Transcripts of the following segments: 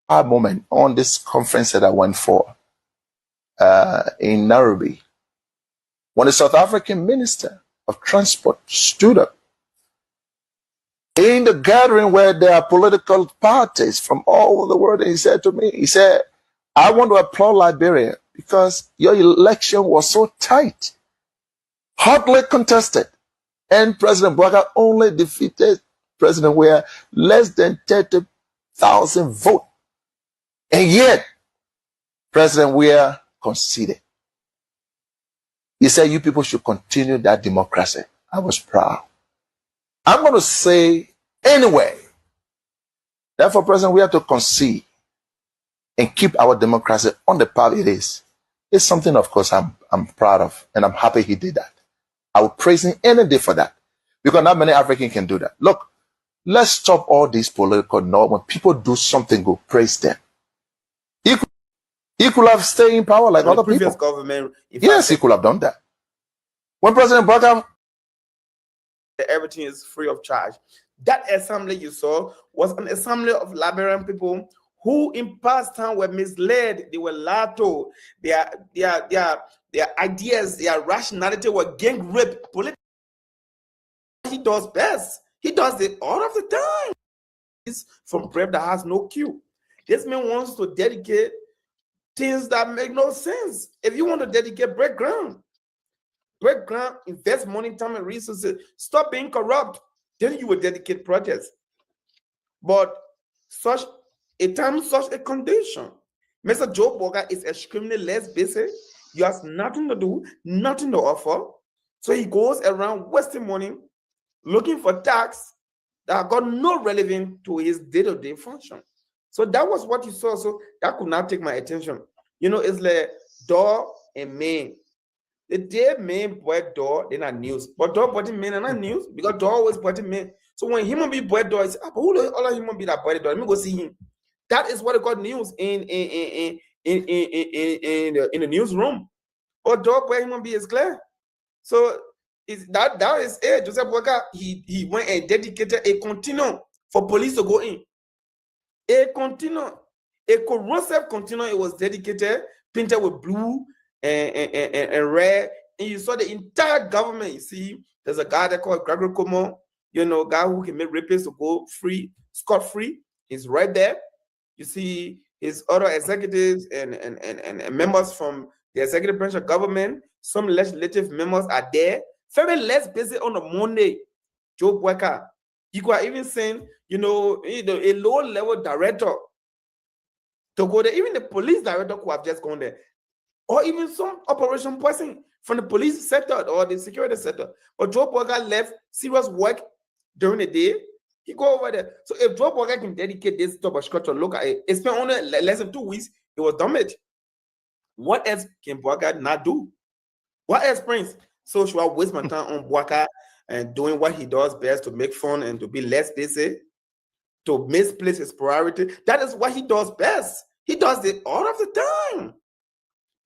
hard moment on this conference that I went for in Nairobi when the South African Minister of Transport stood up in the gathering where there are political parties from all over the world. And he said to me, he said, I want to applaud Liberia because your election was so tight, hotly contested. And President Bouakai only defeated President Weah less than 30,000 votes. And yet, President Weah conceded. He said, you people should continue that democracy. I was proud. I'm going to say anyway, therefore, President Weah to concede and keep our democracy on the path it is something, of course, I'm proud of, and I'm happy he did that. I would praise him any day for that, because not many Africans can do that. Look, let's stop all these political norms. When people do something good, praise them. He could have stayed in power like other people. Government, yes, he could have done that. When President Bouakai, everything is free of charge. That assembly you saw was an assembly of Liberian people who in past time were misled. They were lied to. Their ideas, their rationality were gang raped. He does best. He does it all of the time. It's from bread that has no cue. This man wants to dedicate things that make no sense. If you want to dedicate break ground, invest money, time, and resources, stop being corrupt, then you will dedicate projects. But such a condition, Mr. Joe Bouakai is extremely less busy. He has nothing to do, nothing to offer. So he goes around wasting money, looking for tax that got no relevance to his day-to-day function. So that was what you saw. So that could not take my attention. You know, it's like door and main. The day main boy door, they're not news. But door body main are not news because door always body main. So when human be boy door, it's who all human be that body door? Let me go see him. That is what they got news in the newsroom. But door boy human be is clear. So that is it. Joseph Bouakai, he went and dedicated a continuum for police to go in. A continuum, a corrosive continuum. It was dedicated, painted with blue and red. And you saw the entire government. You see, there's a guy they call Gregory Como, guy who can make rapists to go free, scot-free. He's right there. You see his other executives and members from the executive branch of government. Some legislative members are there. Very less busy on a Monday. Joe Bouakai. You could have even sent, a low-level director to go there. Even the police director could have just gone there. Or even some operation person from the police sector or the security sector. But Joe Bouakai left serious work during the day. He go over there. So if Joe Bouakai can dedicate this type of structure, look at it. It spent only less than 2 weeks. It was done it. What else can Bouakai not do? What else, Prince? So should I waste my time on Bouakai and doing what he does best to make fun and to be less busy, to misplace his priority? That is what he does best. He does it all of the time.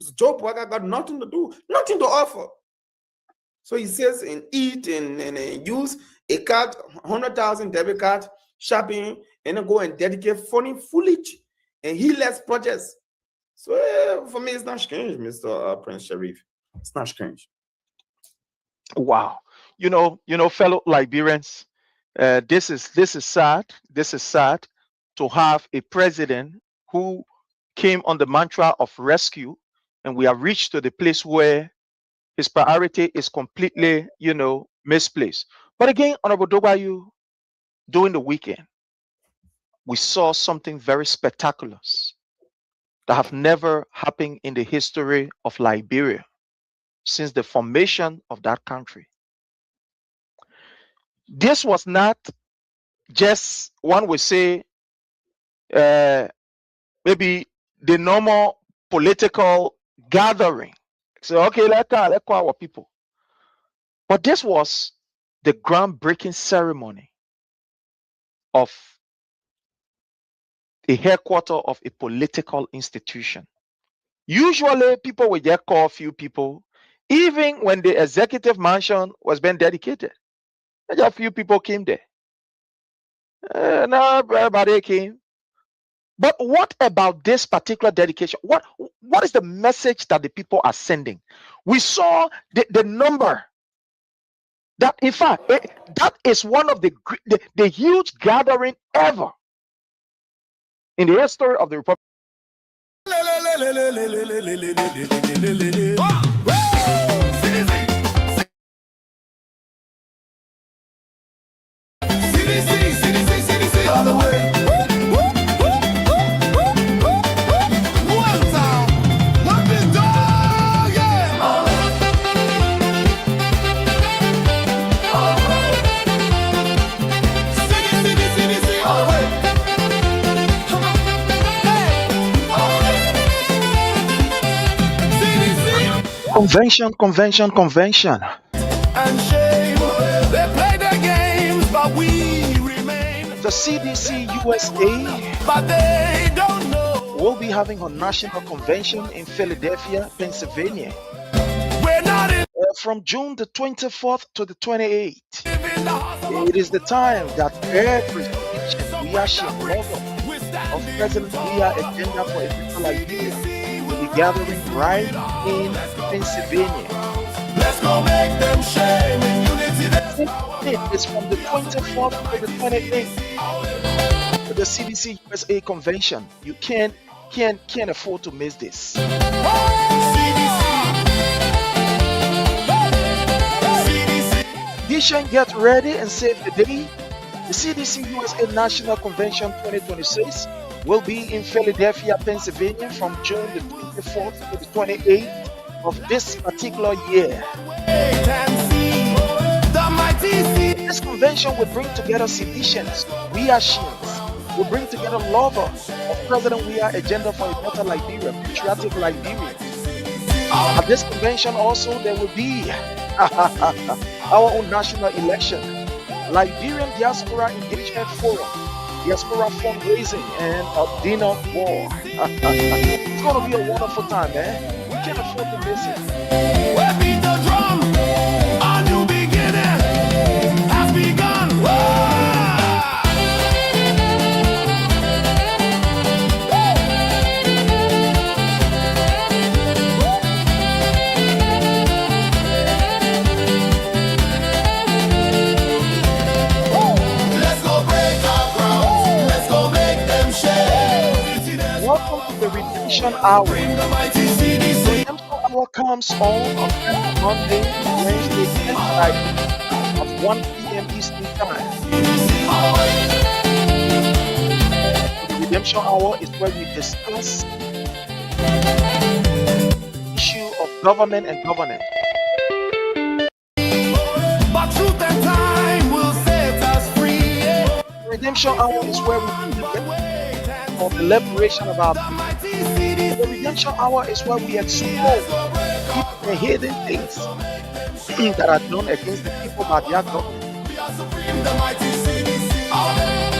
So Joe Bouakai got nothing to do, nothing to offer. So he says and eat and use a card, 100,000 debit card, shopping, and then go and dedicate funny foolish and he less projects. So for me, it's not strange, Mr. Prince Sharif. It's not strange. Wow. Fellow Liberians, this is sad. This is sad to have a president who came on the mantra of rescue, and we have reached to the place where his priority is completely, misplaced. But again, Honorable Dobayu, during the weekend, we saw something very spectacular that have never happened in the history of Liberia since the formation of that country. This was not just, one would say, maybe the normal political gathering. So, okay, let's call our people. But this was the groundbreaking ceremony of a headquarters of a political institution. Usually, people will just call a few people, even when the executive mansion was being dedicated. Just a few people came there. Not everybody came. But what about this particular dedication? What is the message that the people are sending? We saw the number that, in fact, that is one of the huge gathering ever in the history of the Republic. Convention. And shame. They play their games, but we remain. The CDC USA But they don't know. will be having a national convention in Philadelphia, Pennsylvania, We're not in from June the 24th to the 28th. the hustle. It is the time that every citizen we are sharing of President Leah agenda for a people like Liberia will be gathering right in Pennsylvania. Let's go make them shame. In unity, It is from the 24th to the 28th to the CDC USA convention. You can't afford to miss this. Nation, get ready and save the day. The CDC USA National Convention 2026 will be in Philadelphia, Pennsylvania from June the 24th to the 28th of this particular year. wait and see. The mighty sea. This convention will bring together citizens, Weahians, will bring together lovers of President Weah agenda for a better Liberia, patriotic Liberia. At this convention also there will be our own national election, Liberian Diaspora Engagement Forum, Diaspora Fundraising, and a dinner war. It's going to be a wonderful time, man. We can't afford to miss it. We beat the drum. A new beginning has begun. Let's go break our ground. Let's go make them shame. Welcome to the Redemption Hour. Bring the mighty CDC. Redemption Hour comes on every Monday, Wednesday, and Friday at 1 p.m. Eastern Time. The Redemption Hour is where we discuss the issue of government and governance. But truth and time will set us free. The Redemption Hour is where we get for the liberation of our people. Mighty CDC. The Redemption Hour is where we expose the hidden things that are done against the people by their government. We are supreme, the mighty CDC. All day.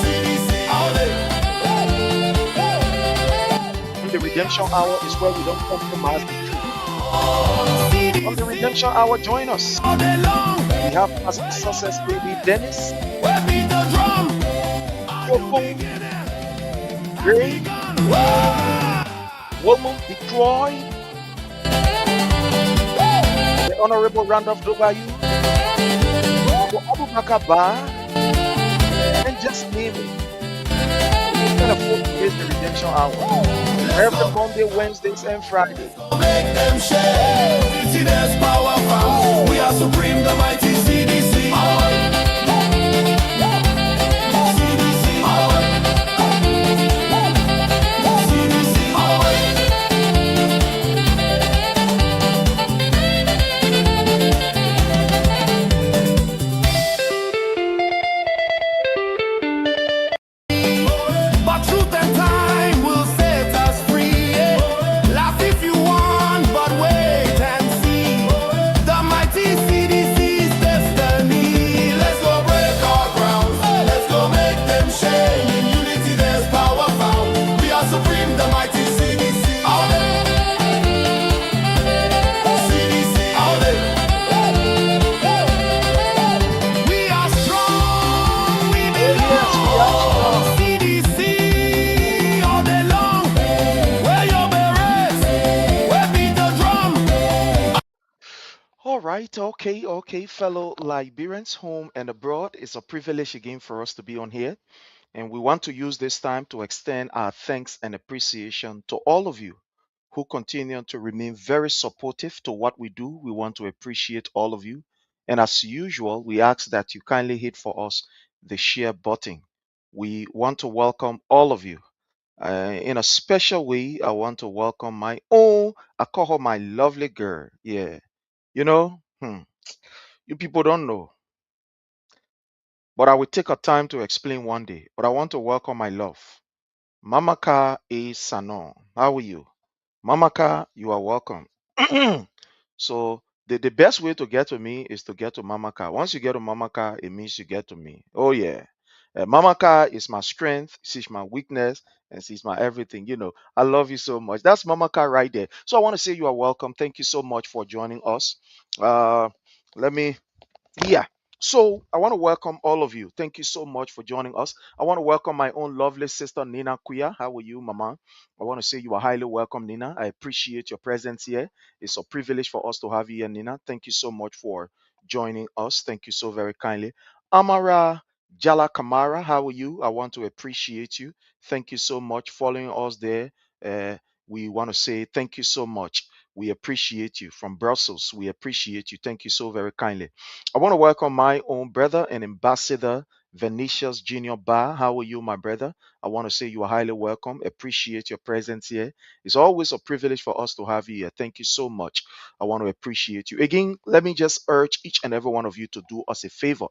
CDC. All day. The Redemption Hour is where we don't compromise the truth. On the Redemption Hour, join us. All day long. We have Pastor Success Baby Dennis, We beat the drum. Coco, Gray, Wilmot Detroit, the Honorable Randolph Dobayu, Abu Bakar Ba, and just name it. We can afford to miss the Redemption Hour. Every Monday, Wednesdays, and Fridays. Make them shame. See there's power found. We are supreme, the mighty CDC. But truth and time will set us free. Laugh if you want, but wait and see. The mighty CDC's destiny right. Okay, fellow Liberians, home and abroad. It's a privilege again for us to be on here. And we want to use this time to extend our thanks and appreciation to all of you who continue to remain very supportive to what we do. We want to appreciate all of you. And as usual, we ask that you kindly hit for us the share button. We want to welcome all of you. In a special way, I want to welcome my own, I call her my lovely girl. Yeah. You know, you people don't know, but I will take a time to explain one day. But I want to welcome my love. Mamaka A. Sanon. How are you? Mamaka, you are welcome. So the best way to get to me is to get to Mamaka. Once you get to Mamaka, it means you get to me. Oh yeah. Mamaka is my strength, she's my weakness, and she's my everything. I love you so much. That's Mamaka right there. So I want to say you are welcome. Thank you so much for joining us. Uh let me yeah. So I want to welcome all of you. Thank you so much for joining us. I want to welcome my own lovely sister Nina Kuya. How are you, Mama? I want to say you are highly welcome, Nina. I appreciate your presence here. It's a privilege for us to have you here, Nina. Thank you so much for joining us. Thank you so very kindly. Amara Jala Kamara, how are you? I want to appreciate you. Thank you so much following us there. Uh, we want to say thank you so much. We appreciate you from Brussels. We appreciate you. Thank you so very kindly. I want to welcome my own brother and ambassador, Venetius Junior Bar. How are you, my brother? I want to say you are highly welcome. Appreciate your presence here. It's always a privilege for us to have you here. Thank you so much. I want to appreciate you. Again, let me just urge each and every one of you to do us a favor.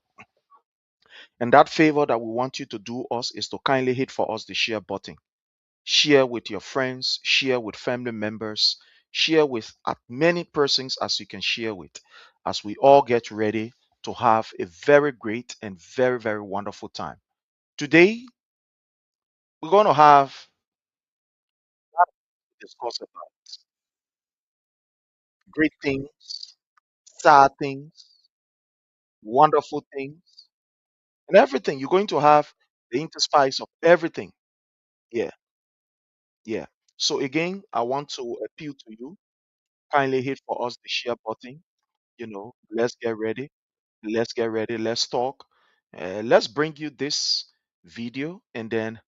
And that favor that we want you to do us is to kindly hit for us the share button. Share with your friends, share with family members, share with as many persons as you can share with, as we all get ready to have a very great and very, very wonderful time. Today, we're going to have discuss about great things, sad things, wonderful things, and everything. You're going to have the interspice of everything. Yeah, yeah. So again, I want to appeal to you. Kindly hit for us the share button. Let's get ready. Let's get ready. Let's talk. Let's bring you this video, and then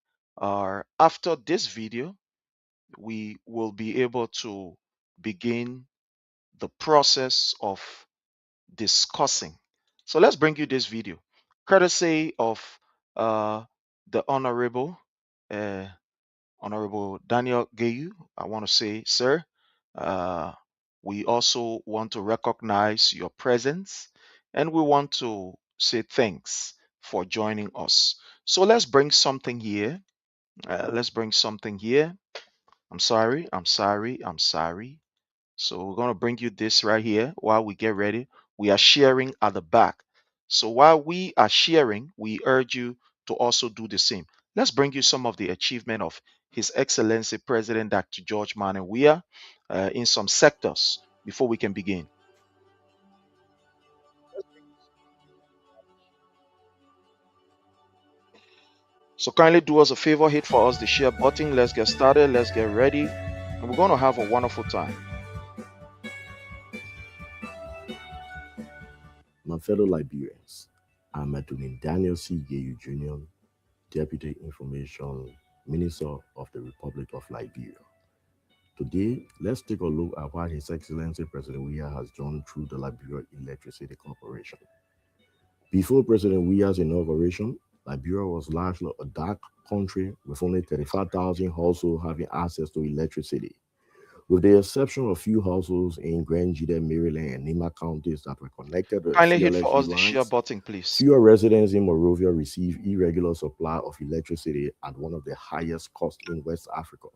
after this video, we will be able to begin the process of discussing. So let's bring you this video, courtesy of uh, the uh, Honorable Daniel Gayu. I want to say, sir, uh, we also want to recognize your presence, and we want to say thanks for joining us. So let's bring something here. Let's bring something here. I'm sorry. So we're going to bring you this right here while we get ready. We are sharing at the back. So while we are sharing, we urge you to also do the same. Let's bring you some of the achievement of His Excellency President Dr. George Manneh Weah in some sectors before we can begin. So kindly do us a favor, hit for us the share button. Let's get started. Let's get ready. And we're going to have a wonderful time. My fellow Liberians, I'm Adunin Daniel C. Gayu Jr., Deputy Information Minister of the Republic of Liberia. Today, let's take a look at what His Excellency President Weah has done through the Liberia Electricity Corporation. Before President Weah's inauguration, Liberia was largely a dark country with only 35,000 households having access to electricity. With the exception of a few households in Grand Jide, Maryland, and Nima counties that were connected to Kindly hit for CLFE us the share lines, button, please. fewer residents in Monrovia receive irregular supply of electricity at one of the highest costs in West Africa.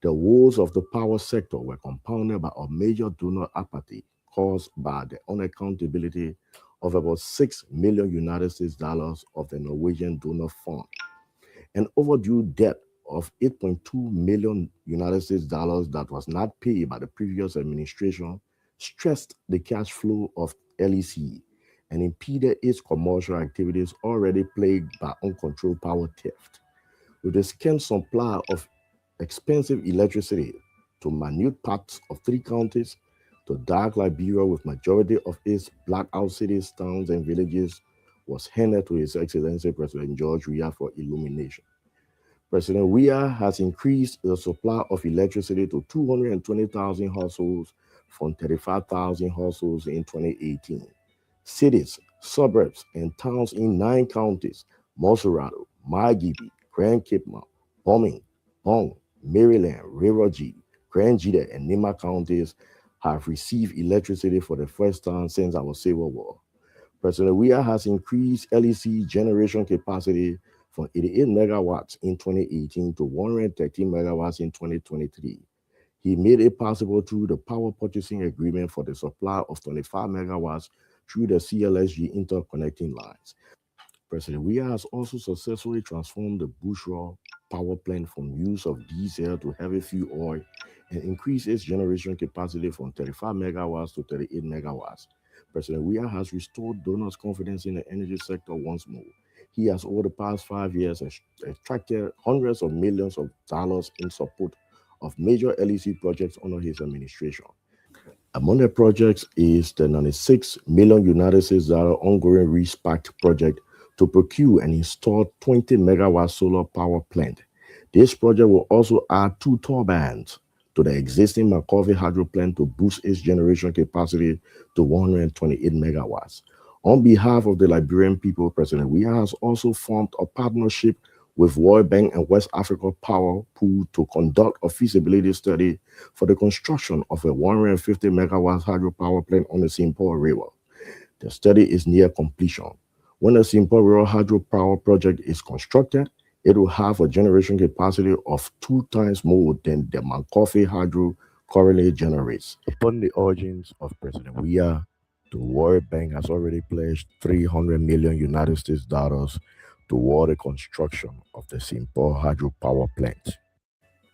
The woes of the power sector were compounded by a major donor apathy caused by the unaccountability of about $6 million United States dollars of the Norwegian donor fund. An overdue debt of 8.2 million United States dollars that was not paid by the previous administration stressed the cash flow of LEC and impeded its commercial activities already plagued by uncontrolled power theft. With the scant supply of expensive electricity to minute parts of 3 counties, The dark Liberia, with majority of its blackout cities, towns, and villages, was handed to His Excellency President George Weah for illumination. President Weah has increased the supply of electricity to 220,000 households from 35,000 households in 2018. Cities, suburbs, and towns in 9 counties, Monserrado, Margibi, Grand Cape Mount, Bombing, Bong, Maryland, River-G, Grand Jita, and Nima counties have received electricity for the first time since our Civil War. President Weah has increased LEC generation capacity from 88 megawatts in 2018 to 113 megawatts in 2023. He made it possible through the power purchasing agreement for the supply of 25 megawatts through the CLSG interconnecting lines. President Weah has also successfully transformed the Bushra power plant from use of diesel to heavy fuel oil and increased its generation capacity from 35 megawatts to 38 megawatts. President Weah has restored donors' confidence in the energy sector once more. He has, over the past 5 years, attracted hundreds of millions of dollars in support of major LEC projects under his administration. Among the projects is the $96 million United States ongoing RESPACT project to procure and install 20 megawatt solar power plant. This project will also add 2 turbines to the existing McCovey hydro plant to boost its generation capacity to 128 megawatts. On behalf of the Liberian people, President Weah has also formed a partnership with World Bank and West Africa Power Pool to conduct a feasibility study for the construction of a 150 megawatt hydropower plant on the St. Paul River. The study is near completion. When the St. Paul River hydropower project is constructed, it will have a generation capacity of 2 times more than the Mankofe hydro currently generates. Upon the urgings of President Weah, the World Bank has already pledged $300 million United States dollars toward the construction of the St. Paul hydropower plant.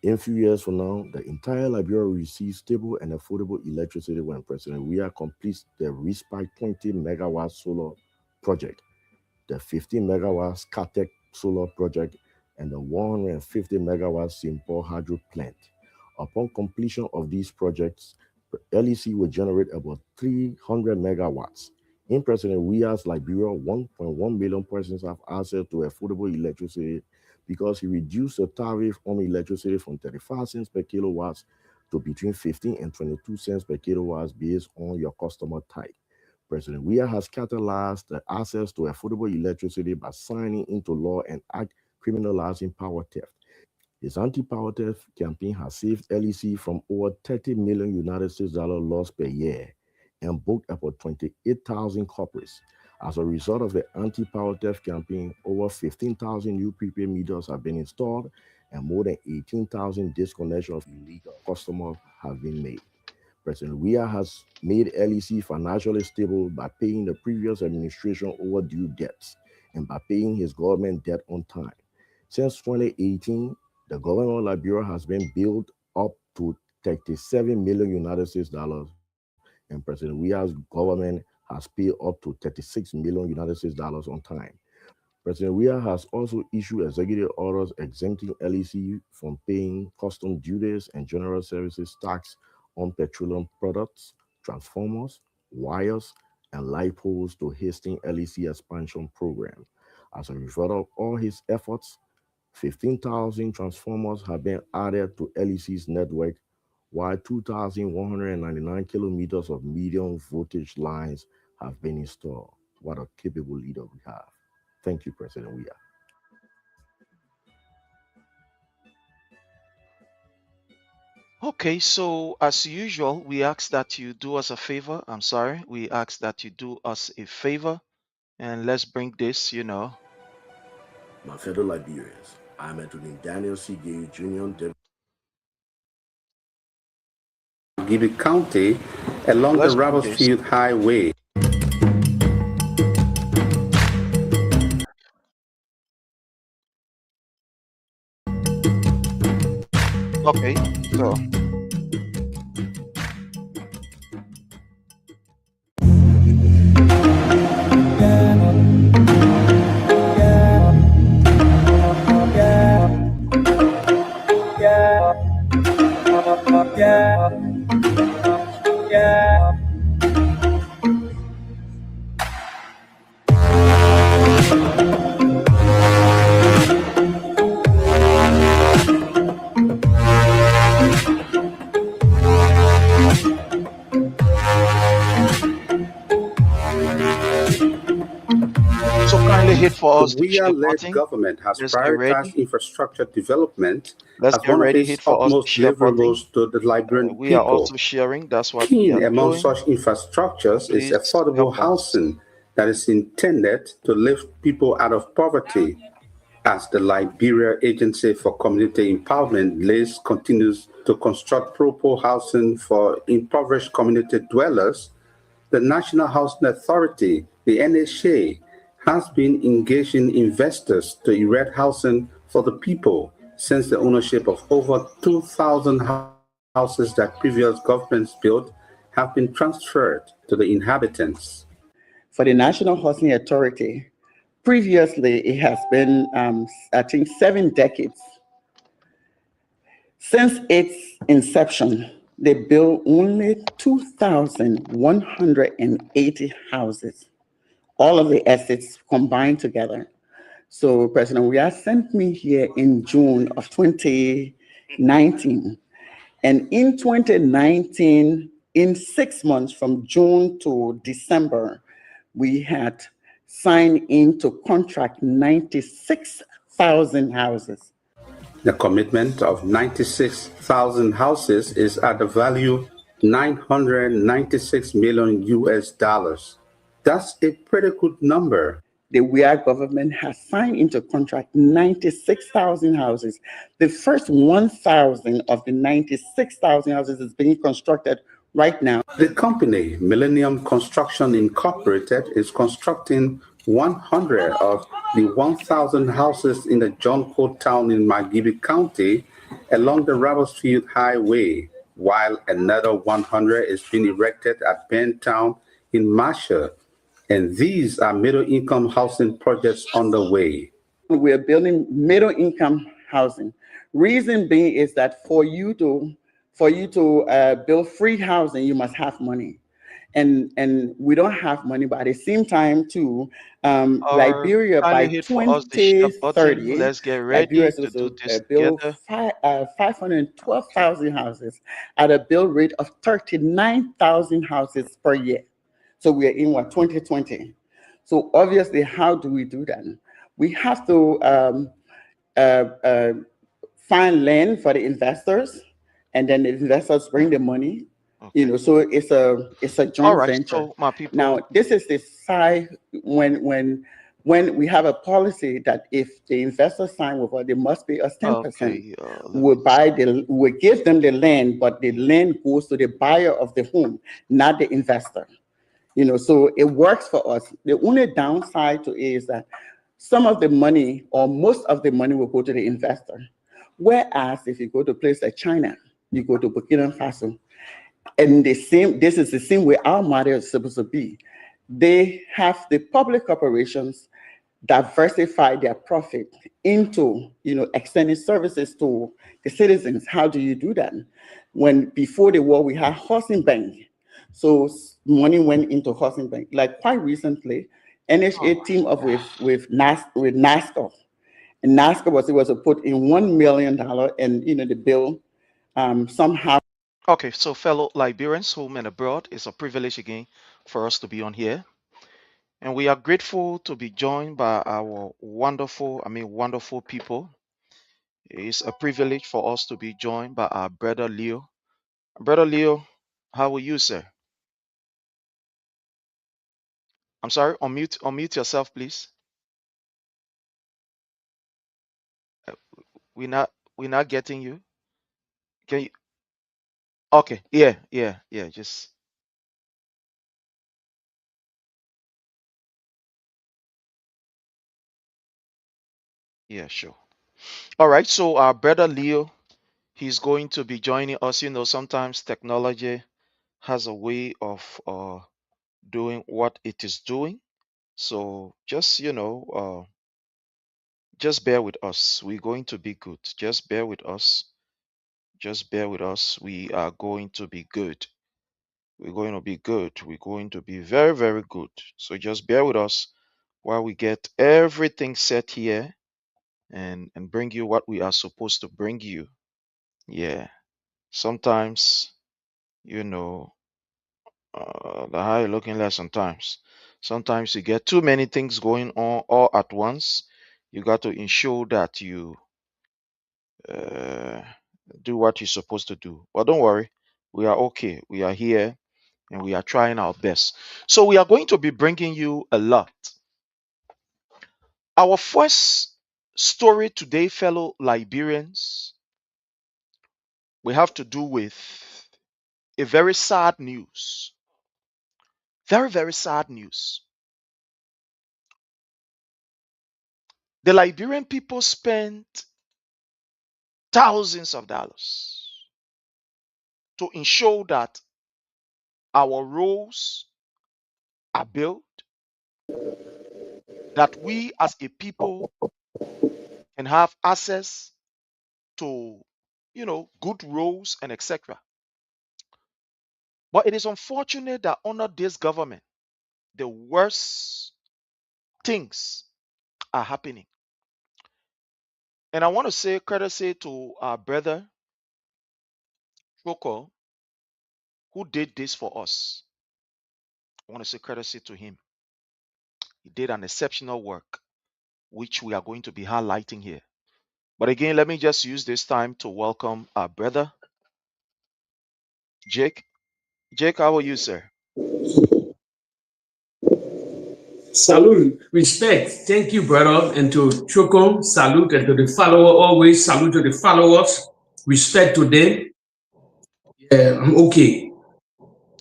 In a few years from now, the entire Liberia will receive stable and affordable electricity when President Weah completes the RESPAC 20 megawatt solar project, the 15 megawatt Skatek solar project, and the 150 megawatt St. Paul hydro plant. Upon completion of these projects, LEC will generate about 300 megawatts. In President Weah's Liberia, 1.1 million persons have access to affordable electricity because he reduced the tariff on electricity from 35 cents per kilowatt to between 15 and 22 cents per kilowatt based on your customer type. President Weah has catalyzed the access to affordable electricity by signing into law an act criminalizing power theft. His anti-power theft campaign has saved LEC from over $30 million United States loss per year and booked about 28,000 corporates. As a result of the anti-power theft campaign, over 15,000 new prepaid meters have been installed and more than 18,000 disconnections of illegal customers have been made. President Weah has made LEC financially stable by paying the previous administration overdue debts and by paying his government debt on time. Since 2018, the government of Liberia has been billed up to $37 million United States dollars, and President Weah's government has paid up to $36 million United States dollars on time. President Weah has also issued executive orders exempting LEC from paying custom duties and general services tax on petroleum products, transformers, wires, and light poles to hasten LEC expansion program. As a result of all his efforts, 15,000 transformers have been added to LEC's network, while 2,199 kilometers of medium voltage lines have been installed. What a capable leader we have. Thank you, President Weah. Okay, so as usual, we ask that you do us a favor. We ask that you do us a favor and let's bring this, My fellow Liberians, I'm Anthony Daniel C. Gay Jr. Gibby County along Let's the bring this. Rappersfield Highway. Okay, so Yeah. kindly hit for The us the share WIA-led button. government has Let's get ready. prioritized infrastructure development Let's as get one of ready. its Hit for us the utmost share button. deliverables to the Liberian We are people. also sharing. That's what we Key are among doing. such infrastructures is Please affordable help us. housing that is intended to lift people out of poverty. As the Liberia Agency for Community Empowerment LACE continues to construct proper housing for impoverished community dwellers, the National Housing Authority, the NHA, has been engaging investors to erect housing for the people since the ownership of over 2,000 houses that previous governments built have been transferred to the inhabitants. For the National Housing Authority, previously it has been, I think, 7 decades. Since its inception, they built only 2,180 houses, all of the assets combined together. So President Weah sent me here in June of 2019. And in 2019, in 6 months from June to December, we had signed into contract 96,000 houses. The commitment of 96,000 houses is at the value 996 million US dollars. That's a pretty good number. The WIA government has signed into contract 96,000 houses. The first 1,000 of the 96,000 houses is being constructed right now. The company, Millennium Construction Incorporated, is constructing 100 of the 1,000 houses in the John Coat town in Magibi County along the Ravensfield Highway, while another 100 is being erected at Ben Town in Marshall. And these are middle-income housing projects underway. We're building middle income housing. Reason being is that for you to build free housing, you must have money. And we don't have money, but at the same time too, Liberia by Kindly hit for us the share button. 2030, Let's get Liberia ready is to supposed do to this build together. 512,000 houses at a build rate of 39,000 houses per year. So we are in 2020. So obviously, how do we do that? We have to find land for the investors, and then the investors bring the money. Okay. So it's a All joint right. venture. So my people, Now, this is the side when we have a policy that if the investors sign with us, they must pay us 10%. okay. We give them the land, but the land goes to the buyer of the home, not the investor. So it works for us. The only downside to it is that some of the money or most of the money will go to the investor. Whereas if you go to a place like China, you go to Burkina Faso, and this is the same way our model is supposed to be. They have the public corporations diversify their profit into extending services to the citizens. How do you do that? When before the war we had housing bank, so money went into housing bank. Like quite recently, NHA teamed up with NASCO, and NASCO was to put in $1 million, and the bill somehow. Okay. So fellow Liberians, home and abroad, it's a privilege again for us to be on here. And we are grateful to be joined by our wonderful people. It's a privilege for us to be joined by our brother Leo. Brother Leo, how are you, sir? I'm sorry, unmute yourself, please. Uh, we're not getting you. Can you? Okay, yeah. Just yeah, sure. All right. So our brother Leo, he's going to be joining us. Sometimes technology has a way of doing what it is doing. So just bear with us. We're going to be good. Just bear with us. Just bear with us. We are going to be good. We're going to be good. We're going to be very, very good. So just bear with us while we get everything set here and bring you what we are supposed to bring you. Yeah. Sometimes, the high looking less sometimes. Sometimes you get too many things going on all at once. You got to ensure that you do what you're supposed to do. But don't worry, we are okay. We are here and we are trying our best. So we are going to be bringing you a lot. Our first story today, fellow Liberians, we have to do with a very sad news. Very, very sad news. The Liberian people spent thousands of dollars to ensure that our roads are built, that we as a people can have access to, good roads and etc. But it is unfortunate that under this government, the worst things are happening. And I want to say courtesy to our brother Choco, who did this for us. I want to say courtesy to him. He did an exceptional work, which we are going to be highlighting here. But again, let me just use this time to welcome our brother, Jake. Jake, how are you, sir? Salute, respect. Thank you, brother. And to Choco, salute. And to the follower, always salute to the followers. Respect to them. Yeah, I'm okay.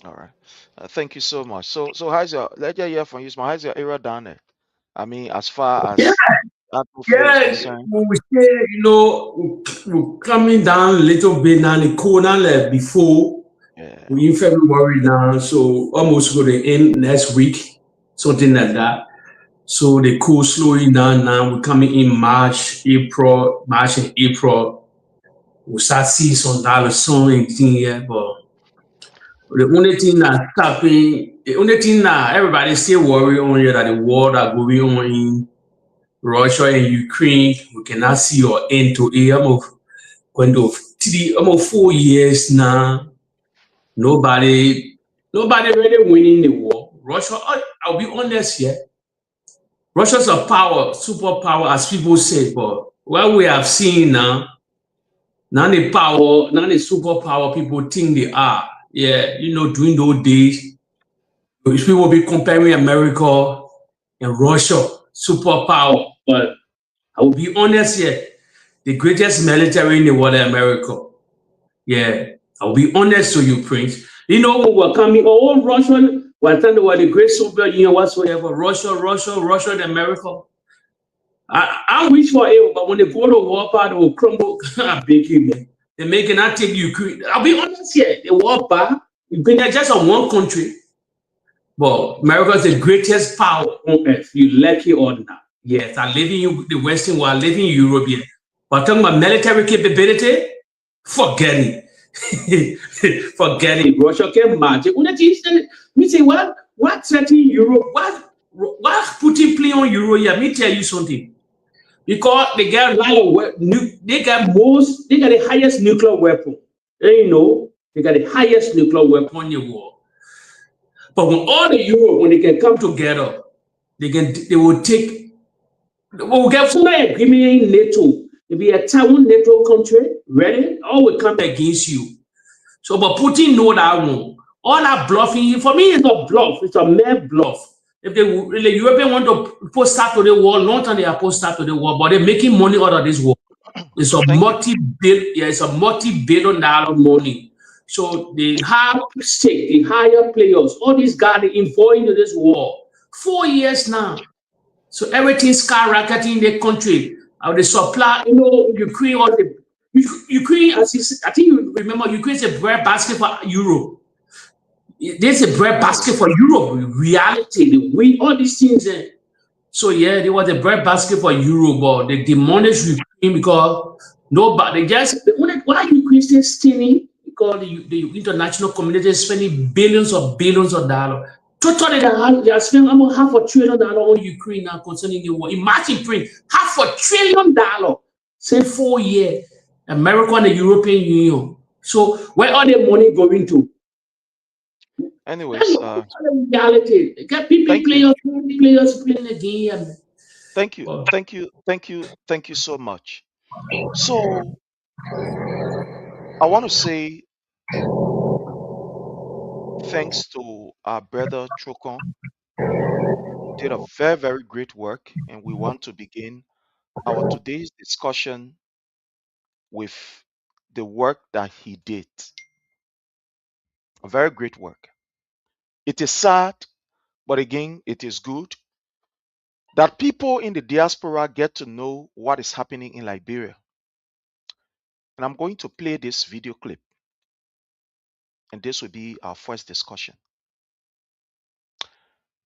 All right. Thank you so much. So how's your, let's hear from you, how's your area down there? I mean, as far as atmosphere is concerned. We say, we're coming down a little bit now, the corner like before. Yeah. We're in February now, so almost going to end next week, something like that. So the cool slowing down now. We're coming in March and April. We'll start seeing some dollar song and thing here, but the only thing that's stopping, the only thing that everybody still worry on here that the war that going on in Russia and Ukraine, we cannot see your end to it. Almost 4 years now. Nobody really winning the war. Russia, I'll be honest here. Russia's a power, superpower, as people say, but what we have seen now the superpower people think they are. Yeah, during those days, people will be comparing America and Russia, superpower. But I will be honest here, the greatest military in the world is America. Yeah, I'll be honest to you, Prince. When we're coming, Russia, one time they were the great Soviet Union whatsoever, Russia, and America. I wish for it, but when they go to war part, they will crumble. They make not take Ukraine. I'll be honest here, the war part, Ukraine is just on one country. But America is the greatest power on earth. You like it or not. Yes, I live in the Western world, I live in Europe here. But talking about military capability, forget it. Forget it. Russia can match it. Me say, what threatening Europe? What Putin play on Euro here? Let me tell you something. Because they got they got the highest nuclear weapon. They got the highest nuclear weapon in the world. But when all the Europe, when they can come together, they will get some agreement in NATO. If be a town NATO country, ready, all will come against you. So, but Putin know that one. All that bluffing, for me, it's not bluff, it's a mere bluff. If the Europeans want to post start to the war, long time they are post start to the war, but they're making money out of this war. It's a multi-billion dollar money. So they have stake, the higher players, all these guys involved into this war. 4 years now. So everything's skyrocketing in the country. The supply, Ukraine, Ukraine, I think you remember, Ukraine is a breadbasket for Europe. There's a breadbasket for Europe. Reality, they win all these things. So yeah, there was a breadbasket for Europe, but they demolished Ukraine because nobody why Ukraine still stealing? Because the international community is spending billions of dollars. Totally, they are spending almost $500 billion on Ukraine now concerning the war. Imagine, $500 billion since 4 years. America and the European Union. So where are the money going to? Anyways, That's the reality. Get people thank you, players playing the game. thank you, Well, thank you, thank you, thank you so much. So I want to say thanks to our brother Chokon, who did a very, very great work, and we want to begin our today's discussion with the work that he did. A very great work. It is sad, but again, it is good that people in the diaspora get to know what is happening in Liberia. And I'm going to play this video clip, and this will be our first discussion.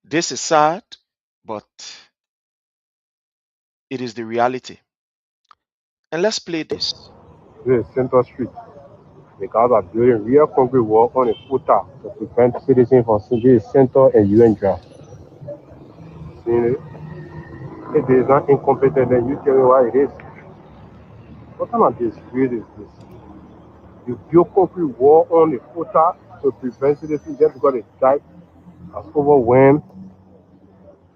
This is sad, but it is the reality. And let's play this. This is Central Street. The guys are building real concrete wall on a footer to prevent citizens from seeing this center and UN draft. Seeing it? If it is not incompetent, then you tell me why it is. What kind of disgrace is this? You build concrete wall on a footer to prevent citizens just because the dike has overwhelmed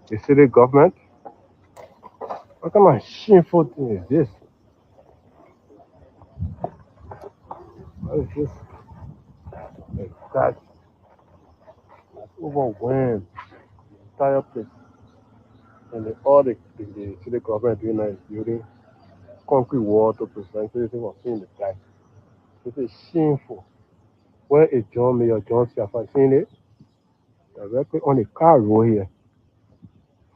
the city government. What kind of shameful thing is this? What is this? The dike has overwhelmed the entire place. And all the city government doing now is building concrete wall to prevent citizens from seeing the dike. This is shameful. Where is John Mayor John Siafa seeing it? Directly on the car road here.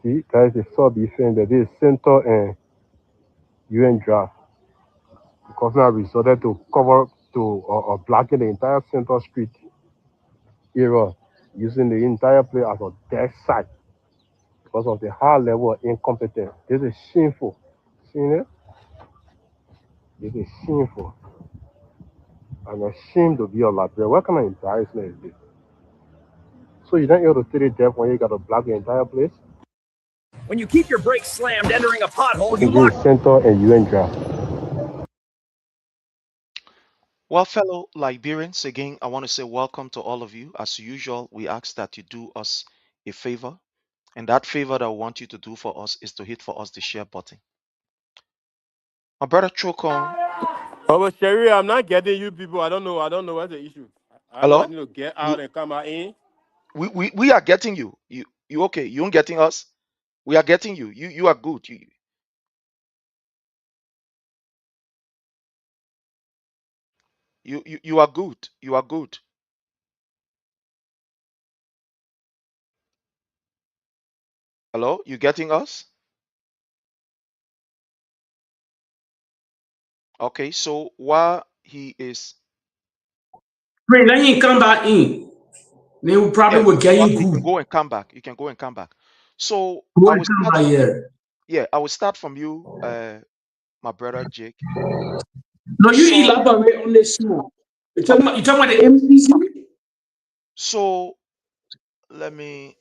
See, guys, the sub saying that this is center and UN draft. The governor resorted to cover to blocking the entire Central Street area, using the entire place as a dead site because of the high level of incompetence. This is shameful. Seeing it? This is shameful. I'm ashamed to be a Liberia. What kind of embarrassment is this? So you don't able to sit it deaf when you got to block the entire place? When you keep your brakes slammed entering a pothole, you This is center and UN draft. Well, fellow Liberians, again, I want to say welcome to all of you. As usual, we ask that you do us a favor. And that favor that I want you to do for us is to hit for us the share button. My brother Chokon, Oh, but Sherry, I'm not getting you people. I don't know what's the issue. I know I hello? need to get You, out and come out in. we are getting you. You okay? You ain't getting us? We are getting you. You are good. You are good. You are good. Hello? You getting us? Okay, so while he is Pray, let him come back in. They will probably will get you you can good. go and come back. You can go and come back. So Go I and will come start back from you. here. Yeah, I will start from you, my brother Jake. No, you So elaborate on this more. You okay. talking about the MCC? So let me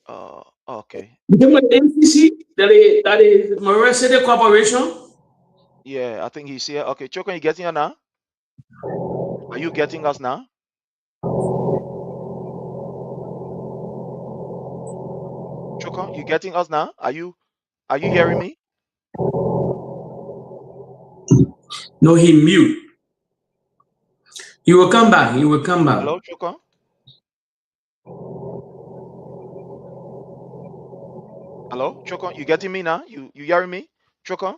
okay. You talking about the MCC? That is Maria City Corporation? Yeah, I think he's here. Okay, Chokon, you getting us now? Are you getting us now? Chokon, you getting us now? Are you hearing me? No, he mute. He will come back. He will come back. Hello, Chokon? Hello, Chokon, you getting me now? You hearing me? Chokon?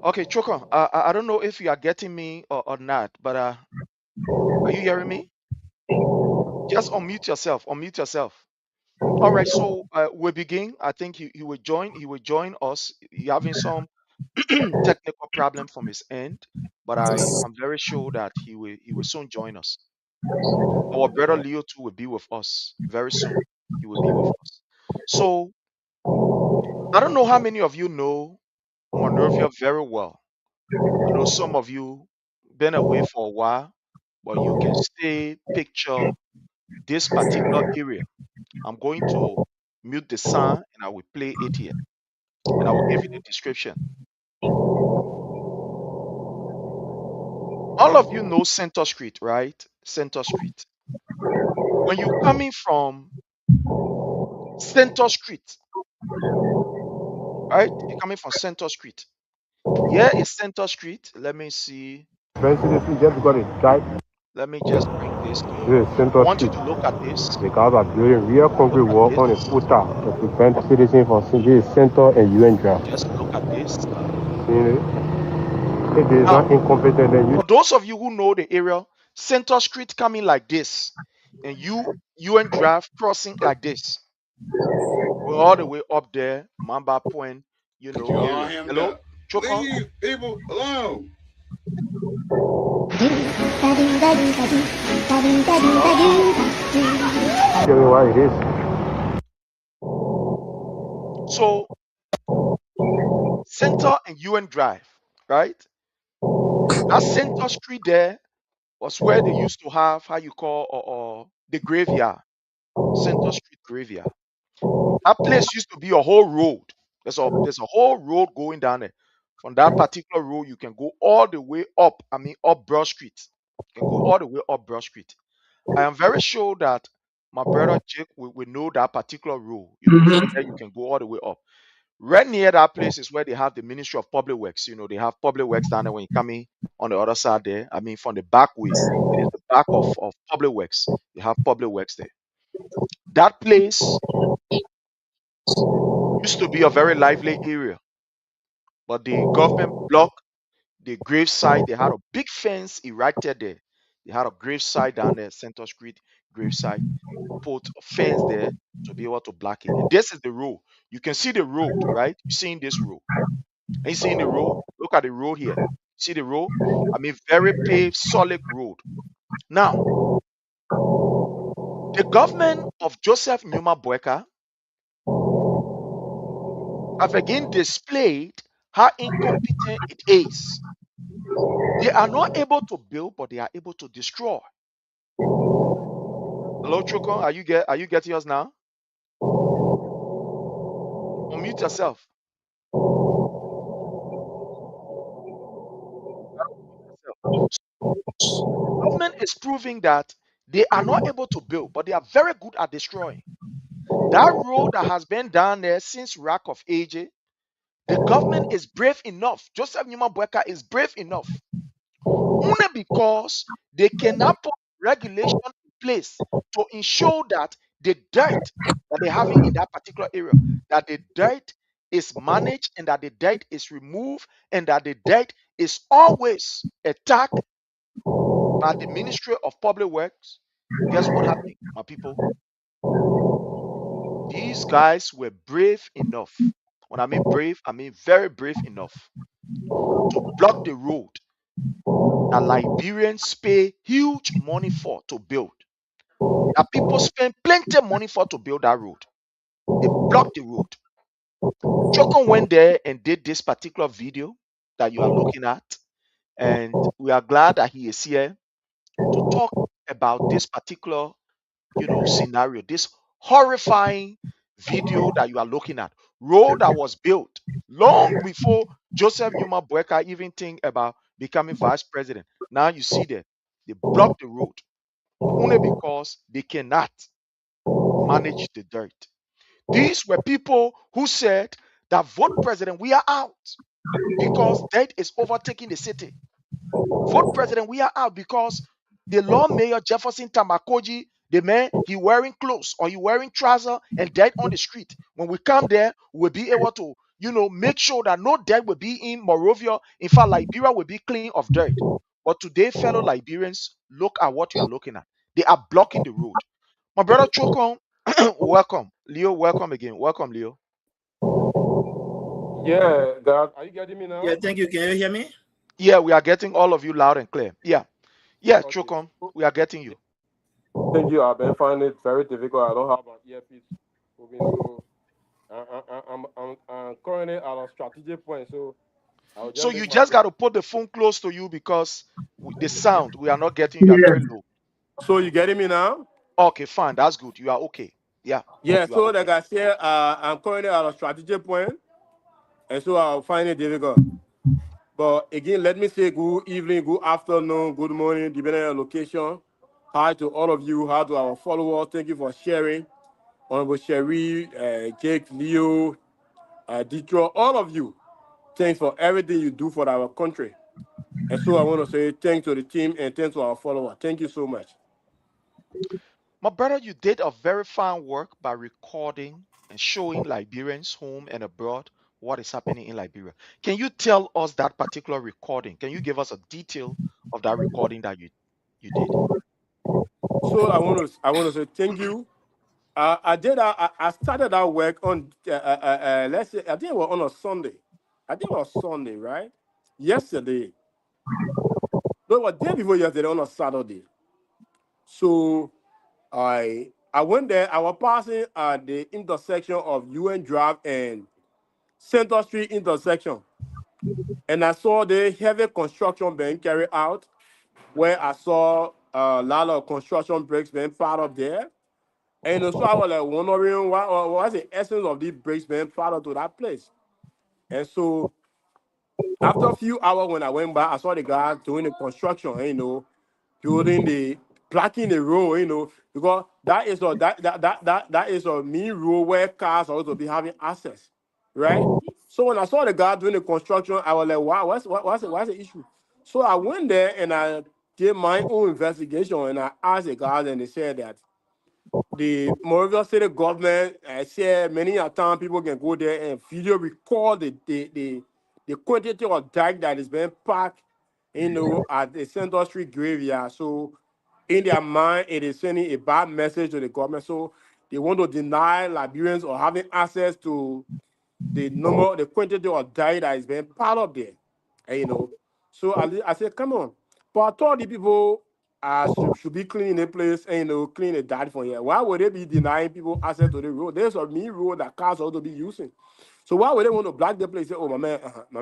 Okay, Chokon, I don't know if you are getting me or not, but are you hearing me? Just unmute yourself. Unmute yourself. All right, so we begin. I think he will join. He will join us. He having some technical problem from his end, but I'm very sure that he will soon join us. Our brother Leo too will be with us very soon. He will be with us. So I don't know how many of you know Monrovia very well. I know some of you been away for a while, but you can still picture this particular area. I'm going to mute the sound and I will play it here and I will give you the description. all of you know Center Street, right? Center Street. When you're coming from Center Street, right? You're coming from Center Street. Here is Center Street. Let me see. President, just got it right. Let me just bring this to you. This is I Central want you Street. to look at this. The guys are building real concrete Look at wall on the this. footer to prevent citizens from seeing this Center and UN Drive. Just look at this. Seeing it? If it is Now, not incompetent, then you for those of you who know the area, Center Street coming like this, and UN Drive crossing like this. We're all the way up there, Mamba Point, you know, area. Hello? Choko? Leave people alone. tell me why it is. So, Center and UN Drive, right? That Center Street there was where they used to have how you call the graveyard, Center Street graveyard. That place used to be a whole road. There's a whole road going down there. From that particular road, you can go all the way up. Up Broad Street. You can go all the way up Broad Street. I am very sure that my brother Jake will know that particular road. From there you can go all the way up. Right near that place is where they have the Ministry of Public Works. They have public works down there when you're coming on the other side there. From the back way, it is the back of public works. They have public works there. That place used to be a very lively area, but the government blocked the graveside. They had a big fence erected there. They had a graveside down there, Center Street graveside. Put a fence there to be able to block it. And this is the road. You can see the road, right? You're seeing this road. Are you seeing the road? Look at the road here. See the road? Very paved, solid road. Now, the government of Joseph Numa Boyka have again displayed how incompetent it is. They are not able to build, but they are able to destroy. Hello, Choko, are you getting us now? Unmute yourself. Government is proving that they are not able to build, but they are very good at destroying. That road that has been down there since Rock of Ages, the government is brave enough. Joseph Numa Boyka is brave enough. Only because they cannot put regulation in place to ensure that the dirt that they're having in that particular area, that the dirt is managed and that the dirt is removed and that the dirt is always attacked by the Ministry of Public Works. Guess what happened, my people? These guys were brave enough. When I mean brave, I mean very brave enough to block the road that Liberians pay huge money for to build. That people spend plenty of money for to build that road. They blocked the road. Choko went there and did this particular video that you are looking at. And we are glad that he is here to talk about this particular, scenario, this horrifying video that you are looking at. Road that was built long before Joseph Numa Boyka even think about becoming vice president. Now you see that they blocked the road only because they cannot manage the dirt. These were people who said that vote president, we are out because dirt is overtaking the city. Vote president, we are out because the Lord Mayor Jefferson Tamakoji, the man, he wearing clothes or he wearing trousers and dirt on the street. When we come there, we'll be able to, make sure that no dirt will be in Morovia. In fact, Liberia will be clean of dirt. But today, fellow Liberians, look at what you are looking at. They are blocking the road. My brother Chokon, welcome. Leo, welcome again. Welcome, Leo. Yeah, God, are you getting me now? Yeah, thank you. Can you hear me? Yeah, we are getting all of you loud and clear. Yeah, Okay. Chokon, we are getting you. Thank you. I've been finding it very difficult. I don't have an earpiece moving, so I'm currently at a strategic point. So you just got to put the phone close to you because the sound we are not getting. You are very low. So you getting me now? Okay, fine. That's good. You are okay. Yeah. Yeah. So okay. like I said, I'm currently at a strategic point, and so I'll find it difficult. But again, let me say good evening, good afternoon, good morning, depending on location. Hi to all of you. Hi to our followers. Thank you for sharing. Honorable Sherry, Jake, Leo, Detroit, all of you. Thanks for everything you do for our country. And so I want to say thanks to the team and thanks to our followers. Thank you so much. My brother, you did a very fine work by recording and showing Liberians home and abroad what is happening in Liberia. Can you tell us that particular recording? Can you give us a detail of that recording that you did? So I want to say thank you. I started that work on let's say I think it was on a Sunday. I think it was Sunday, right? Yesterday. No, it was day before yesterday on a Saturday. So I went there. I was passing at the intersection of UN Drive and Center Street intersection, and I saw the heavy construction being carried out. Where I saw a lot of construction bricks being piled up there. And so I was like wondering what's the essence of these bricks being piled up to that place. And so after a few hours when I went back, I saw the guy doing the construction, building the blocking the road, because that is a main road where cars are also be having access, right? So when I saw the guy doing the construction, I was like, wow, what's the issue? So I went there and I did my own investigation and I asked the guys and they said that the Monrovia City government said many a time people can go there and video record the quantity of dike that is being packed, at the Center Street graveyard. So in their mind, it is sending a bad message to the government. So they want to deny Liberians or having access to the quantity of dye that is being piled up there. And, so I said, come on. But I thought the people should be cleaning the place and clean the dye from here. Why would they be denying people access to the road? There's a main road that cars ought to be using. So why would they want to block the place? Say, oh my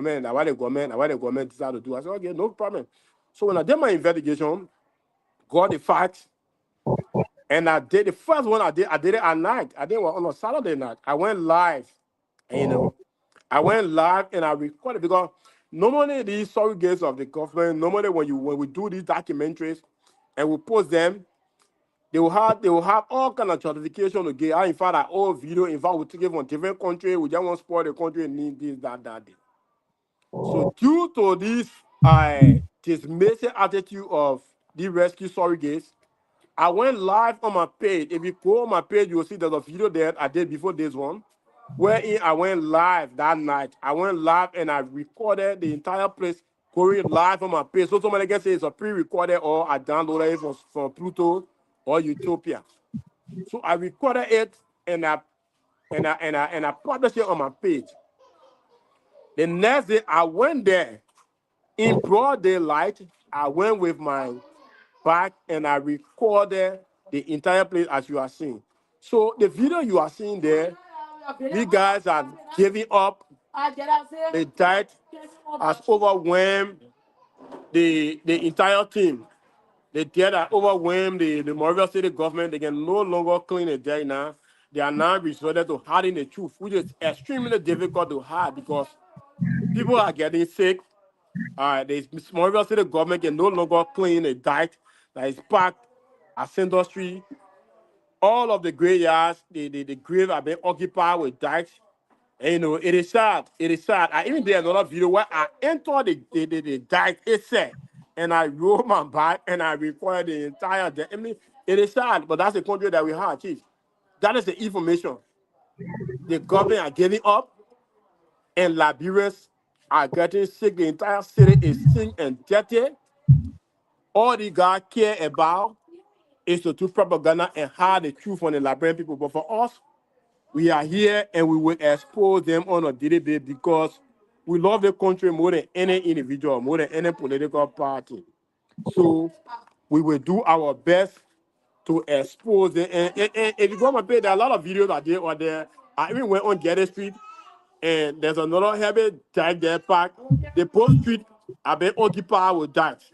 man, now why the government decided to do? I said, okay, no problem. So when I did my investigation, got the facts, and I did the first one I did it at night. I did it on a Saturday night. I went live, and I went live and I recorded because normally these surrogates of the government, normally when we do these documentaries and we post them, they will have all kind of certification to get. In fact, our old video, in fact, we take it from different country. We just want to spoil the country and need this, that. So due to this messy attitude of the rescue surrogates, I went live on my page. If you go on my page, you'll see there's a video there I did before this one, wherein I went live that night. I went live and I recorded the entire place going live on my page. So somebody can say it's a pre-recorded or I downloaded it from Pluto or Utopia. So I recorded it and I published it on my page. The next day I went there in broad daylight. I went with my back and I recorded the entire place as you are seeing. So the video you are seeing there, these guys are giving up. The diet has overwhelmed the entire team. The debt has overwhelmed the Monrovia City government. They can no longer clean the debt now. They are now resorted to hiding the truth, which is extremely difficult to hide because people are getting sick. The Monrovia City government can no longer clean the diet that is packed at Center Street. All of the graveyards, the graves are being occupied with dikes. And it is sad. It is sad. I even did another video where I entered the dike itself and I rolled my back and I recorded the entire day. I mean, it is sad, but that's the country that we have, chief. That is the information. The government are giving up and Liberians are getting sick. The entire city is sick and dirty. All the guy care about is to do propaganda and hide the truth from the Liberian people. But for us, we are here and we will expose them on a daily basis because we love the country more than any individual, more than any political party. So we will do our best to expose them. And if you go on my page, there are a lot of videos I did on there. I even went on Getty Street and there's another heavy dike there park. The post street have been occupied with dikes.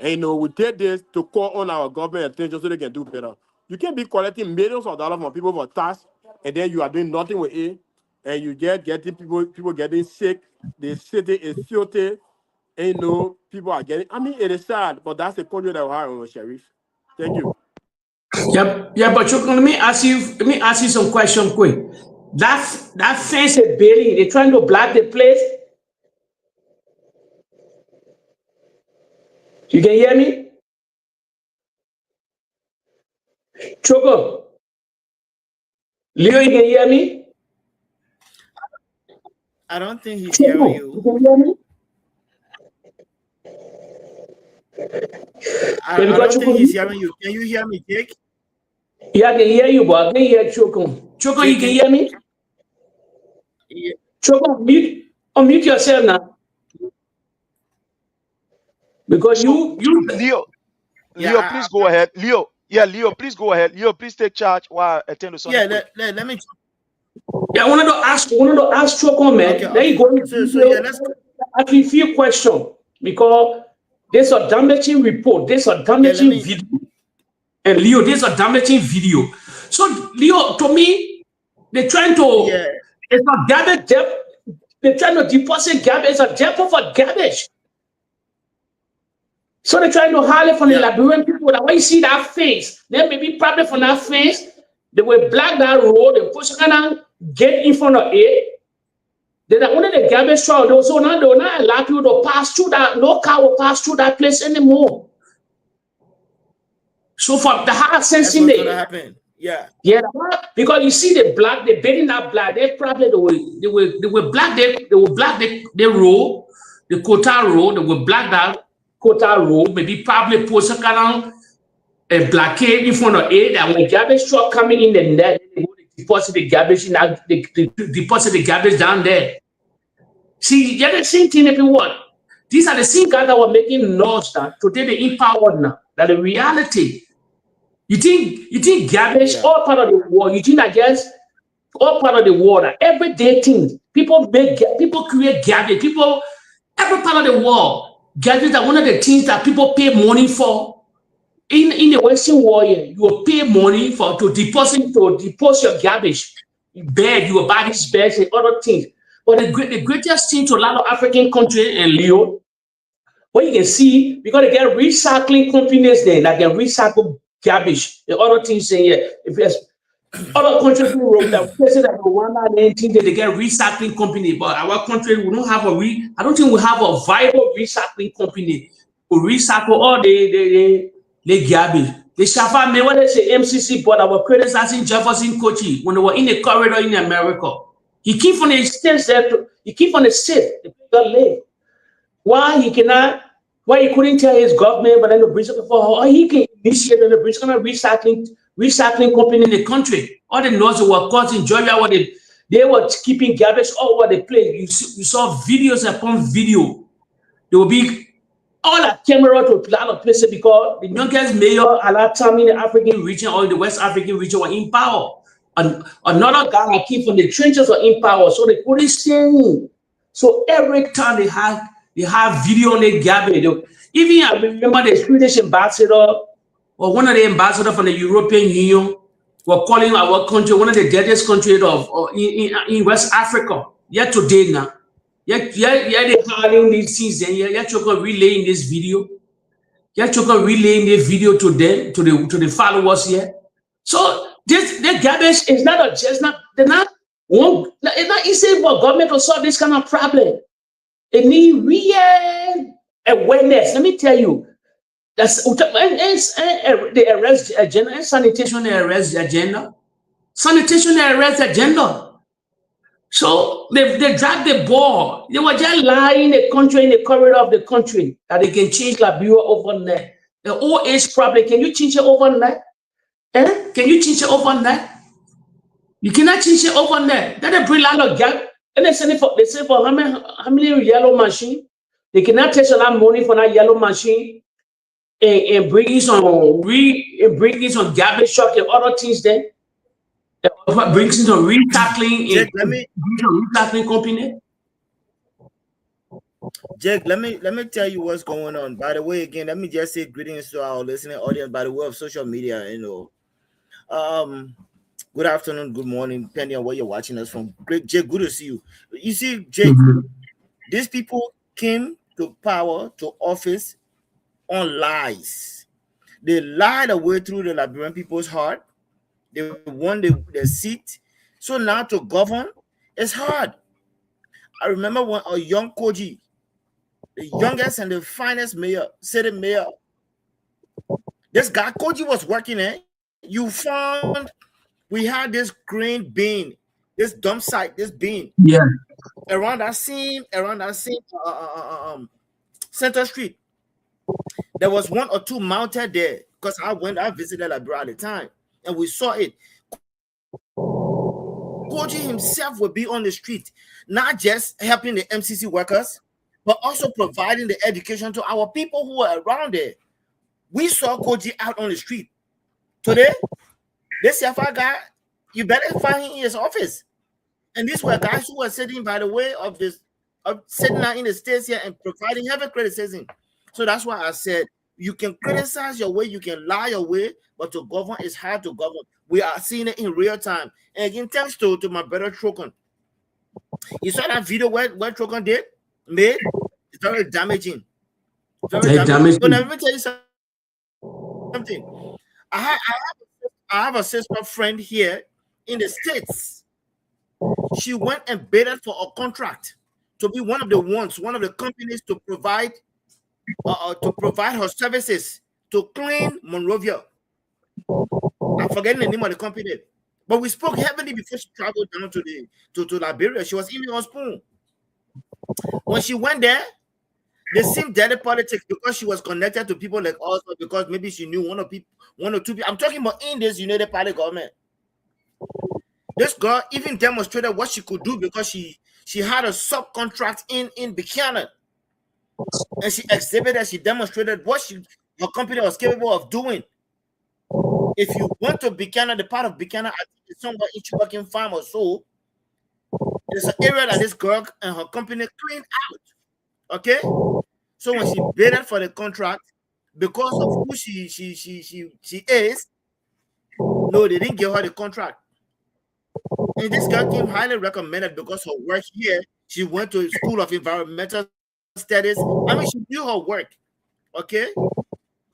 And we did this to call on our government attention so they can do better. You can't be collecting millions of dollars from people for tax, and then you are doing nothing with it, and you just getting people getting sick. The city is filthy. ain't no people are getting. I mean, it is sad, but that's the country that we are, Sheriff. Thank you. Yep, yeah, but let me ask you some question quick. That fence is building, they're trying to block the place. You can hear me? Choco. Leo, you can hear me? I don't think he's Choco, hearing you you. can hear me? I don't think he's hearing you. Can you hear me, Jake? Yeah, I can hear you, but I can hear Choco. Choco, you can hear me? Yeah. Choco, unmute yourself now. Because So, you Leo, Yeah, please go ahead. Leo, please go ahead. Leo, please take charge while I attend to something. yeah, let me. Yeah, I wanted to ask Choco, man. Okay, Then you go into so yeah, let's ask me a few questions because there's a damaging report, there's a damaging video. And Leo, there's a damaging video. So Leo, to me, they're trying to it's a garbage debt. They're trying to deposit garbage, it's a depot for garbage. So they're trying to hide it from the Liberian people. That when you see that face, then maybe probably from that face, they will block that road, they push it get in front of it. Then only the garbage truck, so now they will not allow people to pass through that, no car will pass through that place anymore. So for the hard sense in gonna there. happen. Yeah. Yeah, because you see the black, they're building that black, they probably they will black the road, the quota road, they will black that quota road, maybe probably post a kind a blockade in front of it, and when garbage truck coming in the net, they will deposit the garbage in that, they deposit the garbage down there. See, yeah, the same thing if you want. These are the same guys that were making laws that today they empowered now. That the reality. You think garbage, all part of the world, you think I guess all part of the world, everyday things. People create garbage, every part of the world, garbage are one of the things that people pay money for. In the Western world, you will pay money to deposit your garbage. Bag, you will buy these bags and other things. But the greatest thing to a lot of African countries and Leo, what you can see, because they get recycling companies there that can recycle garbage and other things in here. If there's other countries in Europe, that places like Rwanda and anything, they get recycling company. But our country, we don't have I don't think we have a viable recycling company to recycle all the garbage. The Shafa, me what they say MCC, but our criticizing Jefferson Kochi when they were in the corridor in America. He keep on the states there. He keep on the state. The people live. Why he couldn't tell his government, but then the British for he can initiate the British recycling company in the country. All the laws were caught in Georgia where they were keeping garbage all over the place. You saw videos upon video. There will be all that camera to a lot of places because the youngest mayor at that time in the African region or in the West African region were in power. And another guy that came from the trenches were in power, so they couldn't see him. So every time they have video on the garbage. Even I remember the Swedish ambassador or one of the ambassadors from the European Union were calling our country one of the deadliest countries in West Africa. Yet today now. They hiding these things and yet you're relaying this video. Yet you're relaying the video to them, to the followers here. So the garbage is it's not easy for government to solve this kind of problem. It needs real awareness. Let me tell you, that's the arrest agenda and sanitation arrest agenda. Sanitation arrest agenda. So they dragged the ball. They were just lying in the country, in the corridor of the country, that they can change Liberia overnight. The old age problem, can you change it overnight? Can you change it overnight? You cannot change it overnight. Then they bring a lot of gap. And they say for how many yellow machine? They cannot take a lot of money for that yellow machine and bring in some garbage truck and other things there. Brings in some recycling company. Jake, let me tell you what's going on. By the way, again, let me just say greetings to our listening audience by the way of social media. Good afternoon, good morning, depending on where you're watching us from. Great, Jake, good to see you. You see, Jake, these people came to power, to office on lies. They lied away through the Liberian people's heart. They won the seat. So now to govern is hard. I remember when a young Koji, the youngest and the finest mayor, city mayor, this guy Koji was working in. You found we had this green bean, this dump site, this bean. Yeah. Around that same Center Street. There was one or two mounted there because I visited Liberia at the time and we saw it. Koji himself would be on the street, not just helping the MCC workers, but also providing the education to our people who were around there. We saw Koji out on the street. Today, this CFI guy, you better find him in his office. And these were guys who were sitting by the way of sitting out in the states here and providing heavy criticism. So that's why I said you can criticize your way, you can lie your way, but to govern is hard to govern. We are seeing it in real time. And again, thanks to my brother Trokan. You saw that video where Trokan made? It's very damaging. Very damaging. But let me tell you something. I have a sister friend here in the States. She went and bid for a contract to be one of the companies to provide her services to clean Monrovia. I'm forgetting the name of the company, but we spoke heavily before she traveled down to Liberia. She was eating on spoon. When she went there, they seemed dirty politics because she was connected to people like us, or because maybe she knew one or two people. I'm talking about in this United Party government. This girl even demonstrated what she could do because she had a subcontract in Buchanan. And she exhibited, she demonstrated what her company was capable of doing. If you went to Buchanan, the part of Buchanan, I think it's somewhere in Chibakin Farm or so, there's an area that this girl and her company cleaned out. Okay? So when she bid for the contract, because of who she is, no, they didn't give her the contract. And this girl came highly recommended because her work here, she went to School of Environmental Studies. I mean, she knew her work. Okay?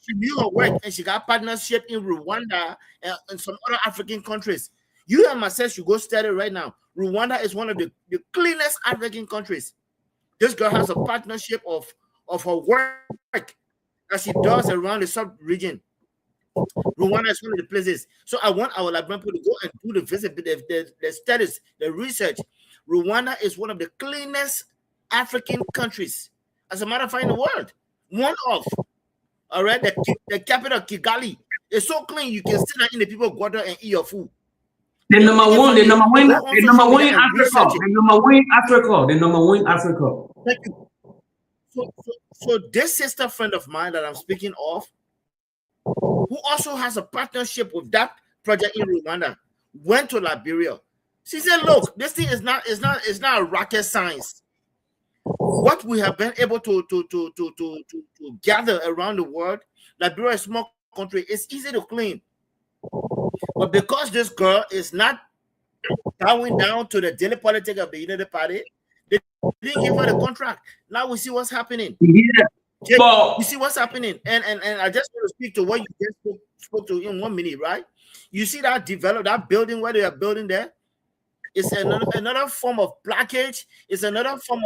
She knew her work and she got partnership in Rwanda and some other African countries. You and myself should go study right now. Rwanda is one of the cleanest African countries. This girl has a partnership of her work that she does around the sub-region. Rwanda is one of the places. So I want our Liberian people to go and do the studies, the research. Rwanda is one of the cleanest African countries, as a matter of fact, in the world. One of, all right, the capital Kigali is so clean you can sit down in the people water and eat your food. The number one in Africa. Thank you. So this sister friend of mine that I'm speaking of, who also has a partnership with that project in Rwanda, went to Liberia. She said, "Look, this thing is not rocket science. What we have been able to gather around the world, Liberia is a small country. It's easy to clean, but because this girl is not bowing down to the daily politics of the United Party, they didn't give her the contract. Now we see what's happening." Yeah. Jake, you see what's happening, and I just want to speak to what you just spoke to in 1 minute, right? You see that that building where they are building there, it's another form of blockage. It's another form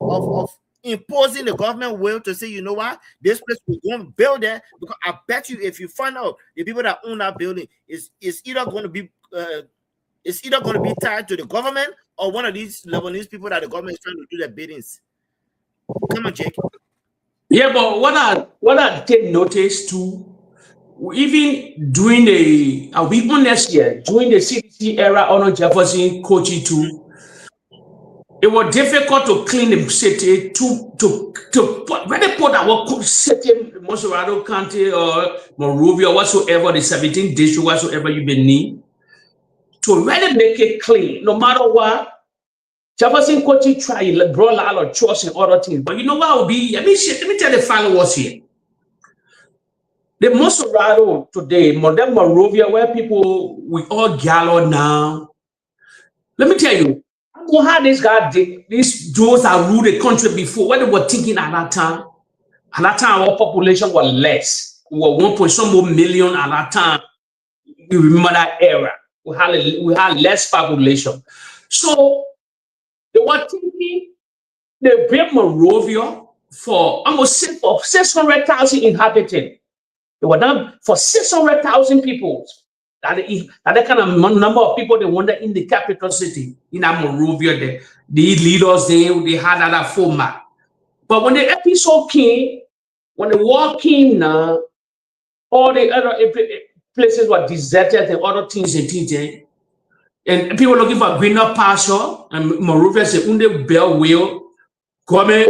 of imposing the government will to say, you know what, this place we're going to build there, because I bet you if you find out the people that own that building is either going to be tied to the government or one of these Lebanese people that the government is trying to do their biddings. Come on, Jake. Yeah, but what I take notice too, even during I'll be honest here, during the CDC era under Jefferson Kochi too, it was difficult to clean the city when they put our city, Monserrado County or Monrovia, whatsoever, the 17 district, whatsoever you may need, to really make it clean, no matter what. Jefferson Kochi tried, brought a lot of chores and other things. But you know what will be? Let me tell the followers here. The Monserrado today, modern Monrovia, where people we all gather now. Let me tell you, know how this guy did, these Jews that ruled the country before, what they were thinking at that time. At that time, our population was less. We were 1 million at that time. You remember that era. We had less population. So they were thinking they built Monrovia for almost 600,000 inhabitants. They were done for 600,000 people. That kind of number of people they wanted in the capital city, in Monrovia. The leaders they had that format. But when the episode came, when the war came now, all the other places were deserted and other things and things. And people looking for greener pasture, and Monrovia said, "Unde bell will come."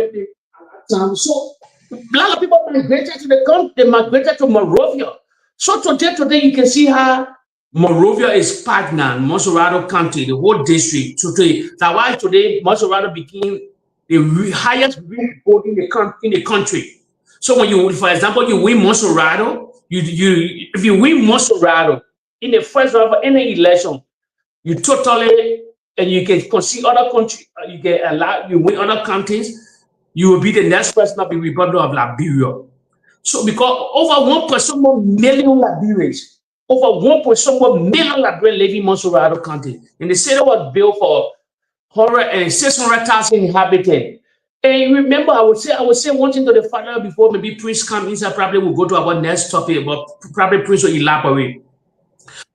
So a lot of people migrated to the country, they migrated to Monrovia. So today you can see how Monrovia is part now, Montserrado County, the whole district. Today, that's why today Montserrado became the highest vote in the country. So when you, for example, you win Montserrado, if you win Montserrado in the first round of any election, you totally, and you can see other countries, you win other counties, you will be the next person of the Republic of Liberia. So because over 1.1 million Liberians, over 1.1 million Liberians live in Montserrado County, and the city was built for 600,000 inhabitants. And remember, I would say one thing to the father before maybe Prince come inside. Probably we'll go to our next topic, but probably Prince will elaborate.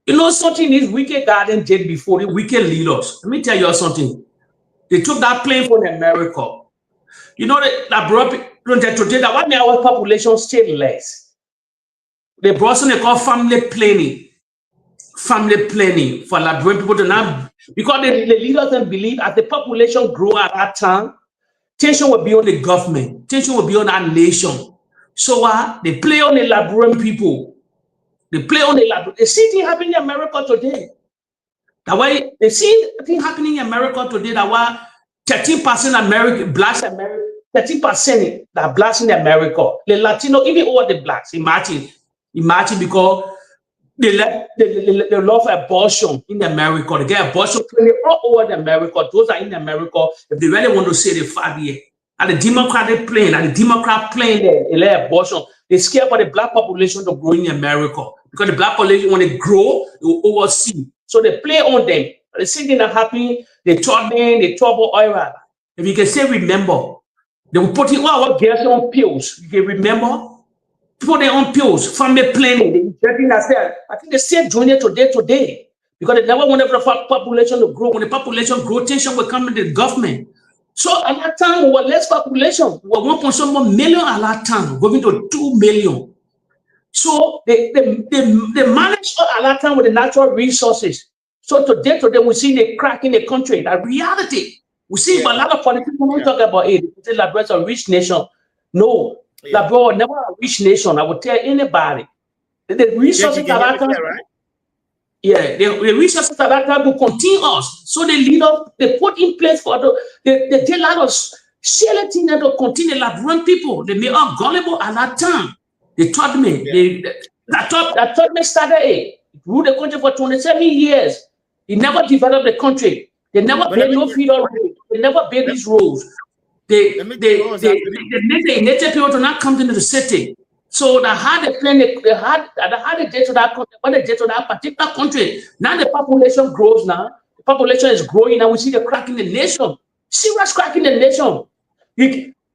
You know something these wicked garden did before, the wicked leaders. Let me tell you something. They took that plane from America. You know that brought today that 1 million population still less. They brought something called family planning for Liberian people to now, because the leaders don't believe as the population grow at that time, tension will be on the government, tension will be on our nation. So they play on the Liberian people. They play on the Liberian. The same thing happening in America today. That why the same thing happening in America today. That why 13% American blacks, 13% that blacks in America. The Latino, even all the blacks. Imagine because they love abortion in America. They get abortion all over America. Those are in America. If they really want to say the 5 year. At the Democratic plane, they let abortion. They scare for the black population to grow in America. Because the black population, when they grow, they will oversee. So they play on them. The same thing that happening, they trouble oil. If you can say remember, they will put in all our girls on pills. You can remember? People they on pills, family planning, they injecting themselves. I think they still doing it today. Because they never wanted the population to grow. When the population grow, tension will come in the government. So at that time, we were less population. We were 1.1 million at that time, going to 2 million. So they manage at that time with the natural resources. So today we see the crack in the country. That reality. We see a lot of politicians when we talk about it. They say Liberia is a rich nation. No, Liberia was never a rich nation. I would tell anybody. The resources at that time, right? Yeah, the resources at that time will continue us. So the leader, they put in place for they did a lot of silly things that will continue Liberian people. They made us gullible at that time. They taught me. That taught me started ruled the country for 27 years. He never developed the country. They never built no feeder roads. They never built these roads. They made the native people to not come into the city. So they had a plan. They had a day to that country. When they get to that particular country, now the population grows. Now the population is growing. Now we see the crack in the nation. Serious crack in the nation.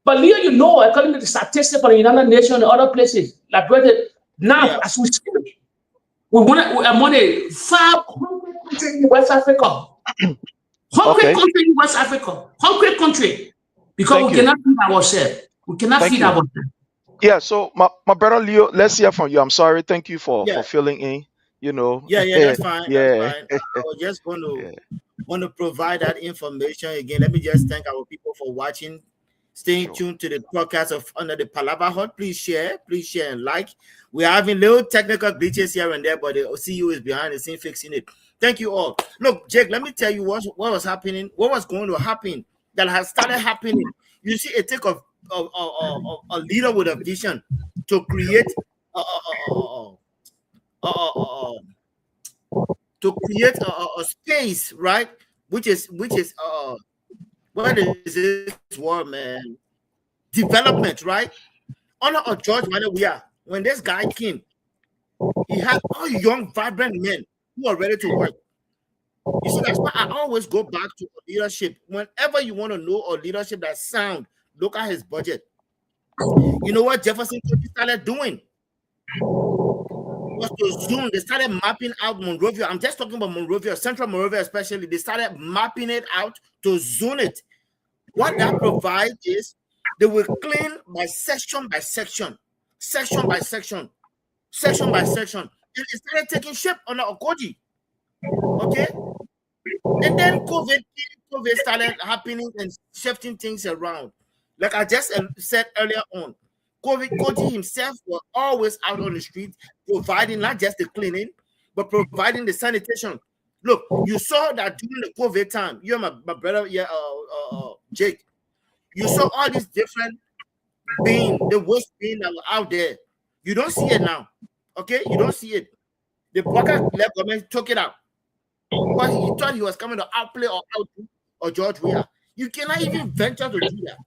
But Leo, you know, according to the statistics for the United Nations and other places, like now as we speak, we want a 500 country in West Africa. 100 country in West Africa. 100 country. Because we cannot feed ourselves. We cannot feed ourselves. Yeah, so my brother Leo, let's hear from you. I'm sorry. Thank you for filling in. You know. Yeah, that's fine. That's fine. I was just going to provide that information again. Let me just thank our people for watching. Staying tuned to the podcast of Under the Palava Hut. Please share and like. We're having little technical glitches here and there, but the CEO is behind the scene fixing it. Thank you all. Look, Jake, let me tell you what was happening, what was going to happen that has started happening. You see, it took a leader with a vision to create a space, right, which is what is this word, man? Development, right? Honor of George Weah. When this guy came, he had all young, vibrant men who are ready to work. You see, that's why I always go back to leadership. Whenever you want to know a leadership that's sound, look at his budget. You know what Jefferson started doing? Was to zoom. They started mapping out Monrovia. I'm just talking about Monrovia, Central Monrovia especially. They started mapping it out to zone it. What that provides is they will clean by section by section, section by section, section by section. And it started taking shape under Okoji. Okay? And then COVID started happening and shifting things around. Like I just said earlier on, Koji himself was always out on the street, providing not just the cleaning, but providing the sanitation. Look, you saw that during the COVID time, you and my brother, Jake, you saw all these different beans, the waste beans that were out there. You don't see it now. Okay? You don't see it. The Baka left government took it out. But he thought he was coming to outplay or George Weah. You cannot even venture to do that.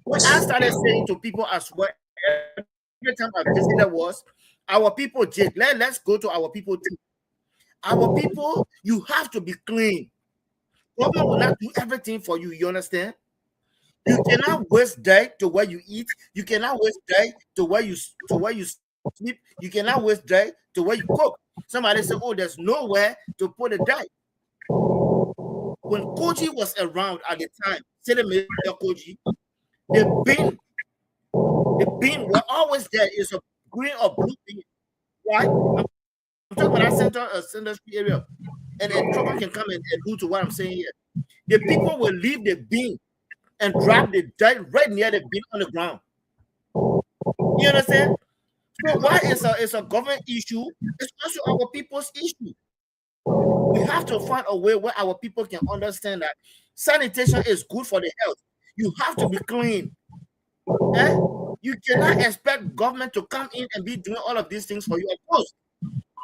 What I started saying to people as well every time I visited was our people, Jake. Let's go to our people too. Our people, you have to be clean. Government will not do everything for you. You understand? You cannot waste day to where you eat. You cannot waste day to where you sleep. You cannot waste day to where you cook. Somebody said, "Oh, there's nowhere to put a day." When Koji was around at the time, say the Mayor Koji, the bin were always there. It's a green or blue bin, right? I'm talking about that center street area, and trouble can come and allude to what I'm saying here. The people will leave the bin and drop the dirt right near the bin on the ground. You understand? So why it's a government issue? It's also our people's issue. We have to find a way where our people can understand that sanitation is good for the health. You have to be clean. Eh? You cannot expect government to come in and be doing all of these things for you. Of course.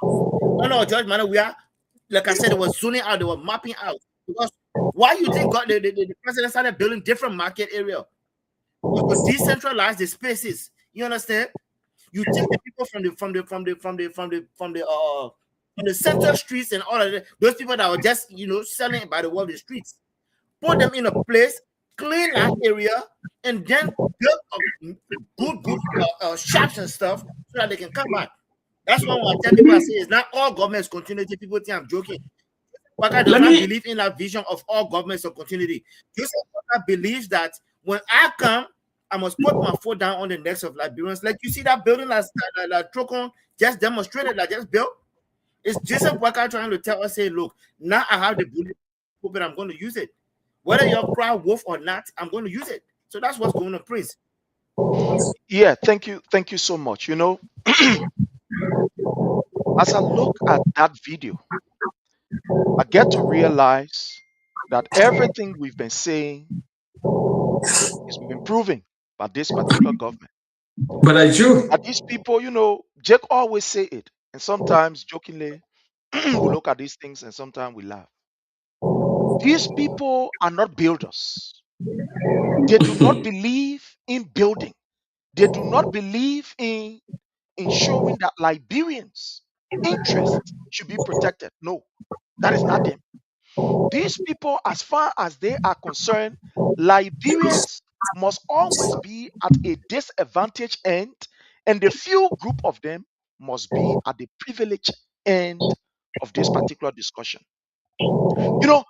No, George Mano, we are, like I said, they were zoning out, they were mapping out. Because why you think the president started building different market area? To decentralize the spaces. You understand? You take the people from the center streets and all of that, those people that were just selling by the wall of the streets, put them in a place, clean that area, and then build good shops and stuff so that they can come back. That's why I tell people, I say it's not all governments continuity. People think I'm joking. But I do not believe in that vision of all governments of continuity. Joseph Walker believes that when I come, I must put my foot down on the necks of Liberians. Like you see that building that Trocon just demonstrated, that just built. It's Joseph Walker trying to tell us, say, look, now I have the bullet, but I'm going to use it. Whether you're cry wolf or not, I'm going to use it. So that's what's going on, Prince. Yeah, thank you so much. You know, as I look at that video, I get to realize that everything we've been saying is been proven by this particular government. But I do. And these people, you know, Jake always say it, and sometimes jokingly, we look at these things and sometimes we laugh. These people are not builders. They do not believe in building. They do not believe in ensuring that Liberians' interests should be protected. No, that is not them. These people, as far as they are concerned, Liberians must always be at a disadvantaged end, and the few group of them must be at the privileged end of this particular discussion. You know,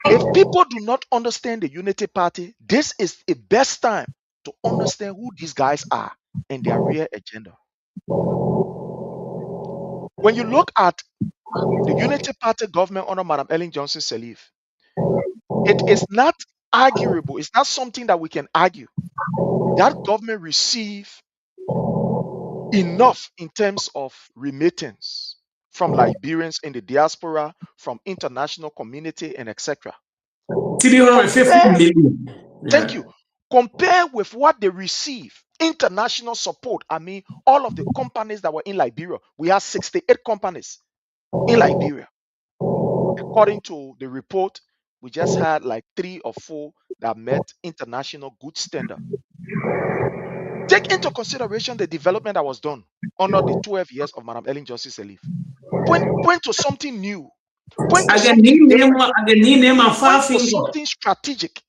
if people do not understand the Unity Party, this is the best time to understand who these guys are and their real agenda. When you look at the Unity Party government under Madam Ellen Johnson Sirleaf, it is not arguable. It's not something that we can argue. That government received enough in terms of remittance from Liberians in the diaspora, from international community, and etc. 350 million. Thank you. Compare with what they receive, international support. I mean, all of the companies that were in Liberia. We have 68 companies in Liberia. According to the report, we just had like 3 or 4 that met international good standard. Take into consideration the development that was done under the 12 years of Madam Ellen Johnson Sirleaf. Point to something new. Point to I can something name a point five to finger. something strategic.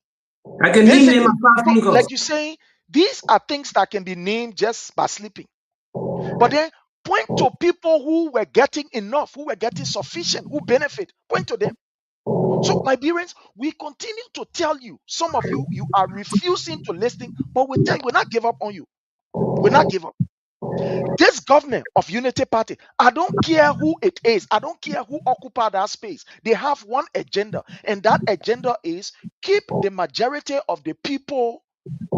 I can name Basically, a five so finger. like you say, these are things that can be named just by sleeping. But then point to people who were getting enough, who were getting sufficient, who benefit. Point to them. So, Liberians, we continue to tell you, some of you, you are refusing to listen, but we tell you, we're not give up on you. We're not give up. This government of Unity Party, I don't care who it is, I don't care who occupy that space. They have one agenda, and that agenda is keep the majority of the people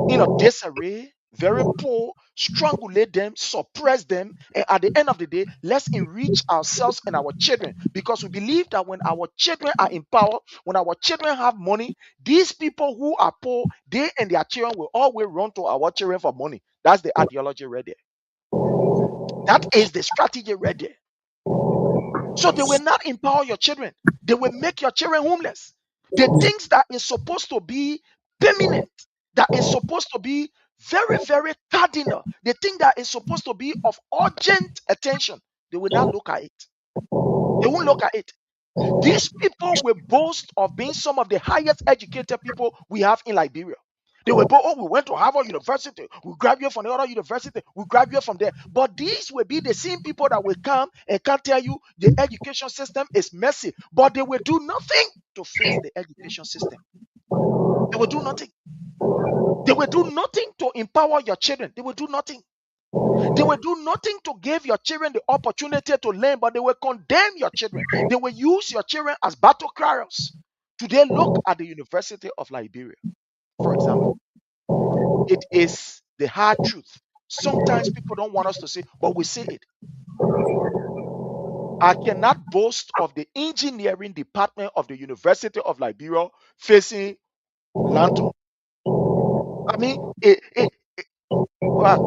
in a disarray, very poor, strangulate them, suppress them, and at the end of the day, let's enrich ourselves and our children, because we believe that when our children are in power, when our children have money, these people who are poor, they and their children will always run to our children for money. That's the ideology right there. That is the strategy right there. So they will not empower your children. They will make your children homeless. The things that is supposed to be permanent, that is supposed to be very, very cardinal, the thing that is supposed to be of urgent attention, they will not look at it. They won't look at it. These people will boast of being some of the highest educated people we have in Liberia. They will boast, oh, we went to Harvard University, we graduated from the other university, we graduated from there. But these will be the same people that will come and can tell you the education system is messy, but they will do nothing to fix the education system. They will do nothing. They will do nothing to empower your children. They will do nothing. They will do nothing to give your children the opportunity to learn, but they will condemn your children. They will use your children as battle criers. Today, look at the University of Liberia, for example. It is the hard truth. Sometimes people don't want us to say, but we say it. I cannot boast of the engineering department of the University of Liberia facing Lantom. I mean,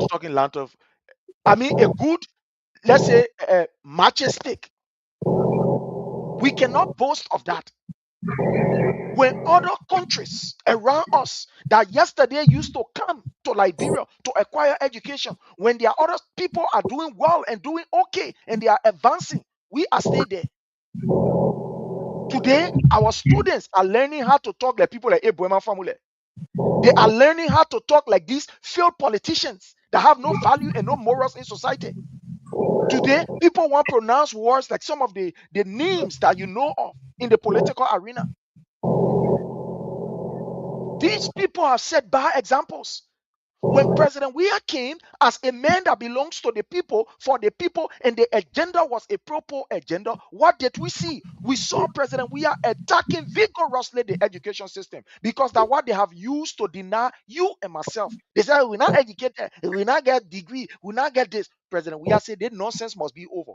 talking Lantom. I mean, a good, let's say, matches stick. We cannot boast of that. When other countries around us that yesterday used to come to Liberia to acquire education, when their other people are doing well and doing okay and they are advancing, we are still there. Today, our students are learning how to talk like people like Abraham family. They are learning how to talk like these failed politicians that have no value and no morals in society. Today, people want to pronounce words like some of the names that you know of in the political arena. These people have set bad examples. When President Weah came as a man that belongs to the people, for the people, and the agenda was a proper agenda, what did we see? We saw President Weah attacking vigorously the education system, because that's what they have used to deny you and myself. They said, we're not educated, we not get degree, we not get this. President Weah said, this nonsense must be over.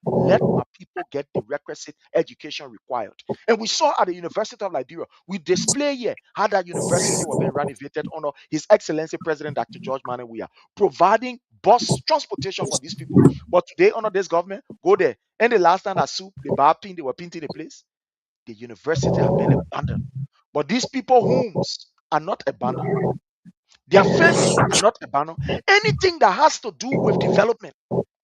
Let my people get the requisite education required. And we saw at the University of Liberia, we display here how that university was being renovated under His Excellency President Dr. George Manneh Weah, providing bus transportation for these people. But today, under this government, go there. And the last time that soup, they were painting the place. The university have been abandoned. But these people homes are not abandoned. Their families are not abandoned. Anything that has to do with development,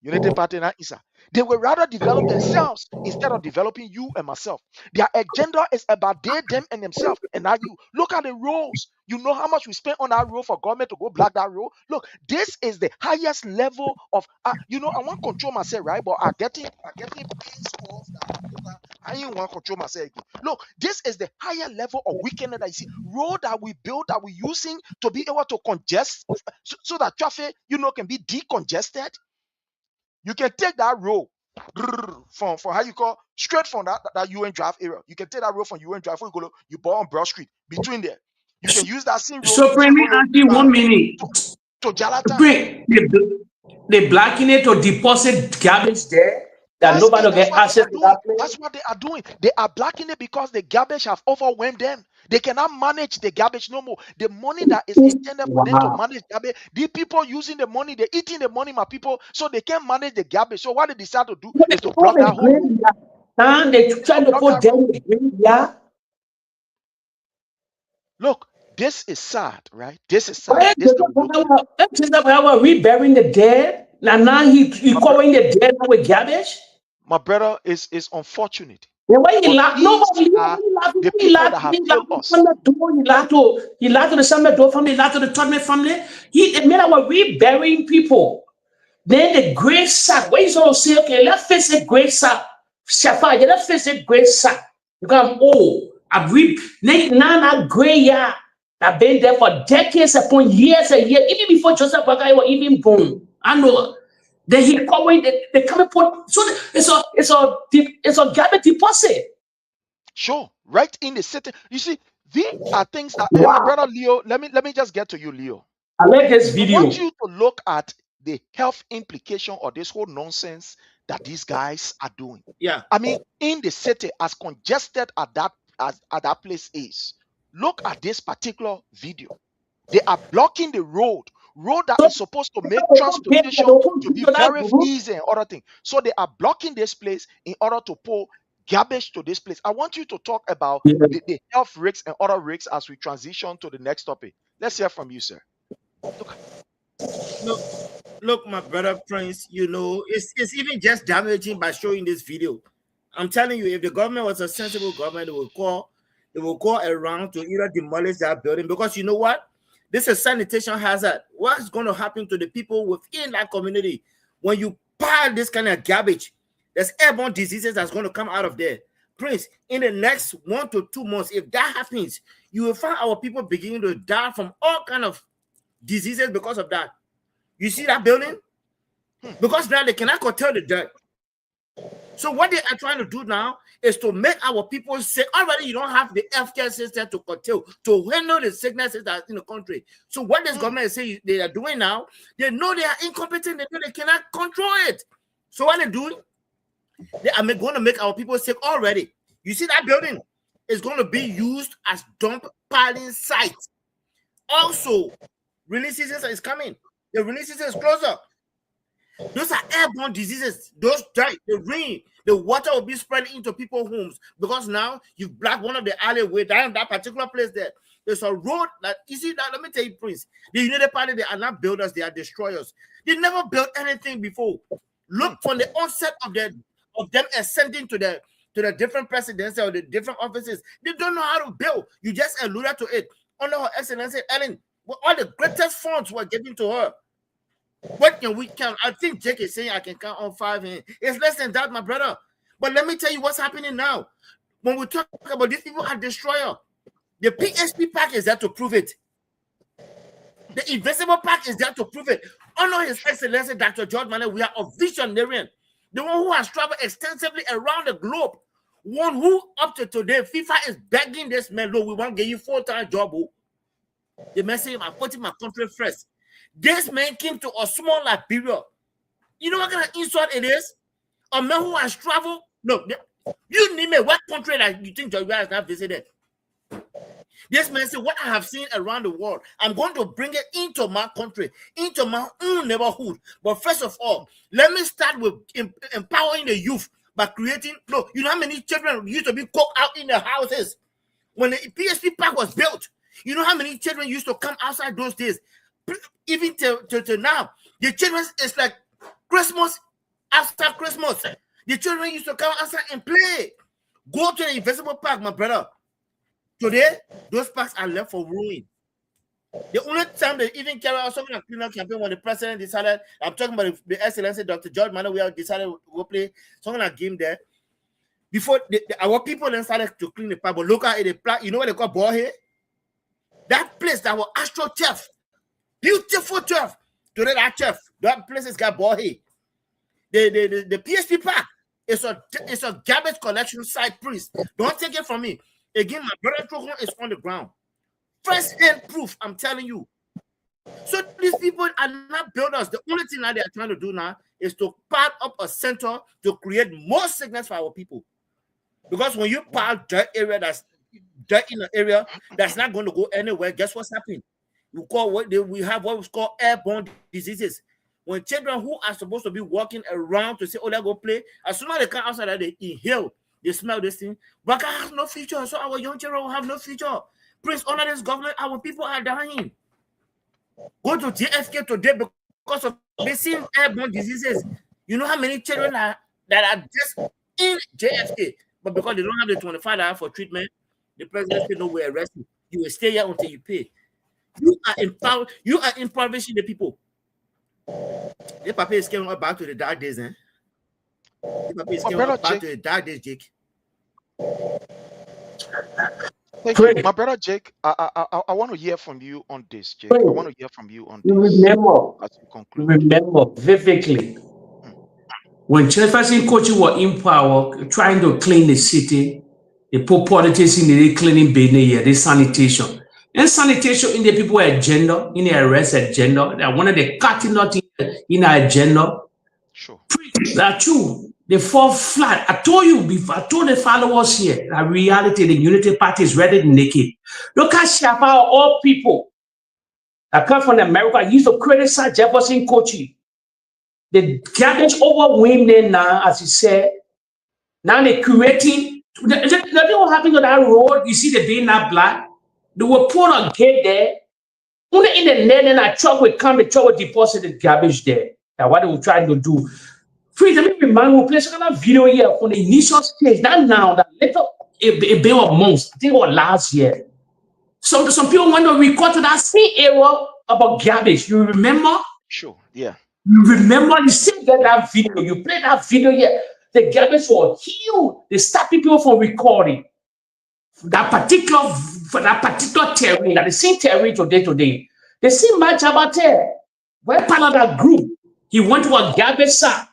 Unity Party and ISA, they will rather develop themselves instead of developing you and myself. Their agenda is about they, them, and themselves. And now you look at the roads. You know how much we spend on that road for government to go block that road. Look, this is the highest level of. I want to control myself, right? But I'm getting pains calls that I ain't want to control myself. Look, this is the higher level of wickedness that you see. Road that we build, that we're using to be able to congest, so that traffic, can be decongested. You can take that road from how you call straight from that UN Drive area. You can take that road from UN Drive. You go on Broad Street between there. You can use that same road. So, let me ask you 1 minute. To Jalata. They blocking it to deposit garbage there that nobody will get access to that place. That's what they are doing. They are blocking it because the garbage have overwhelmed them. They cannot manage the garbage no more. The money that is intended for them to manage garbage, the people using the money, they're eating the money, my people, so they can't manage the garbage. So what they decide to do is to block that whole road. Now they try to put them in the graveyard. Look, this is sad, right? This is Why sad. This is the looking. we burying the dead? Now he covering the dead with garbage. My brother is unfortunate. Then why he But laugh? these Nobody are the people that have failed us. He laughed to the Summer Door family, he laughed to the Todman family. He made our we burying people. Then the grave sack. Why you gonna say, okay, let's face the grave sack. Shafa, let's face the grave sack. Because I'm old. I've read now that graveyard. I've been there for decades upon years and years, even before Joseph Boakai was even born. I know. Then he covering they come and put so it's a garbage deposit. Sure, right in the city. You see, these are things that Wow. my brother Leo. Let me just get to you, Leo. I like this video. I want you to look at the health implication of this whole nonsense that these guys are doing. Yeah. I mean, in the city, as congested as that place is, look at this particular video. They are blocking the road that is supposed to make transportation to be very easy and other things. So they are blocking this place in order to pull garbage to this place. I want you to talk about the health risks and other risks as we transition to the next topic. Let's hear from you, sir. Look, my brother Prince, you know, it's even just damaging by showing this video. I'm telling you, if the government was a sensible government, they will go around to either demolish that building, because you know what? This is sanitation hazard. What's going to happen to the people within that community when you pile this kind of garbage? There's airborne diseases that's going to come out of there. Prince, in the next 1 to 2 months, if that happens, you will find our people beginning to die from all kind of diseases because of that. You see that building? Because now they cannot control the dirt. So what they are trying to do now is to make our people say, already you don't have the healthcare system to control, to handle the sicknesses that are in the country. So what this government is saying they are doing now, they know they are incompetent, they know they cannot control it. So what they're doing, they are going to make our people sick already. You see that building is going to be used as dump piling site. Also, rainy season is coming. The rainy season is closer. Those are airborne diseases. Those dirt, the rain, the water will be spread into people's homes, because now you've blocked one of the alleyway down that particular place there. There's a road that, you see that, let me tell you, Prince, the United Party, they are not builders, they are destroyers. They never built anything before. Look, from the onset of them ascending to the different presidency or the different offices, they don't know how to build. You just alluded to it. Under Her Excellency Ellen, all the greatest funds were given to her. What can we count? I think Jake is saying I can count on 5 hands. It's less than that, my brother. But let me tell you what's happening now. When we talk about these people are destroyer, the PSP pack is there to prove it. The invisible pack is there to prove it. Honor His Excellency Dr. George Manneh, we are a visionarian. The one who has traveled extensively around the globe. One who, up to today, FIFA is begging this man, look, we want to give you full-time job. The man saying, I'm putting my country first. This man came to a small Liberia. You know what kind of insult it is? A man who has traveled. No, you name it. What country that you think George has not visited? This man said, what I have seen around the world, I'm going to bring it into my country, into my own neighborhood. But first of all, let me start with empowering the youth by creating. No, you know how many children used to be cooked out in the houses when the PSP park was built? You know how many children used to come outside those days? Even till now, the children, it's like Christmas after Christmas. The children used to come outside and play. Go to the invisible park, my brother. Today, those parks are left for ruin. The only time they even carry out something like cleanup campaign when the president decided, I'm talking about the Excellency Dr. George Manneh, we have decided we'll play something like game there. Before our people then started to clean the park, but look at it, you know what they call Borhe? That place that was Astro Chef. Beautiful turf. Today that place has got Borhe. The PSP park is a garbage collection site, Prince. Don't take it from me. Again, my brother Trokon is on the ground. First-hand proof, I'm telling you. So these people are not builders. The only thing that they are trying to do now is to pile up a center to create more sickness for our people. Because when you pile dirt area that's dirt in an area that's not going to go anywhere, guess what's happening? We have what we call airborne diseases. When children who are supposed to be walking around to say, oh, let's go play, as soon as they come outside, they inhale They smell this thing. Baka has no future, so our young children will have no future. Please honor this government. Our people are dying. Go to JFK today because of missing airborne diseases. You know how many children that are just in JFK, but because they don't have the $25 for treatment, the president said no, we arrest you. You will stay here until you pay. You are impoverishing the people. The papa is coming back to the dark days, eh? The papa is coming back to the dark days, Jake. Thank you. My brother Jake, I want to hear from you on this, Jake. I want to hear from you on this. Remember vividly when Jefferson Kochi was in power, trying to clean the city, they put politics in the cleaning business, the sanitation. And sanitation in the people agenda, in the arrest agenda, that one of the cutting out in our agenda. Sure. That's true. They fall flat. I told you before, I told the followers here that reality, the Unity Party is ready to naked. Look at Shapa, all people that come from America used to criticize Jefferson Kochi. The garbage overwhelmed them now, as he said. Now they're creating. Nothing will happen to that road. You see the being that black. They will put a gate there. Only in the net, and a truck will come, the truck will deposit the garbage there. That's what they were trying to do. Please, let me remind you, we'll play some kind of video here from the initial stage. Not now, that later, a bit of months. I think it was last year. Some people want to record to that same era about garbage. You remember? Sure, yeah. You remember, you still get that video. You play that video here. The garbage was huge. They stop people from recording. For that particular terrain, that the same terrain today. They see much about there. We're part of that group. He went to a garbage sack.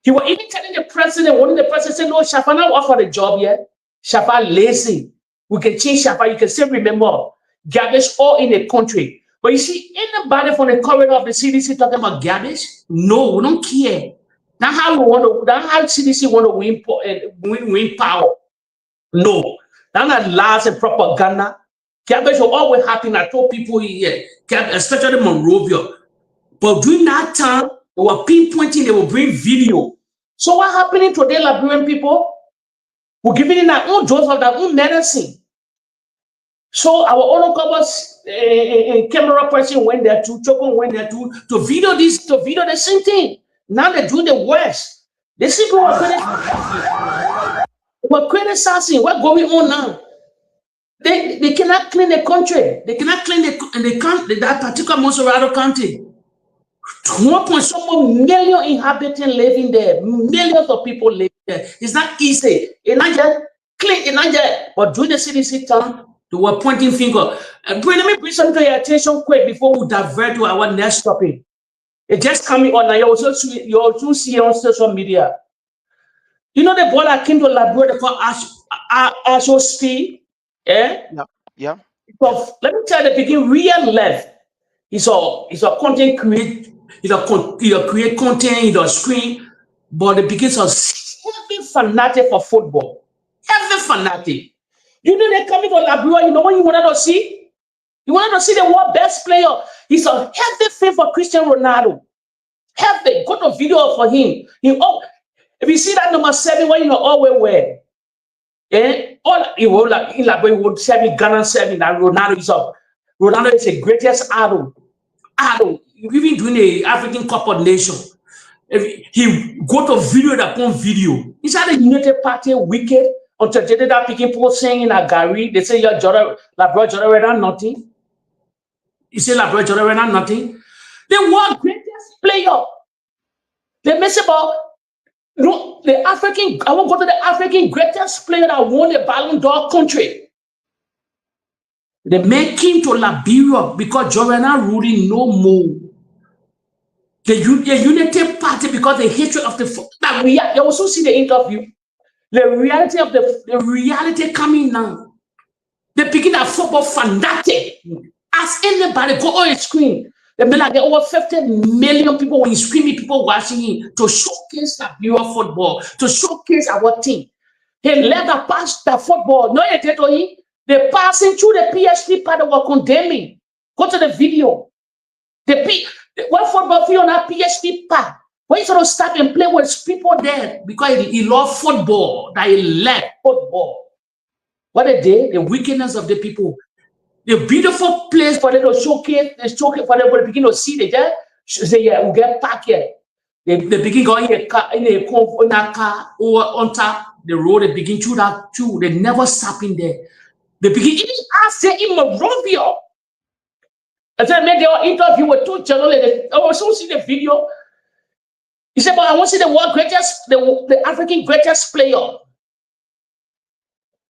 He was even telling the president, one of the president said, no, Shafa not offer the job yet. Shafa lazy. We can change Shafa. You can still remember garbage all in the country. But you see, anybody from the corridor of the CDC talking about garbage? No, we don't care. That's how CDC want to win power. No. That's not lies and propaganda. Garbage will always happen. I told people here, especially Monrovia. But during that time, they were pinpointing, they will bring video. So what happening today, Liberian people? We're giving in our own dose of their own medicine. So our own camera person went there too, Chokon went there too, to video the same thing. Now they're doing the worst. They see people were criticizing what's going on now. They cannot clean the country. They cannot clean that particular Monserrado County. 1.1 million inhabitants living there. Millions of people living there. It's not easy. It's not just clean. It's not just. But during the CDC time, they were pointing finger. Let me bring something to your attention quick before we divert to our next topic. It's just coming on now. You also see on social media. You know the boy that came to Liberia called Ashospi? Yeah? Yeah. So let me tell you, the begin real left. He's a content creator. He'll create content, he'll screen, but the begins a heavy fanatic for football. Heavy fanatic. You know they're coming to Liberia. You know what you wanted to see? You wanted to see the world best player. He's a heavy fan for Cristiano Ronaldo. Heavy. Got a video for him. If you see that number 7, what you know always wear. All he would like in Liberia would 7, Ghana 7, that Ronaldo is up. Ronaldo is the greatest idol. Even doing the African Cup of Nations. He got a video upon video. Is that the United Party wicked? Until they did that picking people saying in a Gary, they say you're Labrador Jordan nothing. You say Labrador Jordan nothing. The world greatest player. They mess about the African. I want to go to the African greatest player that won the Ballon d'Or country. The man came to Liberia because Jordan ruling no more. The Unity Party because the hatred of the you also see the interview. The reality of the reality coming now. They begin a football fanatic. Ask anybody go on a screen. They be like there over 50 million people when you screaming, people watching him to showcase Liberia football, to showcase our team. He let the pass the football. No, they're passing through the PhD part that were condemning. Go to the video. What football field on that PhD part? Why you sort of stop and play with people there because he loved football, that he left football. What a day, the wickedness of the people. The beautiful place for them to showcase, for them to begin to see the there. Say, yeah, we get back here. They begin going in a car or on top the road. They begin through that too. They never stop in there. They begin even ask them in Monrovia. I said, made the interview with two journalists. I also see the video. He said, but I want to see the world greatest, the African greatest player.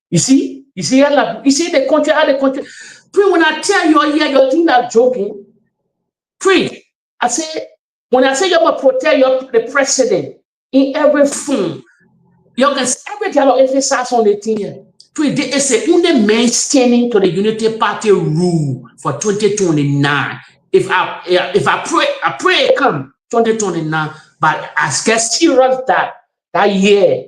You see the country, how the country. Pray, when I tell you here, you think that joking. Pray, I say, when I say you're going to protect the president in every form, you can every dialogue emphasize on the thing here. Pray, there is a only man standing to the Unity Party rule for 2029. If I pray it come 2029, but I get serious that year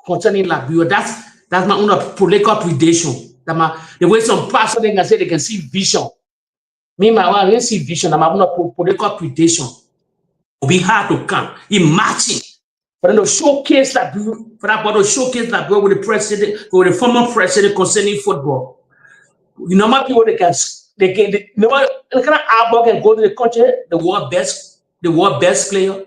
concerning Liberia, that's my own political predation. The way some pastors they can say they can see vision. Me, my one, I didn't see vision. I'm own political predation. It'll be hard to come. Imagine for them to showcase that, for that to showcase that with the president, with the former president concerning football. You know, my people they can no matter kind of album can go to the country, the world best player.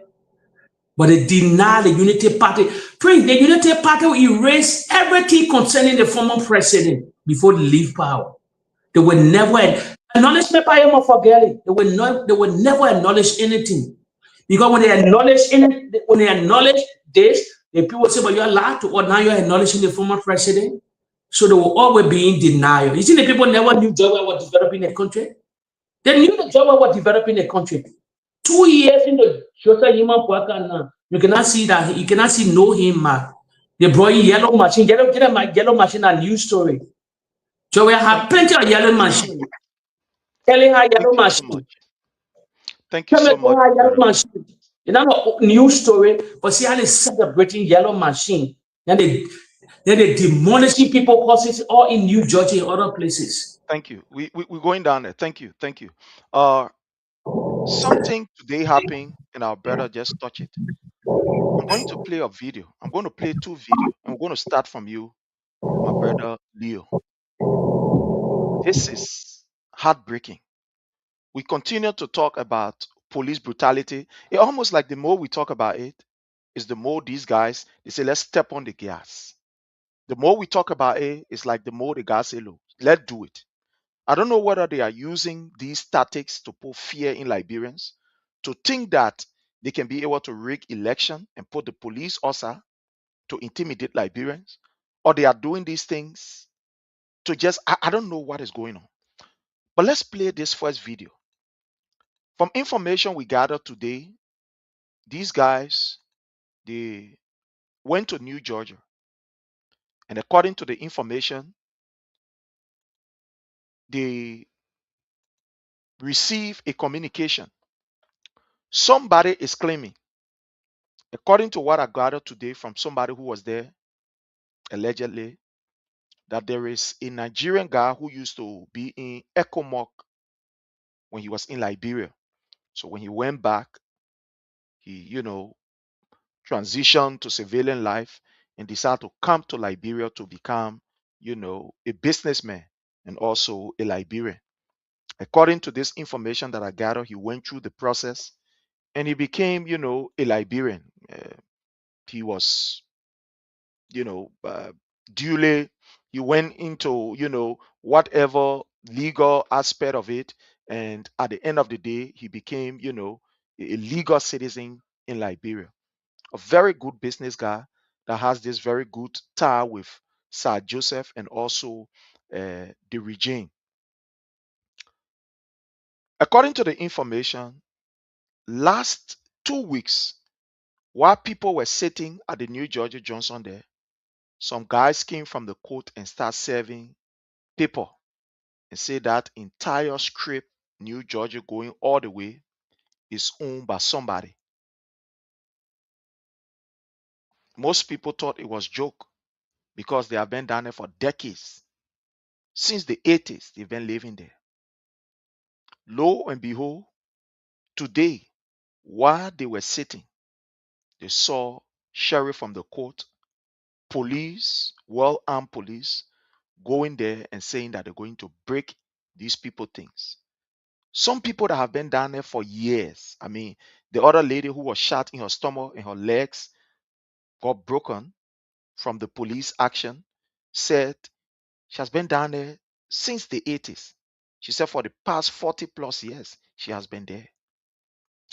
But they deny the Unity Party. Prince, the Unity Party will erase everything concerning the former president before they leave power. They will never acknowledge me by him or forget it. They will never acknowledge anything. Because when they acknowledge this, the people say, but you're allowed to, or now you're acknowledging the former president. So they will always be in denial. You see, the people never knew Joe was developing the country. They knew the Joe was developing the country. 2 years in the Jota Yima Puaka, you cannot see that, you cannot see no him. They brought yellow machine, yellow machine, a news story. So we have plenty of yellow machine. Telling her yellow machine. Thank you so much. Yellow machine. You know, news story, but see how they celebrating yellow machine. Then they demolishing people causes all in New Jersey and other places. Thank you. We're going down there. Thank you. Something today happened, and our brother just touched it. I'm going to play a video. I'm going to play 2 videos. I'm going to start from you, my brother Leo. This is heartbreaking. We continue to talk about police brutality. It's almost like the more we talk about it, is the more these guys they say let's step on the gas. The more we talk about it, it's like the more the guys say, look, let's do it. I don't know whether they are using these tactics to put fear in Liberians, to think that they can be able to rig election and put the police also to intimidate Liberians, or they are doing these things to just, I don't know what is going on. But let's play this first video. From information we gathered today, these guys, they went to New Georgia. And according to the information, they received a communication. Somebody is claiming, according to what I gathered today from somebody who was there, allegedly, that there is a Nigerian guy who used to be in ECOMOG when he was in Liberia. So when he went back, he, transitioned to civilian life and decided to come to Liberia to become, a businessman and also a Liberian. According to this information that I gathered, he went through the process and he became, a Liberian. He was, duly, he went into, whatever legal aspect of it. And at the end of the day, he became, a legal citizen in Liberia. A very good business guy that has this very good tie with Sir Joseph and also the regime. According to the information, last 2 weeks, while people were sitting at the New Georgia Johnson there, some guys came from the court and start serving people and say that entire strip, New Georgia going all the way, is owned by somebody. Most people thought it was joke because they have been down there for decades. Since the 80s, they've been living there. Lo and behold, today, while they were sitting, they saw sheriff from the court, police, well-armed police, going there and saying that they're going to break these people things. Some people that have been down there for years. I mean, the other lady who was shot in her stomach and her legs got broken from the police action, said she has been down there since the 80s. She said for the past 40 plus years, she has been there.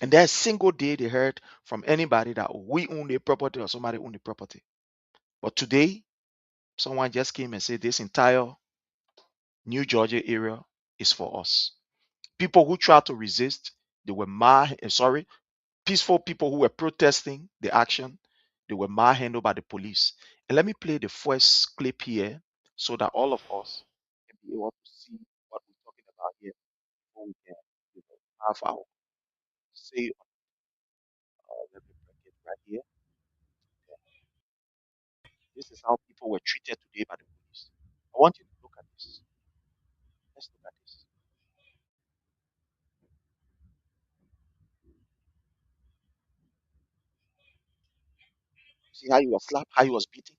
And there's a single day they heard from anybody that we own the property or somebody own the property. But today, someone just came and said this entire New Georgia area is for us. People who tried to resist, they were peaceful people who were protesting the action, they were handled by the police. And let me play the first clip here so that all of us can be able to see what we're talking about here before we can have our say. Let me bring it right here. This is how people were treated today by the police. I want you to look at this. Let's look at this. See how he was slapped, how he was beaten.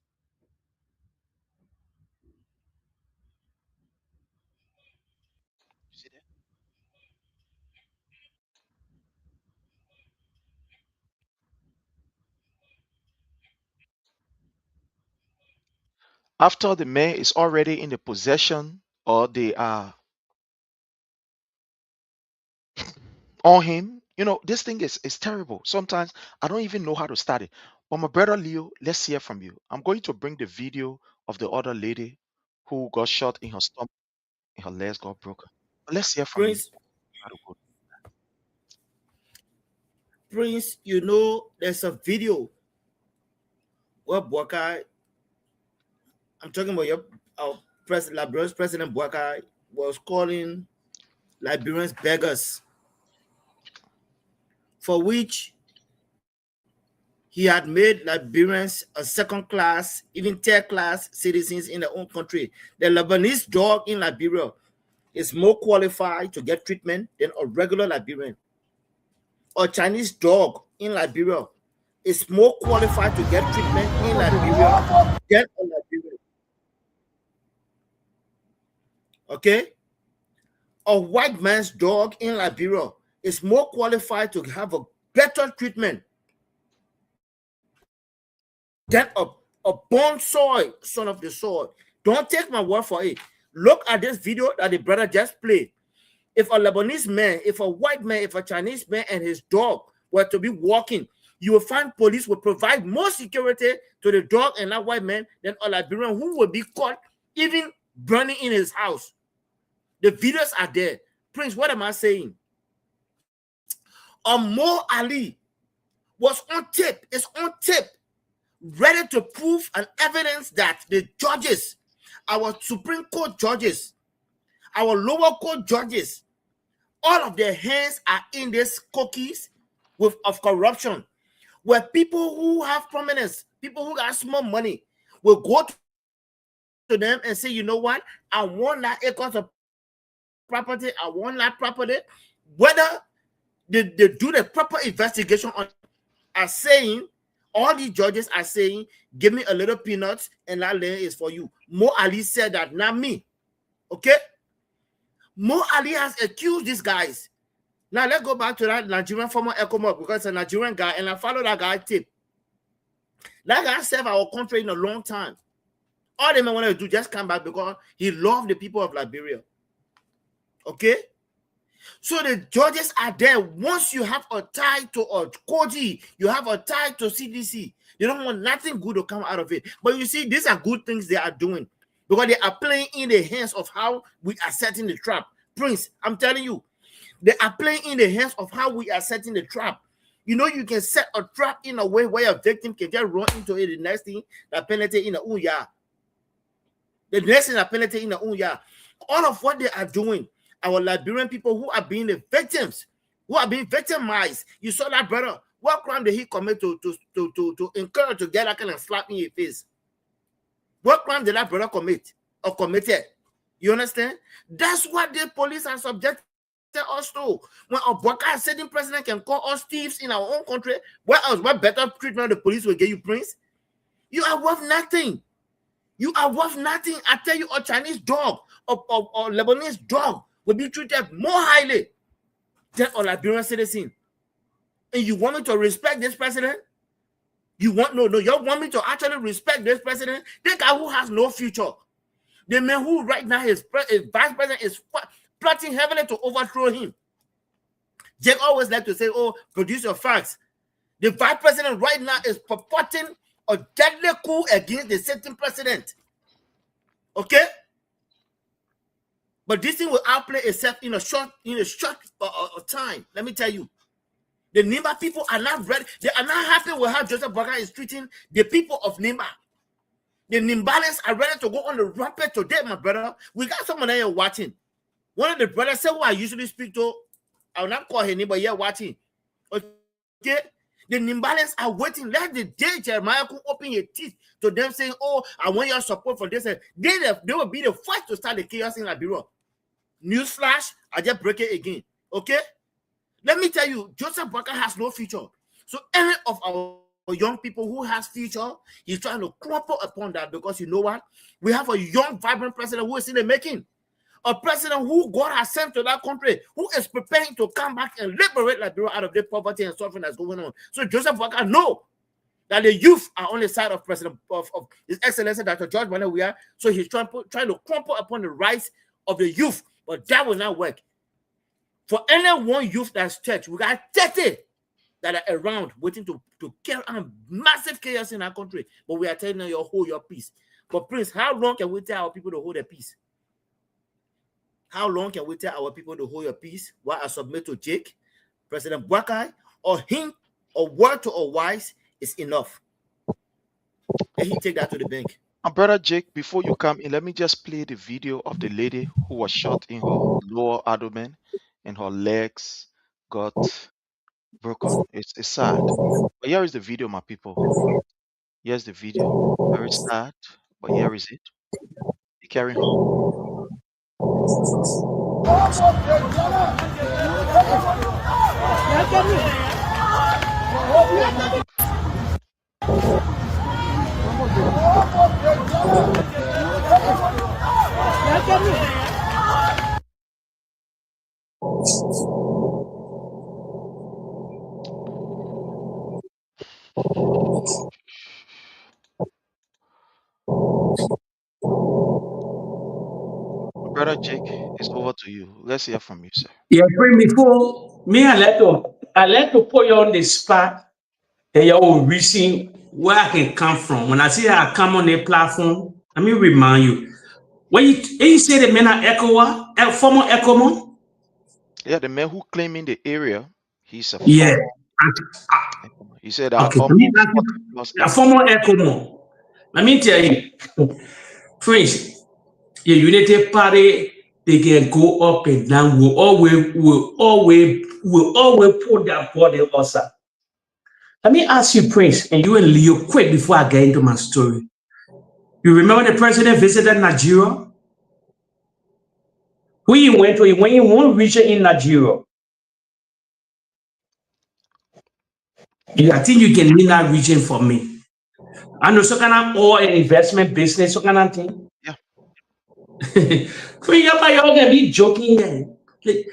You see that? After the man is already in the possession or they are on him, this thing is terrible. Sometimes I don't even know how to start it. But my brother Leo, let's hear from you. I'm going to bring the video of the other lady who got shot in her stomach and her legs got broken. But let's hear from you. Prince, there's a video where Buakai, I'm talking about our Liberia's President Buakai was calling Liberians beggars, for which he had made Liberians a second-class, even third-class citizens in their own country. The Lebanese dog in Liberia is more qualified to get treatment than a regular Liberian. A Chinese dog in Liberia is more qualified to get treatment in Liberia than a Liberian. Okay? A white man's dog in Liberia is more qualified to have a better treatment than a born soil, son of the soil. Don't take my word for it. Look at this video that the brother just played. If a Lebanese man, if a white man, if a Chinese man and his dog were to be walking, you will find police will provide more security to the dog and that white man than a Liberian who will be caught even burning in his house. The videos are there. Prince, what am I saying? Mo Ali was on tape, is on tape, ready to prove and evidence that the judges, our Supreme Court judges, our lower court judges, all of their hands are in these cookies of corruption, where people who have prominence, people who got small money, will go to them and say, you know what, I want that acres of property, I want that property. Whether they do the proper investigation on, are saying, all these judges are saying, give me a little peanuts and that land is for you. Mo Ali said that, not me. Okay? Mo Ali has accused these guys. Now let's go back to that Nigerian former ECOMOG, because it's a Nigerian guy and I follow that guy tip. That guy served our country in a long time. All they may want to do just come back because he loved the people of Liberia. Okay? So the judges are there. Once you have a tie to a Koji, you have a tie to CDC. They don't want nothing good to come out of it. But you see, these are good things they are doing because they are playing in the hands of how we are setting the trap. Prince, I'm telling you, they are playing in the hands of how we are setting the trap. You know, you can set a trap in a way where a victim can just run into it. The next thing, that penalty in the unya. The next thing, that penalty in the unya. All of what they are doing, our Liberian people who are being the victims, who are being victimized. You saw that brother. What crime did he commit to encourage to get that kind of slap in your face? What crime did that brother commit or committed? You understand? That's what the police are subject us to. When a Bwaka sitting president can call us thieves in our own country, what else? What better treatment the police will give you, Prince? You are worth nothing. You are worth nothing. I tell you, a Chinese dog or Lebanese dog will be treated more highly than a Liberian citizen. And you want me to respect this president? You want me to actually respect this president? The guy who has no future. The man who right now is vice president is plotting heavily to overthrow him. Jake always like to say, oh, produce your facts. The vice president right now is purporting a deadly coup against the sitting president. Okay? But this thing will outplay itself in a short time. Let me tell you. The Nimba people are not ready. They are not happy with how Joseph Boakai is treating the people of Nimba. The Nimbalians are ready to go on the rampage today, my brother. We got someone here watching. One of the brothers said who I usually speak to, I will not call her name, but here watching. Okay? The Nimbalians are waiting. Let the day Jeremiah could open your teeth to them saying, oh, I want your support for this. They will be the first to start the chaos in Liberia. Newsflash, I just break it again. Okay? Let me tell you, Joseph Boakai has no future. So any of our young people who has future, he's trying to crumple upon that because you know what? We have a young, vibrant president who is in the making. A president who God has sent to that country, who is preparing to come back and liberate Liberia out of the poverty and suffering that's going on. So Joseph Boakai knows that the youth are on the side of President of His Excellency Dr. George Manuel Weah. So he's trying to crumple upon the rights of the youth, but that will not work. For any one youth that's church, we got 30 that are around waiting to carry on massive chaos in our country. But we are telling you, hold your peace. But Prince, how long can we tell our people to hold their peace? How long can we tell our people to hold your peace while I submit to Jake, President Boakai, or him, or word to a wise is enough? And he take that to the bank. Brother Jake, before you come in, let me just play the video of the lady who was shot in her lower abdomen and her legs got broken. It's sad. But here is the video, my people. Here's the video. Very sad, but here is it. You carry on. Brother Jake, it's over to you. Let's hear from you, sir. Yeah, before me, I like to put you on the spot and you're reaching where I can come from. When I see I come on the platform, let me remind you. When you say the men are ECOWA, former ECOMO? Yeah, the man who claiming the area, he's a yeah. Former, he said okay, a former ECOMO. Let me tell you, French, the Unity Party, they can go up and down. Will always put that body also. Let me ask you, Prince, and you and Leo, quick before I get into my story. You remember the president visited Nigeria? Who he went to? He went in one region in Nigeria. I think you can name that region for me. I know some kind of oil and investment business, some kind of thing. Yeah. You're gonna be joking then. The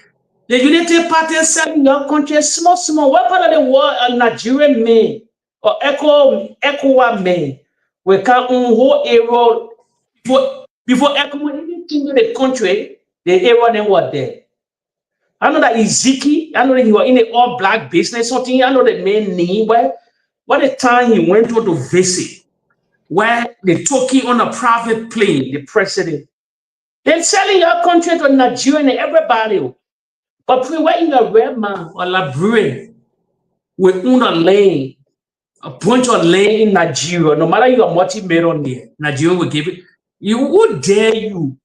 Unity Party selling your country small. What part of the world a Nigerian man or ECOWA man we can whole area before ECOWA even into the country, the area then was there. I know that Ezekiel, I know that he was in the all black business, something. I know the man name where the time he went to visit, where they took him on a private plane, the president. They're selling your country to Nigeria and everybody. But we're in a red man or Librarian with a lane, a bunch of land in Nigeria. No matter you are multi-millionaire, Nigeria will give it. Who dare you?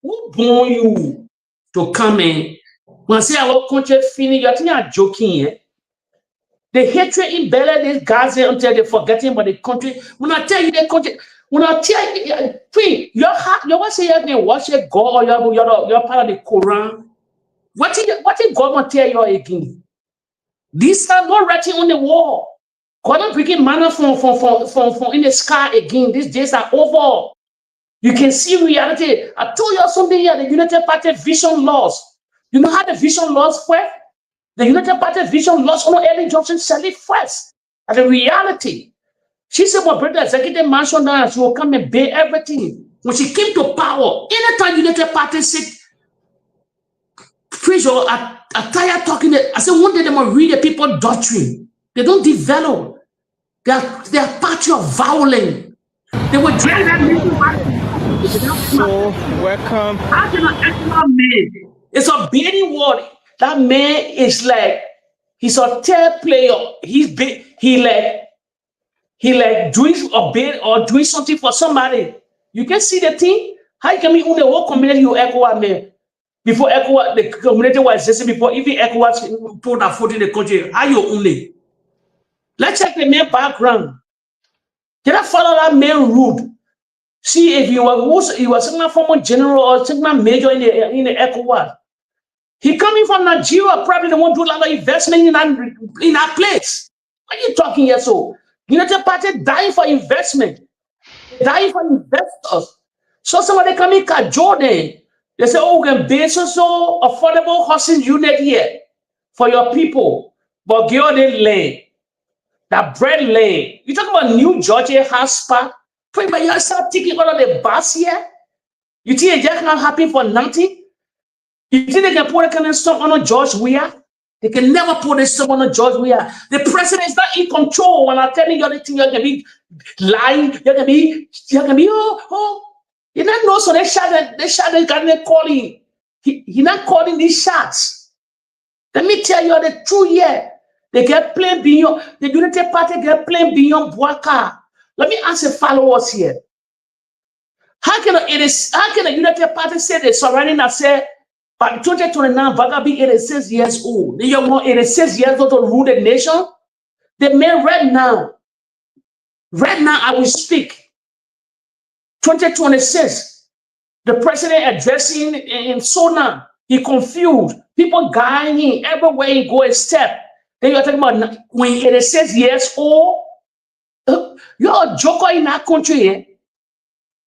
Who born you to come in? When I say our country finish, you think you're joking, eh? The hatred in Bela, this Gaza until they're forgetting about the country. When I tell you the country, when I tell you, your heart, you want to say you watch it go or you're part of the Quran. What did God tell you again? These are not writing on the wall. God not bringing manna from in the sky again. These days are over. You can see reality. I told you something here. The United Party vision loss. You know how the vision loss went? The United Party vision lost on Ellen Johnson Sally first. And the reality. She said, my brother, executive mansion now, she will come and pay everything. When she came to power, anytime United Party said, preach or I tired talking. I said, one day they must read the people doctrine. They don't develop. They are party of violence. They will drag that nation. So welcome. How can an excellent man? It's a beating word. That man is like, he's a third player. He like doing a bit or doing something for somebody. You can see the thing. How can we own the whole community you echo man? Before ECOWAS, the community was existing before even ECOWAS put a foot in the country. How you only? Let's check the man background. Did I follow that man route? See if he was some former general or some major in the ECOWAS. He coming from Nigeria, probably the one do a lot of investment in that place. What are you talking here? So United Party dying for investment, dying for investors. So somebody coming to Jordan. They say, oh, we can build so affordable housing unit here for your people. But give them land. That bread land. You talk about New Georgia house spot. Pretty much you start taking all of the bus here. You think they're just not happy for nothing? You think they can put a kind of stuff on George Weah? They can never put this stuff on George Weah. The president is not in control. When I'm telling you the thing, you're gonna be lying, you're gonna be, oh. You not know, so they shot the guy calling. He not calling these shots. Let me tell you the truth here. They get playing beyond, the United Party get playing beyond Bwaka. Let me ask the followers here. How can the United Party say they're surrounding and say, by 2029, Bwaka be 86 years old. They want 86 years old to rule the nation? The man right now, I will speak. 2026, the president addressing in Sona, he confused. People dying everywhere he go a step. Then you're talking about when 86 years old, you're a joker in that country. Eh?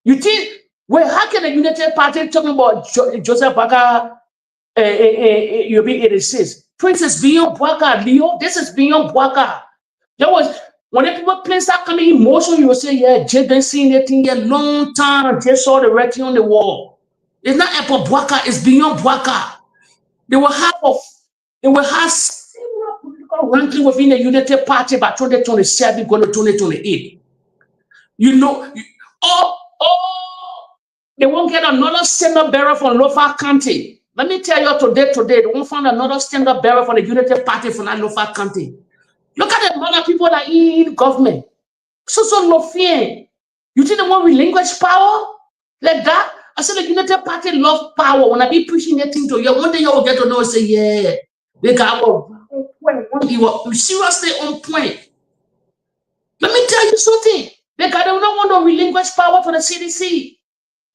You think, well, how can the United Party talking about Joseph Baka, you'll be 86? Princess beyond Bwaka, Leo, this is beyond Bwaka. There was, when the people start coming emotional, you will say, yeah, Jay been seeing that thing a long time. Jay saw the writing on the wall. It's not about Bwaka, it's beyond Bwaka. They will have similar political ranking within the United Party by 2027 going to 2028. You know, they won't get another standard bearer from Lofa County. Let me tell you today, they won't find another standard bearer from the United Party from that Lofa County. Look at the amount of people that are in government. So no fear. You think they want relinquish power like that? I said the United Party love power. When I be pushing that thing to you, one day you will get to know and say, yeah, they got on point. You were seriously on point. Let me tell you something. They don't want to relinquish power to the CDC.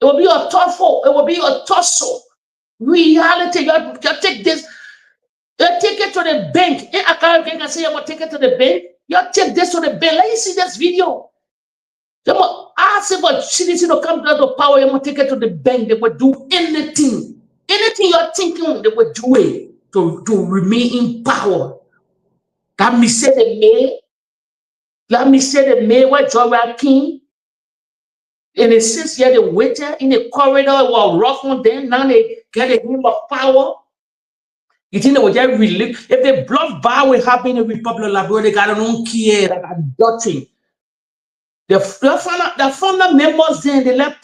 It will be a tussle. It will be a tussle. Reality. You take this. You take it to the bank. I can't say I'm going to take it to the bank. You take this to the bank. Let me see this video. They will ask for CDC to come down to power. You must take it to the bank. They will do anything. Anything you're thinking, they will do it to remain in power. Let me say the mayor. Let me say the mayor where Joel King. And it says here the waiter in the corridor was rough on them. Now they get a name of power. You think they will just relieve? If the blood bar will happen in the Republic of Liberia, they don't care. They got dirty. The founder members then they love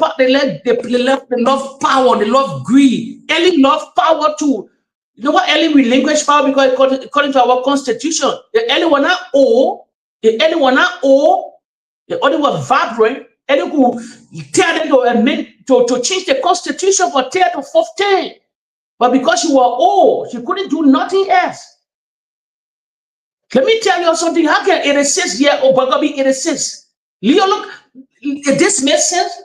power, they love greed. Ellie love power too. You know what Ellie relinquish power because according to our constitution, the Ellie will not owe, the Ellie will not owe, the only was vibrant, Ellie could tell them to amend to change the constitution for 10 to 15. But because she was old, she couldn't do nothing else. Let me tell you something. How can 86 year old Baka be 86? Leo, look, this makes sense.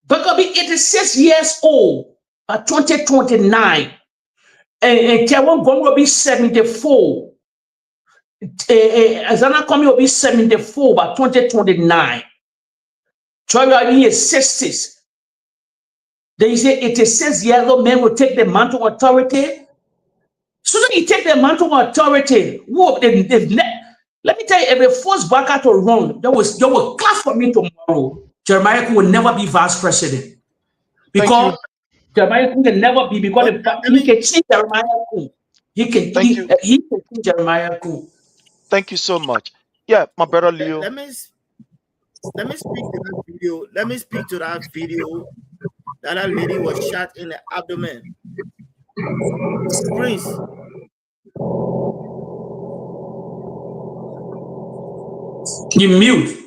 Baka be 86 years old by 2029. and Kevin Gong will be 74. Azana Komi will be 74 by 2029. Troy is 60s. They say 86-year-old men will take the mantle of authority. So then you take the mantle of authority. Whoa, let me tell you, if they force Baka to run, they will clap for me tomorrow. Jeremiah will never be vice president. Because Jeremiah can never be, because he can change Jeremiah. He can change Jeremiah. Thank you so much. Yeah, my brother Leo. Let me speak to that video. Let me speak to that video that lady was shot in the abdomen. Prince. You mute.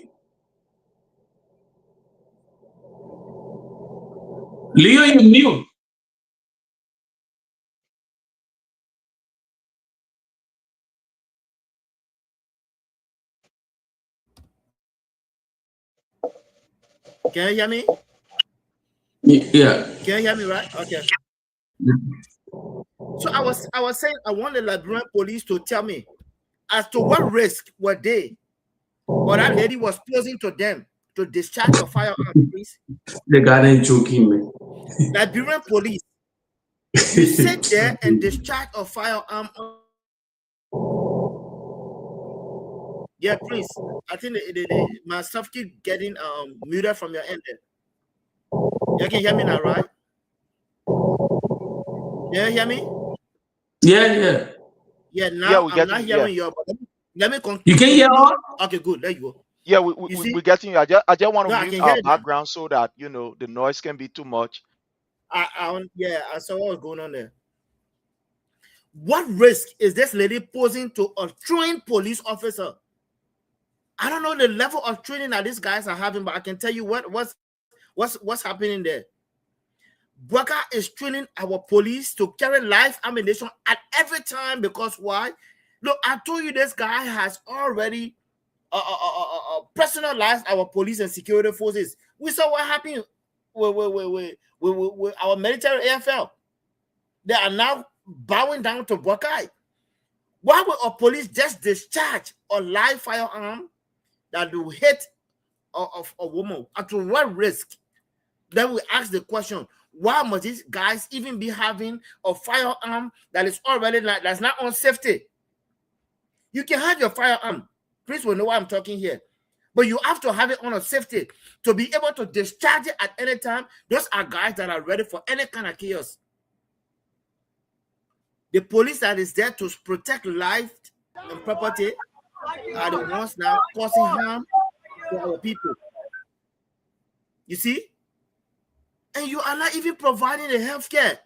Leo, you mute. Can you hear me? Yeah. Can you hear me, right? Okay. So I was saying I want the Liberian police to tell me as to what risk were they or that lady was posing to them to discharge your firearm, please. The guy ain't joking, man. Liberian police, you sit there and discharge a firearm. Yeah, please. I think my stuff keep getting muted from your end there. You can hear me now, right? Yeah, hear me? Yeah. Yeah, now I'm not hearing you. Let me continue. You can hear us? Okay, good. There you go. Yeah, we're getting you. I just want to mute our background so that the noise can be too much. I saw what was going on there. What risk is this lady posing to a trained police officer? I don't know the level of training that these guys are having, but I can tell you what's happening there. Bwaka is training our police to carry live ammunition at every time, because why? Look, I told you this guy has already personalized our police and security forces. We saw what happened with our military AFL. They are now bowing down to Bwaka. Why would our police just discharge a live firearm that will hit a woman? At what risk? Then we ask the question, why must these guys even be having a firearm that is already that's not on safety? You can have your firearm. Please will know why I'm talking here. But you have to have it on a safety to be able to discharge it at any time. Those are guys that are ready for any kind of chaos. The police that is there to protect life and property are the ones now causing harm to our people. You see? And you are not even providing the health care.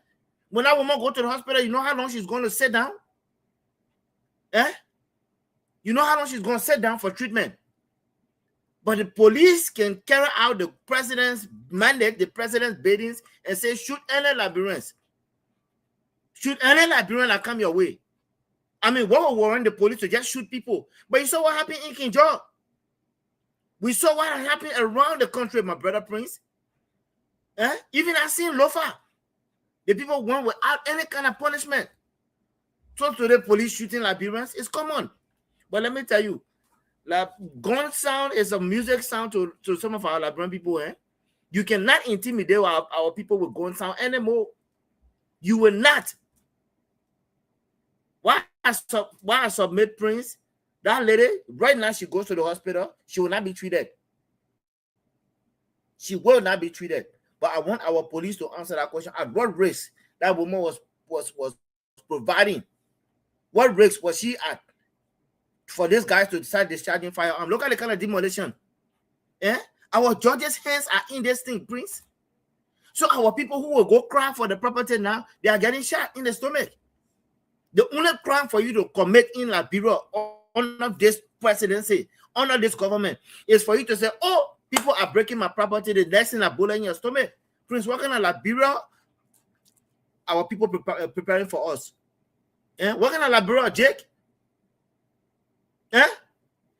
When that woman go to the hospital, you know how long she's going to sit down? You know how long she's going to sit down for treatment? But the police can carry out the president's mandate, the president's biddings, and say, shoot any Liberians. Shoot any Liberian that come your way. I mean, what will warrant the police to just shoot people? But you saw what happened in Kinjor. We saw what happened around the country, my brother Prince. Even I seen Lofa. The people went without any kind of punishment. So today, police shooting Liberians is common. But let me tell you, like, gun sound is a music sound to some of our Liberian people. You cannot intimidate our people with gun sound anymore. You will not. Why I submit Prince? That lady, right now, she goes to the hospital. She will not be treated. She will not be treated. But I want our police to answer that question. At what risk that woman was providing? What risk was she at for these guys to decide discharging firearm? Look at the kind of demolition. Our judges' hands are in this thing, Prince. So our people who will go cry for the property now, they are getting shot in the stomach. The only crime for you to commit in Liberia under this presidency, under this government, is for you to say, oh, people are breaking my property, the next thing a bullet in your stomach. Prince, what kind of Liberia our people preparing for us? What kind of Liberia, Jake?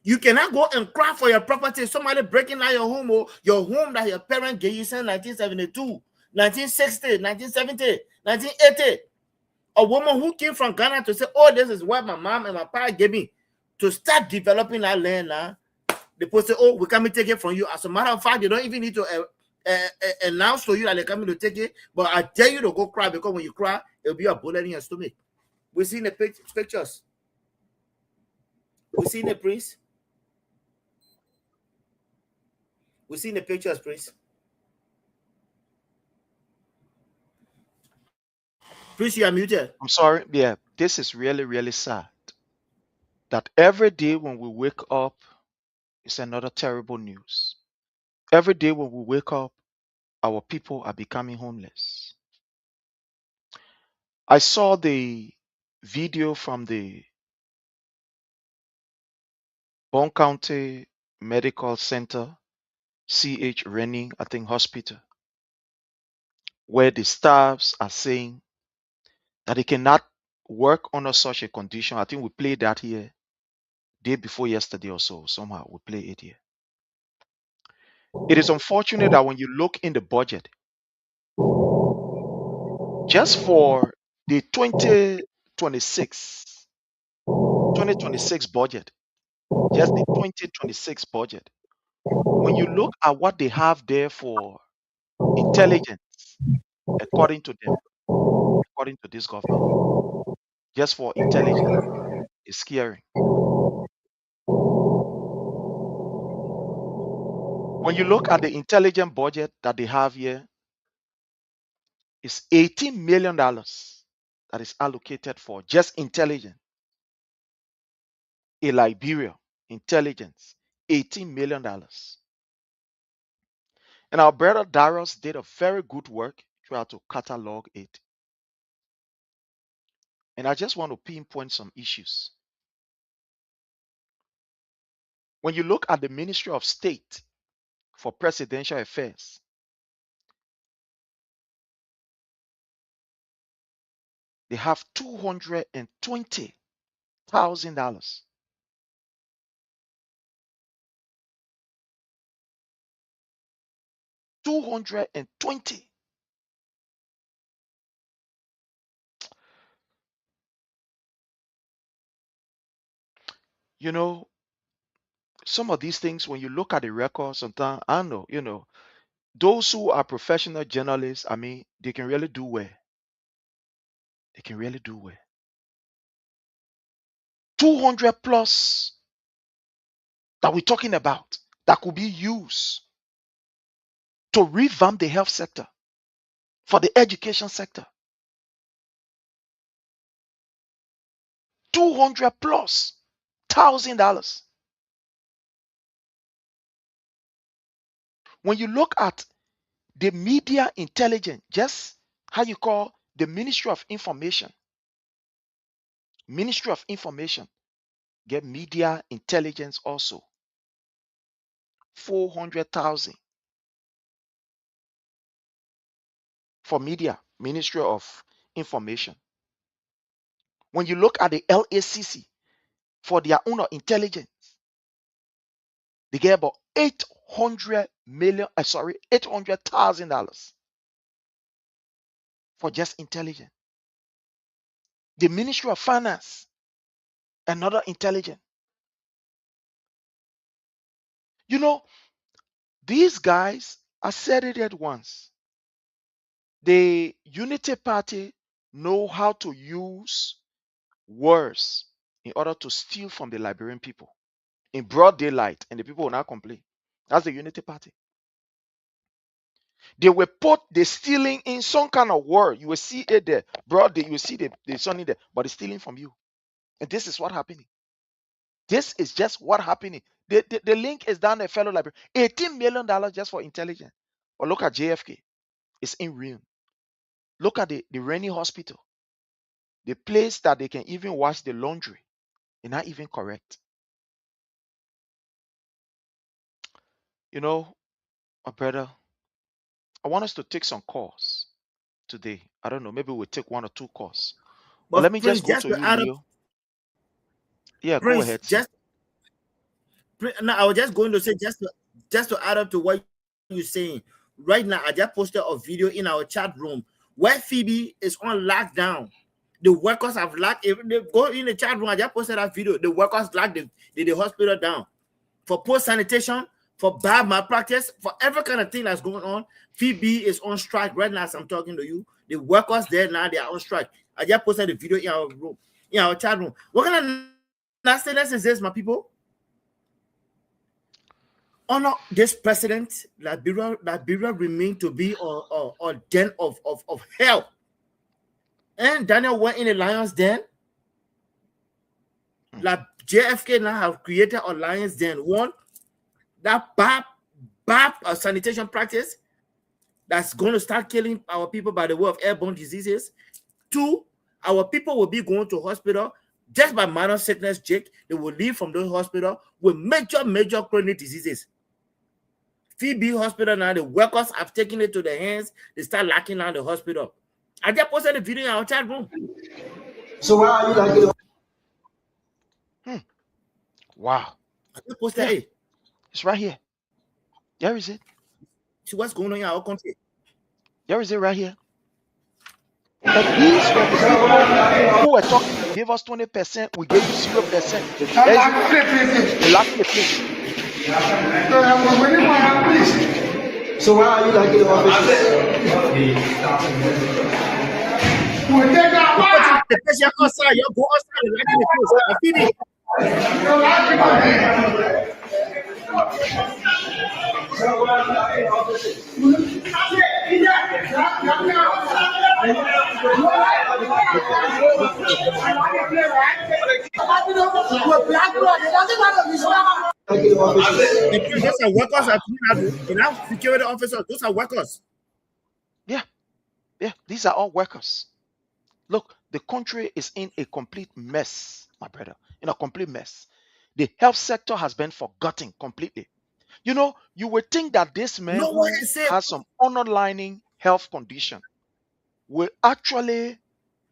You cannot go and cry for your property. Somebody breaking out your home, or your home that your parents gave you in 1972, 1960, 1970, 1980. a woman who came from Ghana to say, oh, this is what my mom and my pa gave me to start developing that land now. The people say, oh, we come and take it from you. As a matter of fact, they don't even need to announce to you that they're coming to take it. But I dare you to go cry, because when you cry, it'll be a bullet in your stomach. We seen the pictures. We seen the Prince. We seen the pictures, Prince. Prince, you are muted. I'm sorry. Yeah, this is really, really sad. That every day when we wake up, it's another terrible news. Every day when we wake up, our people are becoming homeless. I saw the video from the Bone County Medical Center, CH Renning, I think, hospital, where the staffs are saying that they cannot work under such a condition. I think we played that here day before yesterday or so. Somehow we play it here. It is unfortunate that when you look in the budget, just for the 2026 budget, just the 2026 budget, when you look at what they have there for intelligence, according to them, according to this government, just for intelligence, is scary. When you look at the intelligence budget that they have here, it's $18 million that is allocated for just intelligence. In Liberia, intelligence, $18 million. And our brother Darius did a very good work throughout to catalog it. And I just want to pinpoint some issues. When you look at the Ministry of State for Presidential Affairs, they have $220,000. $220. You know, some of these things, when you look at the records, sometimes I know, those who are professional journalists, I mean, they can really do well. They can really do well. 200 plus that we're talking about that could be used to revamp the health sector, for the education sector. 200 plus $1,000. When you look at the media intelligence, just how you call the Ministry of Information, get media intelligence also, 400,000 for media, Ministry of Information. When you look at the LACC for their own intelligence, they get about $800,000 for just intelligence. The Ministry of Finance, another intelligence. These guys, I said it at once. The Unity Party know how to use words in order to steal from the Liberian people in broad daylight, and the people will not complain. That's the Unity Party. They will put the stealing in some kind of word. You will see it there. Broad day, you will see the sun in there, but it's stealing from you. And this is what happening. This is just what happening. The link is down there, fellow library. $18 million just for intelligence. Or look at JFK. It's in ruin. Look at the Rennie Hospital. The place that they can even wash the laundry. They're not even correct. My brother, I want us to take some calls today. I don't know, maybe we'll take 1 or 2 calls. But let me Prince, just go to you, Leo. Yeah, Prince, go ahead. I was just going to say, just to add up to what you're saying. Right now, I just posted a video in our chat room where Phoebe is on lockdown The workers have locked. If they go in the chat room, I just posted that video. The workers locked the hospital down for poor sanitation, for bad malpractice, for every kind of thing that's going on. PB is on strike right now as I'm talking to you. The workers there now, they are on strike. I just posted the video in our room, in our chat room. What kind of nastiness is this, my people? Honor this president, Liberia remain to be a den of hell. And Daniel went in the lion's den. Like JFK now have created a lion's den. One, that bad sanitation practice that's going to start killing our people by the way of airborne diseases. Two, our people will be going to hospital just by minor sickness, Jake. They will leave from those hospital with major chronic diseases. Phoebe Hospital now, the workers have taken it to their hands. They start locking down the hospital. I just posted the video in our chat room. So why are you like it? Wow. I just posted it. It's right here. There is it. See what's going on in our country. There is it right here. And these were the people who were talking, give us 20%, we gave you 0%. The last place. So why are you like the officers? The patient outside, you go outside and like the place. I feel it. Those are workers are security officers. Those are workers. Yeah, these are all workers. Look, the country is in a complete mess, my brother, in a complete mess. The health sector has been forgotten completely. You know, you would think that this man who has some underlying health condition will actually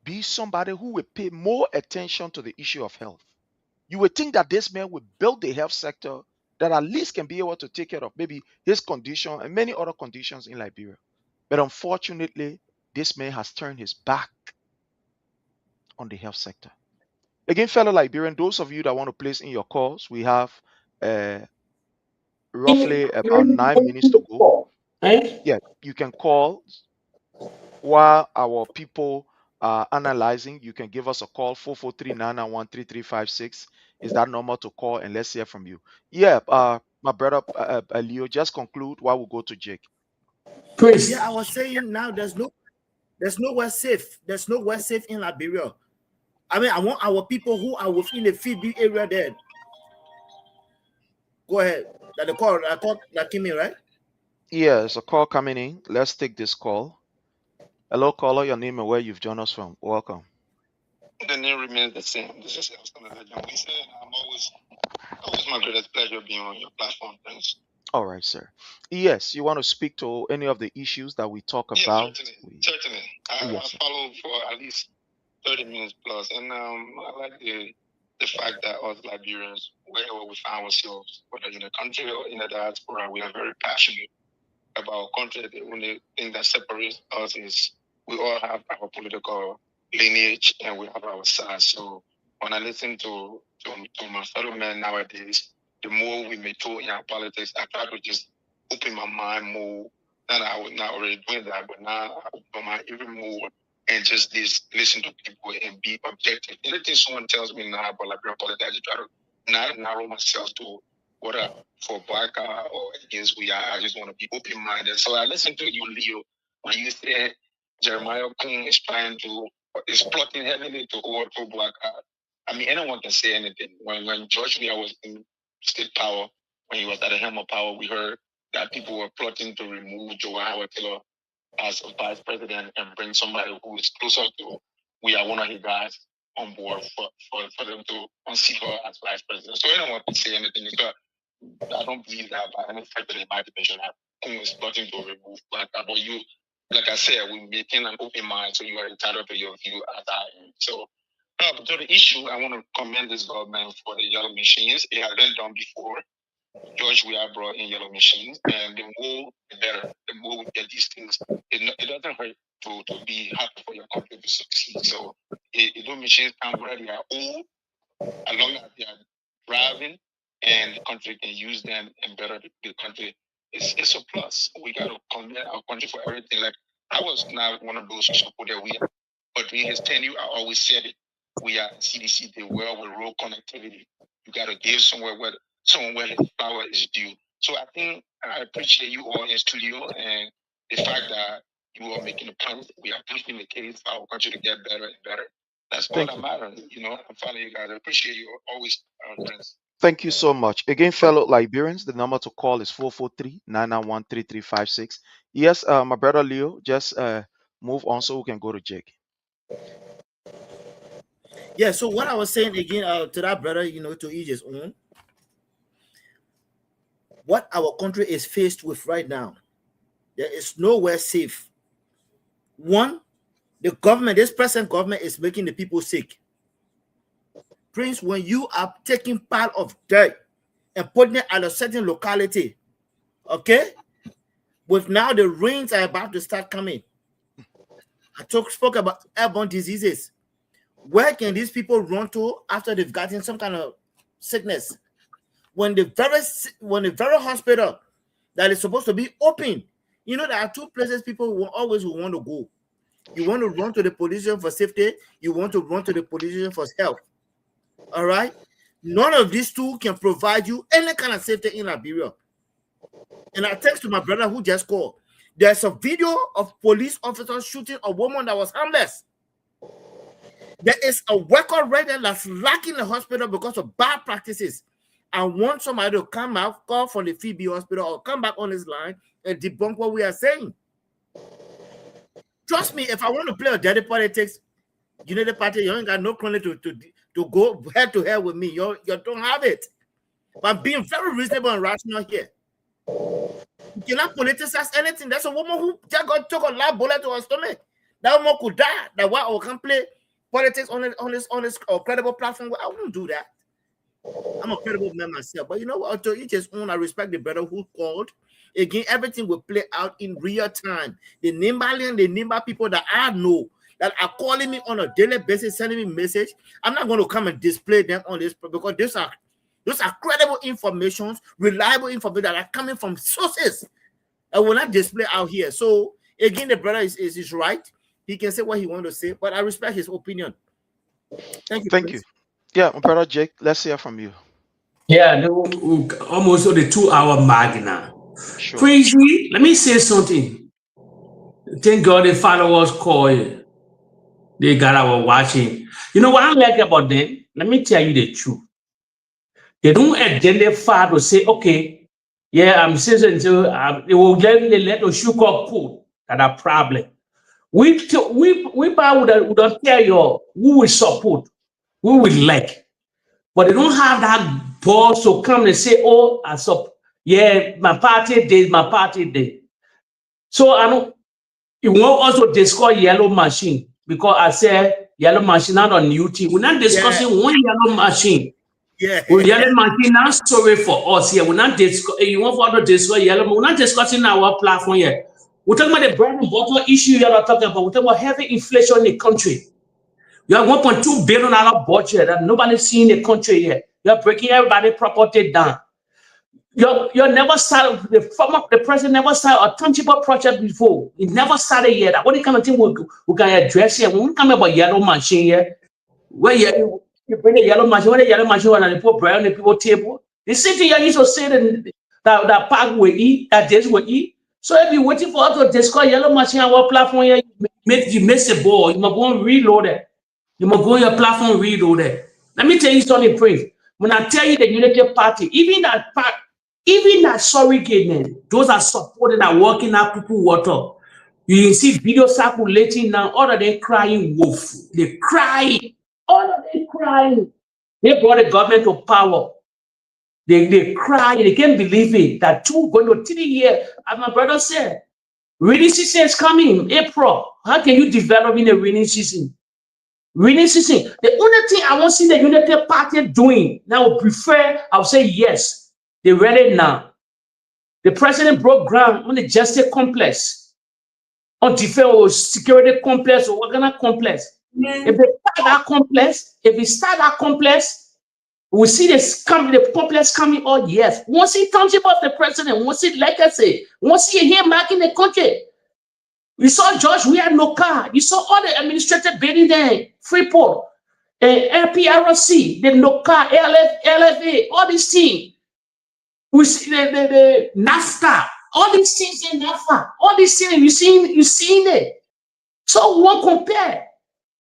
be somebody who will pay more attention to the issue of health. You would think that this man would build the health sector that at least can be able to take care of maybe his condition and many other conditions in Liberia. But unfortunately, this man has turned his back on the health sector. Again, fellow Liberian, those of you that want to place in your calls, we have roughly about 9 minutes to go. Yeah, you can call while our people are analyzing. You can give us a call, 443-991-3356. Is that number to call, and let's hear from you. Yeah, my brother Leo, just conclude while we go to Jake. Chris. Yeah, I was saying now there's nowhere safe. There's nowhere safe in Liberia. I mean, I want our people who are within the Phoebe area there. Go ahead. The call that came in, right? Yeah, there's a call coming in. Let's take this call. Hello, caller. Your name and where you've joined us from. Welcome. The name remains the same. This is Elston. I'm always my greatest pleasure being on your platform. Thanks. All right, sir. Yes, you want to speak to any of the issues that we talk about? Certainly. I follow for at least 30 minutes plus, and I like the fact that us Liberians, wherever we find ourselves, whether in the country or in the diaspora, we are very passionate about our country. The only thing that separates us is we all have our political lineage and we have our sides. So when I listen to my fellow men nowadays, the more we may talk in our politics, I try to just open my mind more. Not I was not already doing that, but now I open my mind even more and just listen to people and be objective. Anything someone tells me now about Liberian politics, I just try to not narrow myself to what for black or against we are. I just want to be open-minded. So I listened to you, Leo, when you said Jeremiah King is plotting heavily to overthrow black. I mean, anyone can say anything. When George Weah was in state power, when he was at the helm of power, we heard that people were plotting to remove Joe Howard Taylor as a vice president and bring somebody who is closer to we are one of his guys on board for them to unseat her as vice president. So anyone can say anything. So I don't believe that by any stretch of the imagination that Kung is plotting to remove black. But you, like I said, we're making an open mind, so you are entitled to your view as I am. So, to the issue, I want to commend this government for the yellow machines. It has been done before. George, we have brought in yellow machines, and the more the better. The more we get these things, it doesn't hurt to be happy for your country to succeed. So, machines come where they are old, as long as they are driving and the country can use them and better the country, it's a plus. We got to commend our country for everything. Like, I was not one of those who supported we are, but in his tenure, I always said it. We are CDC, the world with road connectivity. You got to give someone where the flower is due. So I think I appreciate you all in studio and the fact that you are making a point. We are pushing the case for our country to get better and better. That's all that matters. You know, I'm following you guys. I appreciate you always, friends. Thank you so much. Again, fellow Liberians, the number to call is 443-991-3356. Yes, my brother Leo, just move on so we can go to Jake. Yeah, so what I was saying again to that brother, you know, to each his own. What our country is faced with right now, there is nowhere safe. One, the government, this present government is making the people sick. Prince, when you are taking part of dirt and putting it at a certain locality, okay, with now the rains are about to start coming. I spoke about airborne diseases. Where can these people run to after they've gotten some kind of sickness? When the very hospital that is supposed to be open, you know, there are two places people will always want to go. You want to run to the police station for safety. You want to run to the police station for health. All right? None of these two can provide you any kind of safety in Liberia. And I text to my brother who just called. There's a video of police officers shooting a woman that was harmless. There is a record right there that's lacking the hospital because of bad practices. I want somebody to come out, call from the Phoebe hospital, or come back on this line and debunk what we are saying. Trust me, if I want to play a dirty politics, United Party, you ain't got no credit to go head to head with me. You don't have it. But I'm being very reasonable and rational here. You cannot politicize anything. There's a woman who just took a loud bullet to her stomach. That woman could die. That why I can play politics on this credible platform. I wouldn't do that. I'm a credible man myself. But you know what? To each his own. I respect the brother who called. Again, everything will play out in real time. The Nimba people that I know that are calling me on a daily basis, sending me message. I'm not going to come and display them on this because those are credible information, reliable information that are coming from sources. I will not display out here. So again, the brother is right. He can say what he wants to say, but I respect his opinion. Thank you. Thank you. Yeah, my brother Jake, let's hear from you. Yeah, almost on the 2-hour mark now. Sure. Crazy. Let me say something. Thank God the followers call. They got our watching. You know what I like about them? Let me tell you the truth. They don't identify to say, okay, yeah, I'm saying so. They will let the sugar code that a problem. We would tell you who we support, who we like, but they don't have that balls to come and say, oh, I support. Yeah, my party did. So I know you won't also discuss yellow machine because I said yellow machine not a new thing. We're not discussing one yellow machine. Yeah. Well, yellow machine not sorry for us here. We're not discussing. You want to discuss yellow? We're not discussing our platform yet. We're talking about the bread and butter issue you're not talking about. We're talking about heavy inflation in the country. You have $1.2 billion budget that nobody's seen in the country yet. You're breaking everybody's property down. You never started, the president never started a tangible project before. It never started yet. What kind of thing we can address here? When we come about yellow machine here, where you bring the yellow machine, when the yellow machine and put bread on the people table, the same thing you used to say that park will eat, that this will eat. So if you're waiting for us to discuss yellow machine on our platform here, you miss the ball. You must go and reload it. You must go on your platform, reload it. Let me tell you something, Prince. When I tell you the Unity Party, even that surrogate men, those are supporting and working out people water. You can see videos circulating now, all of them crying wolf. They cry. All of them crying. They brought the government to power. They cry. They can't believe it. That 2 going to 3 years, as my brother said, rainy season is coming, April. How can you develop in a rainy season? Rainy season. The only thing I want to see the Unity Party doing, now I would say yes. They're ready now. The president broke ground on the justice complex, on defense or security complex or what kind of complex. If they start that complex, we see the complex coming all years. Once he township of the president, once he legacy, once he here back in the country. We saw George, we had no car. You saw all the administrative building there, Freeport, LPRC, the NOCA, LFA, all these things. We see the NAFTA, all these things in NAFTA, all these things you seen it. So one compare.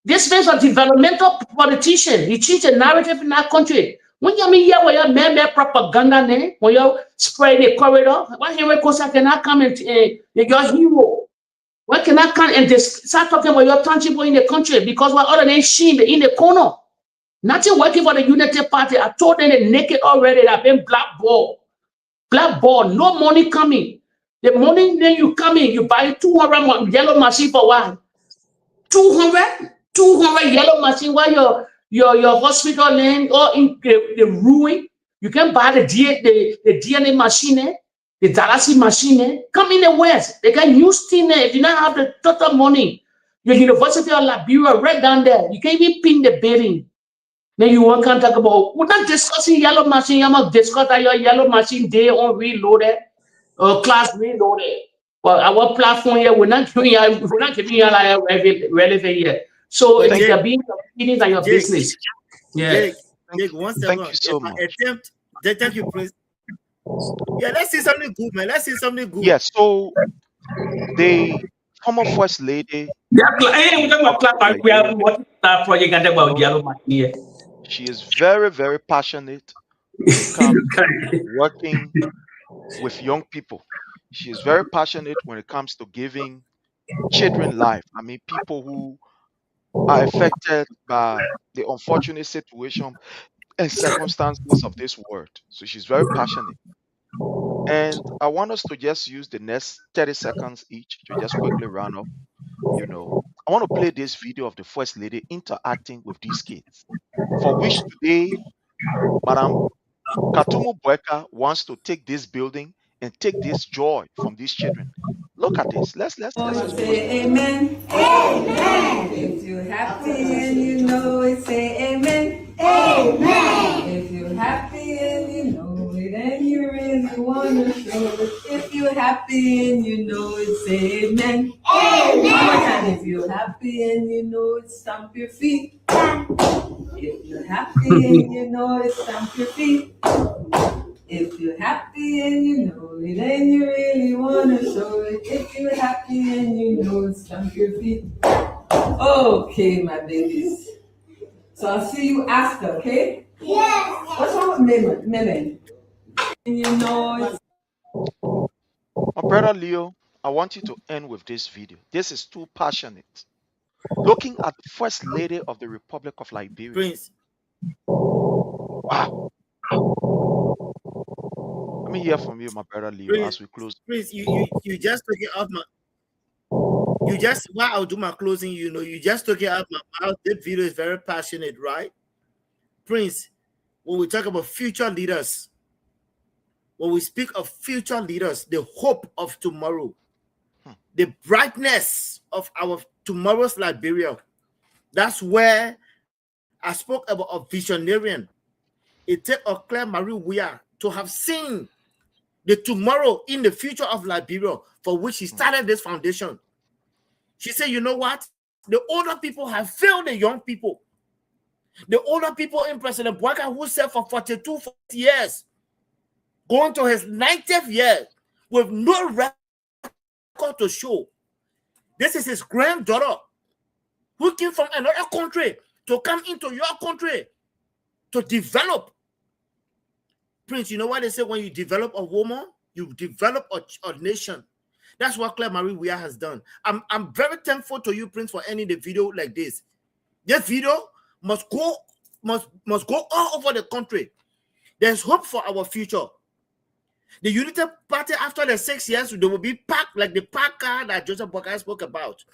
This man's a developmental politician. He changed the narrative in that country. When you mean here, when you man propaganda, when you spread the corridor, why here cannot come and your hero? Why cannot come and start talking about your tangible in the country because what other than shame in the corner? Nothing working for the United Party. I told them they naked already. I've been blackballed. Blackballed. No money coming. The money then you come in, you buy 200 yellow machine for what? 200 yellow machine while your hospital land or in the ruin. You can buy the DNA machine, the dialysis machine. Come in the West. They can use thing. If you don't have the total money, your University of Liberia right down there. You can't even pin the building. Then you want to talk about, we're not discussing yellow machine. I'm not discussing your yellow machine day on reloaded or class reloaded. Well, our platform here, we're not giving you like relevant here. So it's the being meetings and your business. Yeah. Jake, one second. Thank you so much. Thank you, Prince. Yeah, let's see something good, man. Let's see something good. Yeah, so the former first lady. She is very, very passionate when it comes to working with young people. She is very passionate when it comes to giving children life. I mean, people who are affected by the unfortunate situation and circumstances of this world. So she's very passionate. And I want us to just use the next 30 seconds each to just quickly round up. You know, I want to play this video of the First Lady interacting with these kids, for which today, Madam Katumu Bweka wants to take this building and take this joy from these children. Look at this. Let's say amen. Amen. If you're happy and you know it, say amen. Amen. If you're happy and you know it and you really want to show it. If you're happy and you know it, say amen. Amen. And if you're happy and you know it, stamp your feet. If you're happy and you know it, stamp your feet. If you're happy and you know it and you really want to show it. If you're happy and you know it, stamp your feet. Okay, my babies. So I'll see you after, okay? Yes. What's wrong with Meme? You know it. My brother Leo, I want you to end with this video. This is too passionate. Looking at the First Lady of the Republic of Liberia. Prince. Wow. Let me hear from you, my brother Leo, Prince, as we close. Prince, you just took it off my. You just, while I'll do my closing, you know, you just took it out my mouth. This video is very passionate, right? Prince, when we talk about future leaders, when we speak of future leaders, the hope of tomorrow, the brightness of our tomorrow's Liberia, that's where I spoke about a visionarian. It takes a Claire Marie Weah to have seen the tomorrow in the future of Liberia, for which she started this foundation. She said, you know what? The older people have failed the young people. The older people in President Bweka, who served for 42 years, going to his 90th year with no record to show. This is his granddaughter who came from another country to come into your country to develop. Prince, you know what they say? When you develop a woman, you develop a nation. That's what Claire Marie Weah has done. I'm very thankful to you, Prince, for ending the video like this. This video must go all over the country. There's hope for our future. The Unity Party, after the 6 years, they will be packed like the pack car that Joseph Boakai spoke about.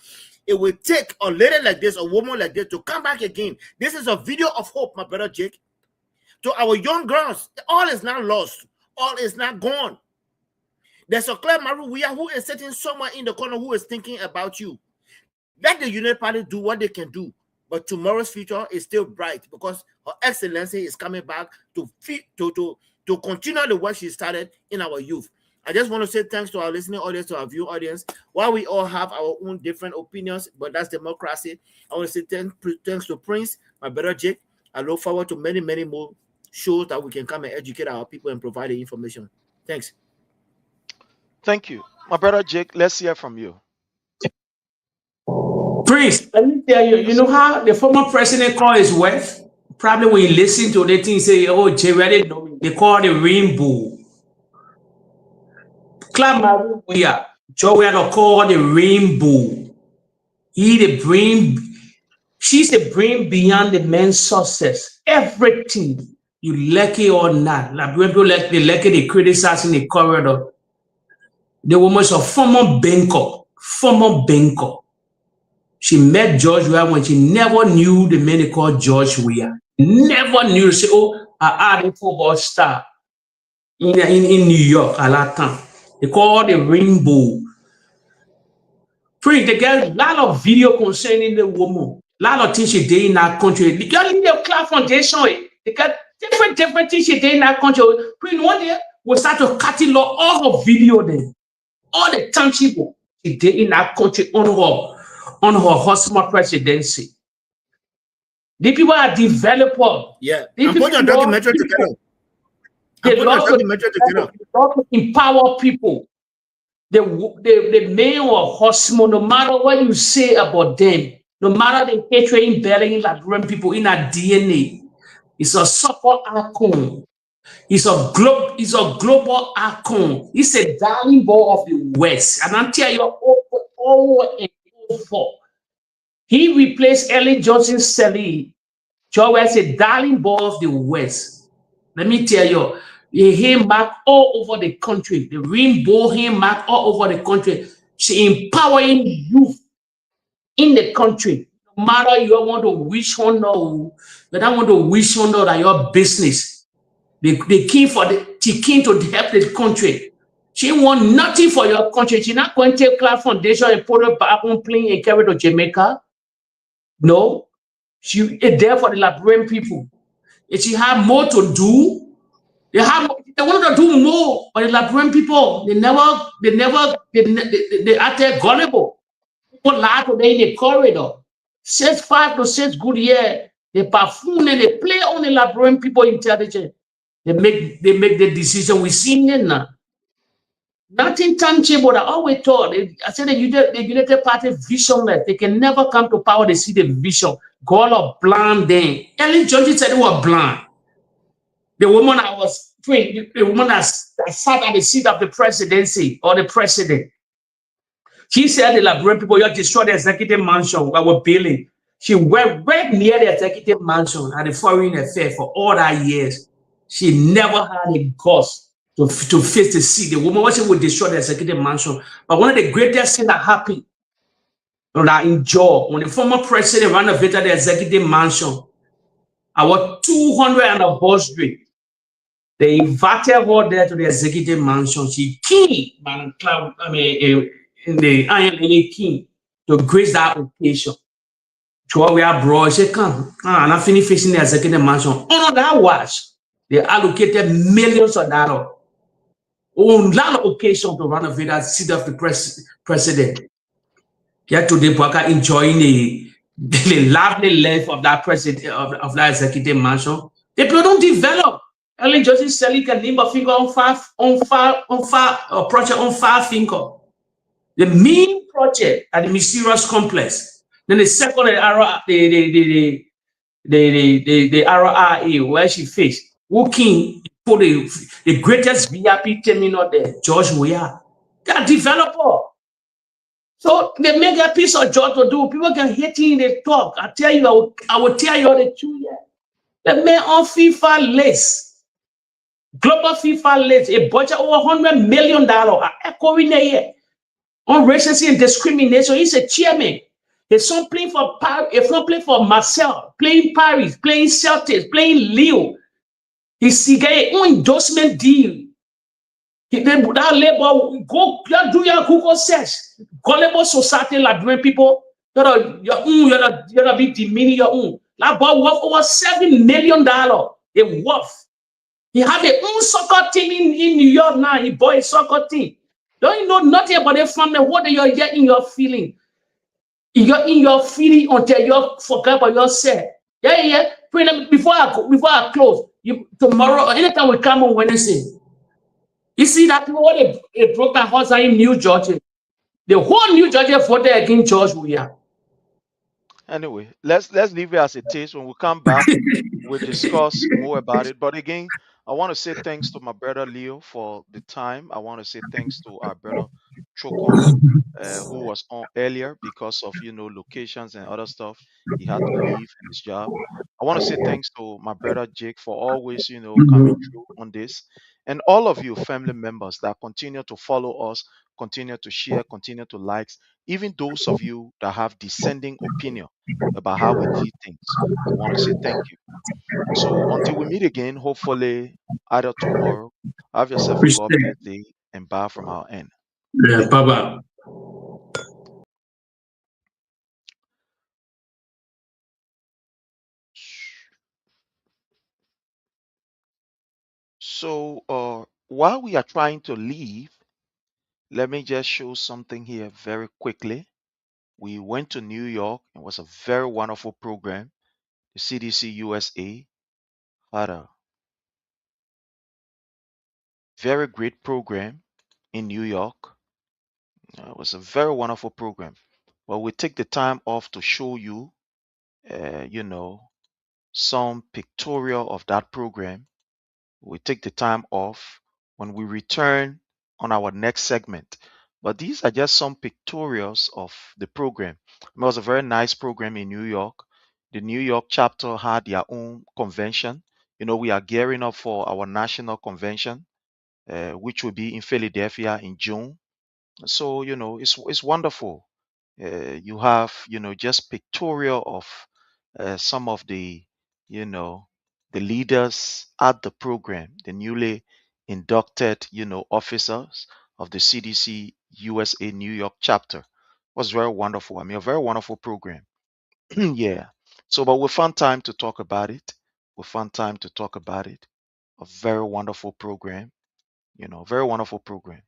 It will take a lady like this, a woman like this, to come back again. This is a video of hope, my brother Jake. To our young girls, all is not lost. All is not gone. There's a Claire Marie Weah who is sitting somewhere in the corner who is thinking about you. Let the United Party do what they can do. but tomorrow's future is still bright because Her Excellency is coming back to continue the work she started in our youth. I just want to say thanks to our listening audience, to our viewing audience. While we all have our own different opinions, but that's democracy, I want to say thanks to Prince, my brother Jake. I look forward to many, many more shows that we can come and educate our people and provide the information. Thanks. Thank you. My brother Jake, let's hear from you. Prince, let me tell you, you know how the former president called his wife? Probably when you listen to the thing, say, oh, Jay, they call the rainbow. Club Maria, Joe, we are call the rainbow. She's the brain beyond the man's success. Everything, you like it or not. Like people like they criticize in the corridor. The woman is a former banker. She met George Weah when she never knew the man they called George Weah. Never knew. Say, oh, I a football star in New York at that time. They call the rainbow. They get a lot of video concerning the woman. A lot of things she did in that country. The girl in the Cloud Foundation, they got different things she did in that country. One day, we start to catalog all her video there. All the tangible she did in that country on her husband presidency. The people are developers. Yeah. I'm putting a documentary together. They love to empower people. The male or husband, no matter what you say about them, no matter the hatred in belly, Liberian people in our DNA, it's a support icon. It's a global icon. It's a darling boy of the West. And I'm telling you, he replaced Ellen Johnson Sirleaf. Joe was a darling boy of the West. Let me tell you, he marked all over the country. The rainbow he marked all over the country. She empowering youth in the country. No matter you want to wish on or you don't want to wish on that your business. They came to help the country. She want nothing for your country. She's not going to take Cloud Foundation and put her back on plane and carry to Jamaica. No. She is there for the Liberian people. If she have more to do, they want to do more, but the Liberian people, they acted gullible. People lie today in the corridor. 5 to 6 good year. They perform and they play on the Liberian people intelligence. They make the decision. We see it now. Nothing tangible. I always thought. I said the United Party visionless. They can never come to power. They see the vision. God of blind them. Ellen Johnson said they were blind. The woman the woman that sat at the seat of the presidency or the president. She said the Liberian people, you have destroyed the executive mansion that we're building. She went right near the executive mansion at the foreign affair for all that years. She never had a guts to face the seat. The woman was able to destroy the executive mansion. But one of the greatest things that happened, that I enjoy, when the former president renovated the executive mansion, our 200th anniversary, they invited her there to the executive mansion. She came, in the Iron Lady King to grace that occasion. So we are brought, she come, and I finished facing the executive mansion. On that watch, they allocated millions of dollars on that occasion to renovate that seat of the president. Yet today, Baka enjoying the lovely life of that president of that executive mansion. The people don't develop. Ellen Johnson Sirleaf can name a finger on project on 5 fingers. The main project at the mysterious complex. Then the second, the RRA, where she faced, working for the greatest VIP terminal there, George Weah. They are developer. So they make a piece of job to do. People can hate in the talk. I tell you, I will tell you all the truth. The man on FIFA list. Global FIFA list, a budget over $100 million echoing a year on racism and discrimination. He's a chairman. He's some playing for Marseille, playing Paris, playing Celtics, playing Lille. He's got an endorsement deal. That labor, go do your Google search. Gullible society, Liberian people, You gotta be demeaning your own. That boy worth over $7 million. They worth. He have a own soccer team in New York now. He bought a soccer team. Don't you know nothing about the family? What do you get in your feeling? You're in your feeling until you forget about yourself. Yeah. Before I close, tomorrow, anytime we come on Wednesday, you see that people what they broke that house in New Georgia. The whole New Georgia voted against George Weah. Anyway, let's leave it as it is. When we come back, we'll discuss more about it. But again, I want to say thanks to my brother Leo for the time. I want to say thanks to our brother Choko, who was on earlier because of locations and other stuff. He had to leave in his job. I want to say thanks to my brother Jake for always coming through on this, and all of you family members that continue to follow us, continue to share, continue to likes, even those of you that have dissenting opinion about how we did things. We want to say thank you. So until we meet again, hopefully either tomorrow, have yourself a God bless day and bye from our end. Yeah, Thank you. bye-bye. So while we are trying to leave, let me just show something here very quickly. We went to New York. It was a very wonderful program. The CDC USA had a very great program in New York. It was a very wonderful program. Well, we take the time off to show you, some pictorial of that program. We take the time off when we return on our next segment. But these are just some pictorials of the program. It was a very nice program in New York. The New York chapter had their own convention. We are gearing up for our national convention, which will be in Philadelphia in June. So, it's wonderful. You have, just pictorial of some of the leaders at the program, the newly inducted, officers of the CDC USA New York chapter. It was very wonderful. I mean, a very wonderful program. Yeah. So, but we found time to talk about it. We found time to talk about it. A very wonderful program. Very wonderful program.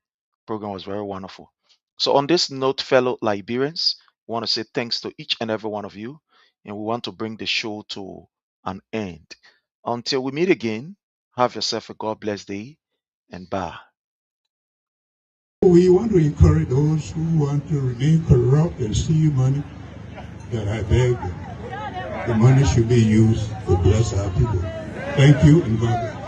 Program was very wonderful. So, on this note, fellow Liberians, we want to say thanks to each and every one of you, and we want to bring the show to an end. Until we meet again, have yourself a God bless day and bye. We want to encourage those who want to remain corrupt and steal money, that I beg them. The money should be used to bless our people. Thank you and God bless.